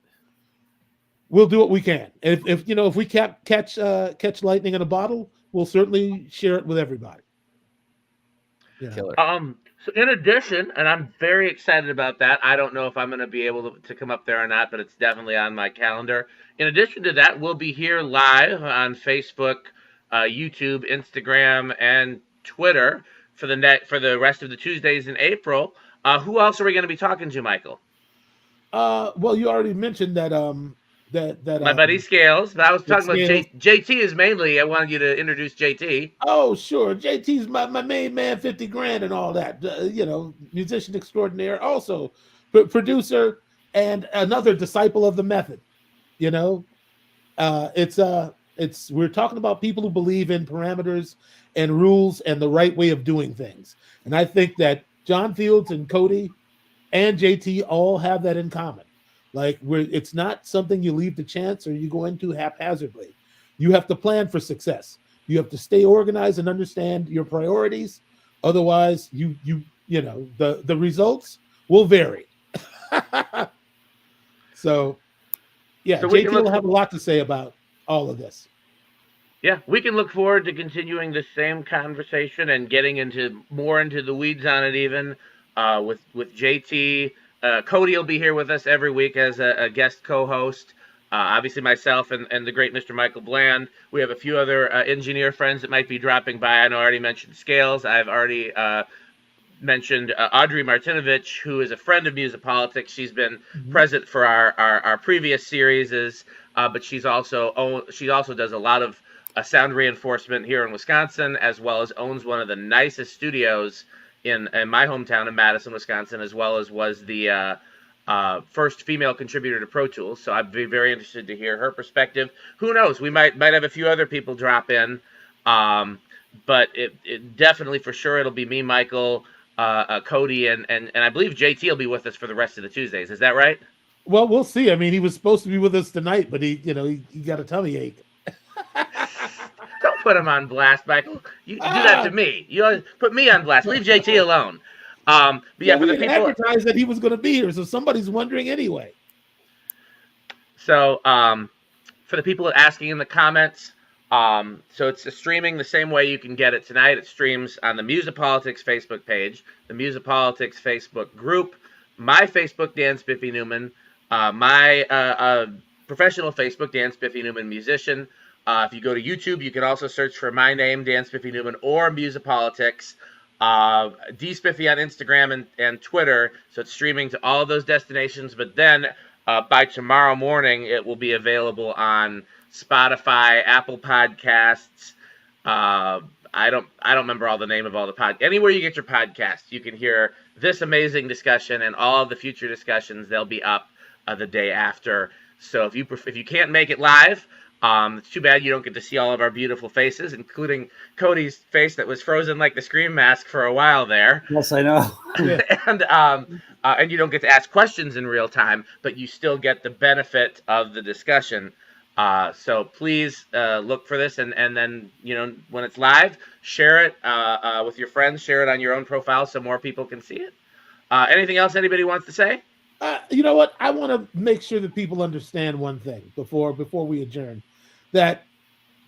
We'll do what we can. If we catch lightning in a bottle, we'll certainly share it with everybody. Yeah. Killer. So in addition, and I'm very excited about that. I don't know if I'm going to be able to come up there or not, but it's definitely on my calendar. In addition to that, we'll be here live on Facebook, YouTube, Instagram, and Twitter for the rest of the Tuesdays in April. Who else are we going to be talking to, Michael? Well, you already mentioned that my buddy Scales, but I was talking about Scales. JT is mainly. I wanted you to introduce JT. Oh, sure. JT's my main man, 50 grand and all that. Musician extraordinaire, also producer and another disciple of the method. We're talking about people who believe in parameters and rules and the right way of doing things. And I think that John Fields and Cody and JT all have that in common. Like, it's not something you leave to chance or you go into haphazardly. You have to plan for success. You have to stay organized and understand your priorities. Otherwise, the results will vary. So JT will have a lot to say about all of this. Yeah, we can look forward to continuing the same conversation and getting more into the weeds on it even with JT. Cody will be here with us every week as a guest co-host. Obviously myself and the great Mr. Michael Bland. We have a few other engineer friends that might be dropping by. I know I already mentioned Scales. I've already mentioned Audrey Martinovich, who is a friend of Musipolitics. She's been present for our previous series, but she also does a lot of sound reinforcement here in Wisconsin, as well as owns one of the nicest studios in my hometown of Madison, Wisconsin, as well as was the first female contributor to Pro Tools. So I'd be very interested to hear her perspective. Who knows? We might have a few other people drop in, but it definitely for sure it'll be me, Michael, Cody, and I believe JT will be with us for the rest of the Tuesdays. Is that right? Well, we'll see. I mean, he was supposed to be with us tonight, but he got a tummy ache. Don't put him on blast, Michael. You do that to me. You always put me on blast. Leave JT alone. But yeah, for the people advertised that he was going to be here, so somebody's wondering anyway. So for the people asking in the comments, so it's streaming the same way you can get it tonight. It streams on the Musipolitics Facebook page, the Musipolitics Facebook group, my Facebook, Dan Spiffy Neuman, my professional Facebook, Dan Spiffy Neuman Musician. If you go to YouTube, you can also search for my name, Dan Spiffy Neuman, or Musipolitics. DiSCiPLES on Instagram and Twitter. So it's streaming to all of those destinations. But then by tomorrow morning, it will be available on Spotify, Apple Podcasts. I don't remember all the name of all the podcasts. Anywhere you get your podcasts, you can hear this amazing discussion and all of the future discussions. They'll be up the day after. So if you can't make it live, it's too bad you don't get to see all of our beautiful faces, including Cody's face that was frozen like the Scream mask for a while there. Yes, I know. And you don't get to ask questions in real time, but you still get the benefit of the discussion. So please look for this, and then when it's live, share it with your friends, share it on your own profile so more people can see it. Anything else anybody wants to say? You know what? I want to make sure that people understand one thing before we adjourn, that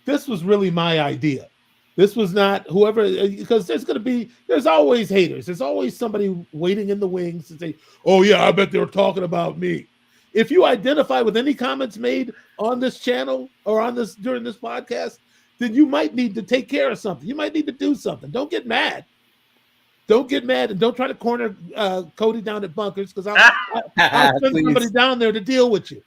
this was really my idea. This was not whoever, because there's always haters. There's always somebody waiting in the wings to say, oh yeah, I bet they were talking about me. If you identify with any comments made on this channel or during this podcast, then you might need to take care of something. You might need to do something. Don't get mad. Don't get mad, and don't try to corner Cody down at Bunkers, because I'll send somebody down there to deal with you.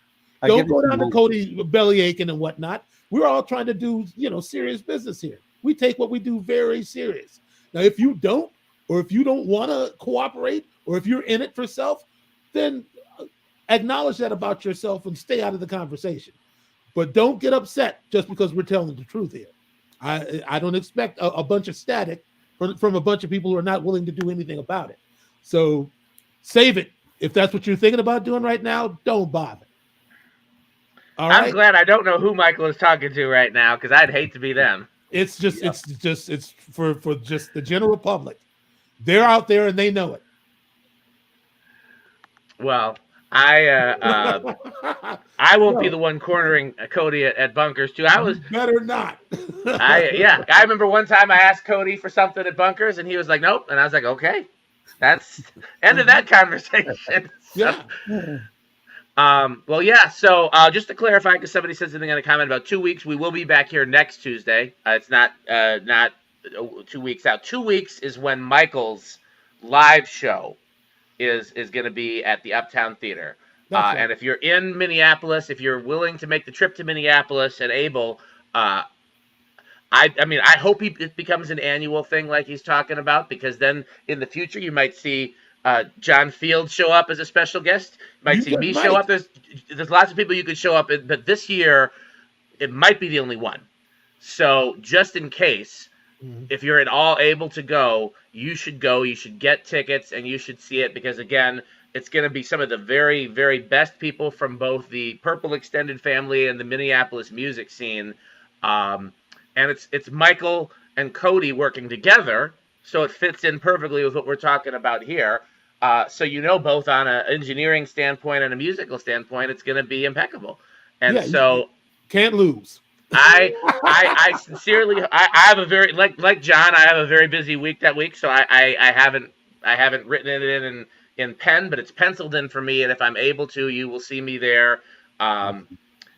Don't go down to Cody belly aching and whatnot. We're all trying to do serious business here. We take what we do very serious. Now, if you don't, or if you don't want to cooperate, or if you're in it for self, then acknowledge that about yourself and stay out of the conversation. But don't get upset just because we're telling the truth here. I don't expect a bunch of static from a bunch of people who are not willing to do anything about it. So save it. If that's what you're thinking about doing right now, don't bother. All right? I'm glad I don't know who Michael is talking to right now, because I'd hate to be them. It's for just the general public. They're out there and they know it. Well, I won't be the one cornering Cody at Bunkers too. I was better not. I remember one time I asked Cody for something at Bunkers and he was like, nope. And I was like, okay, that's end of that conversation. Yeah. Well, yeah. So just to clarify, because somebody said something in a comment about 2 weeks, we will be back here next Tuesday. It's not 2 weeks out. 2 weeks is when Michael's live show is going to be at the Uptown Theater. Right. And if you're in Minneapolis, if you're willing to make the trip to Minneapolis and able, I mean, I hope it becomes an annual thing like he's talking about, because then in the future you might see John Fields show up as a special guest. You might see me show up. There's lots of people you could show up, but this year it might be the only one. So just in case, if you're at all able to go, you should go. You should get tickets and you should see it, because again, it's going to be some of the very, very best people from both the Purple extended family and the Minneapolis music scene. And it's Michael and Cody working together, so it fits in perfectly with what we're talking about here. So both on an engineering standpoint and a musical standpoint, it's going to be impeccable. And so can't lose. I sincerely, I have a very, like John, I have a very busy week that week, so I haven't written it in pen, but it's penciled in for me, and if I'm able to, you will see me there. And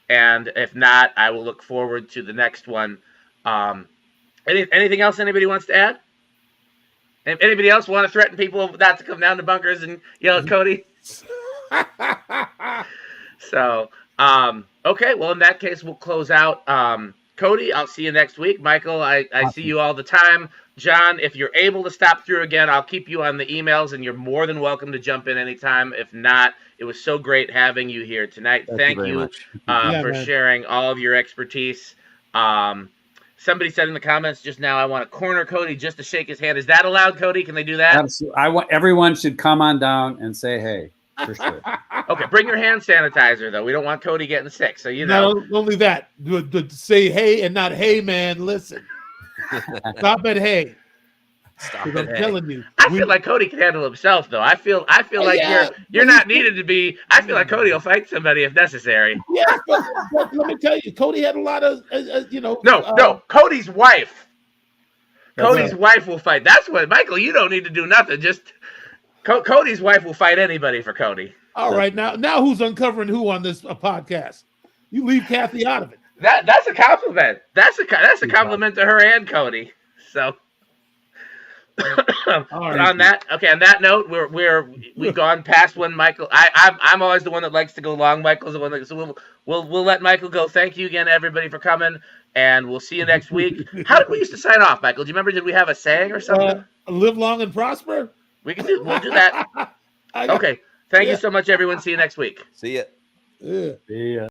if not, I will look forward to the next one. Anything else anybody wants to add? Anybody else want to threaten people not to come down to Bunkers and yell at Cody? So, okay, well, in that case, we'll close out. Cody, I'll see you next week. Michael, I see you all the time. John, if you're able to stop through again, I'll keep you on the emails, and you're more than welcome to jump in anytime. If not, it was so great having you here tonight. Thank you for sharing all of your expertise. Somebody said in the comments just now, I want to corner Cody just to shake his hand. Is that allowed, Cody? Can they do that? Absolutely. Everyone should come on down and say hey. For sure. Okay, bring your hand sanitizer, though. We don't want Cody getting sick, so you know. Not only that, but say hey and not hey, man, listen. Stop at hey. Stop it. I'm telling you. I feel like Cody can handle himself, though. I feel like you're not needed to be. I feel like Cody will fight somebody if necessary. Yeah, but let me tell you, Cody had a lot of, No, Cody's wife. Cody's wife will fight. That's what, Michael, you don't need to do nothing. Just Cody's wife will fight anybody for Cody. All right, now who's uncovering who on this podcast? You leave Kathy out of it. That's a compliment. That's a compliment to her and Cody. So, on that note, we've gone past when Michael. I'm always the one that likes to go long. Michael's the one that. So we'll let Michael go. Thank you again, everybody, for coming, and we'll see you next week. How did we used to sign off, Michael? Do you remember? Did we have a saying or something? Live long and prosper. We'll do that. Okay. Thank you so much, everyone. See you next week. See ya. Yeah. See ya.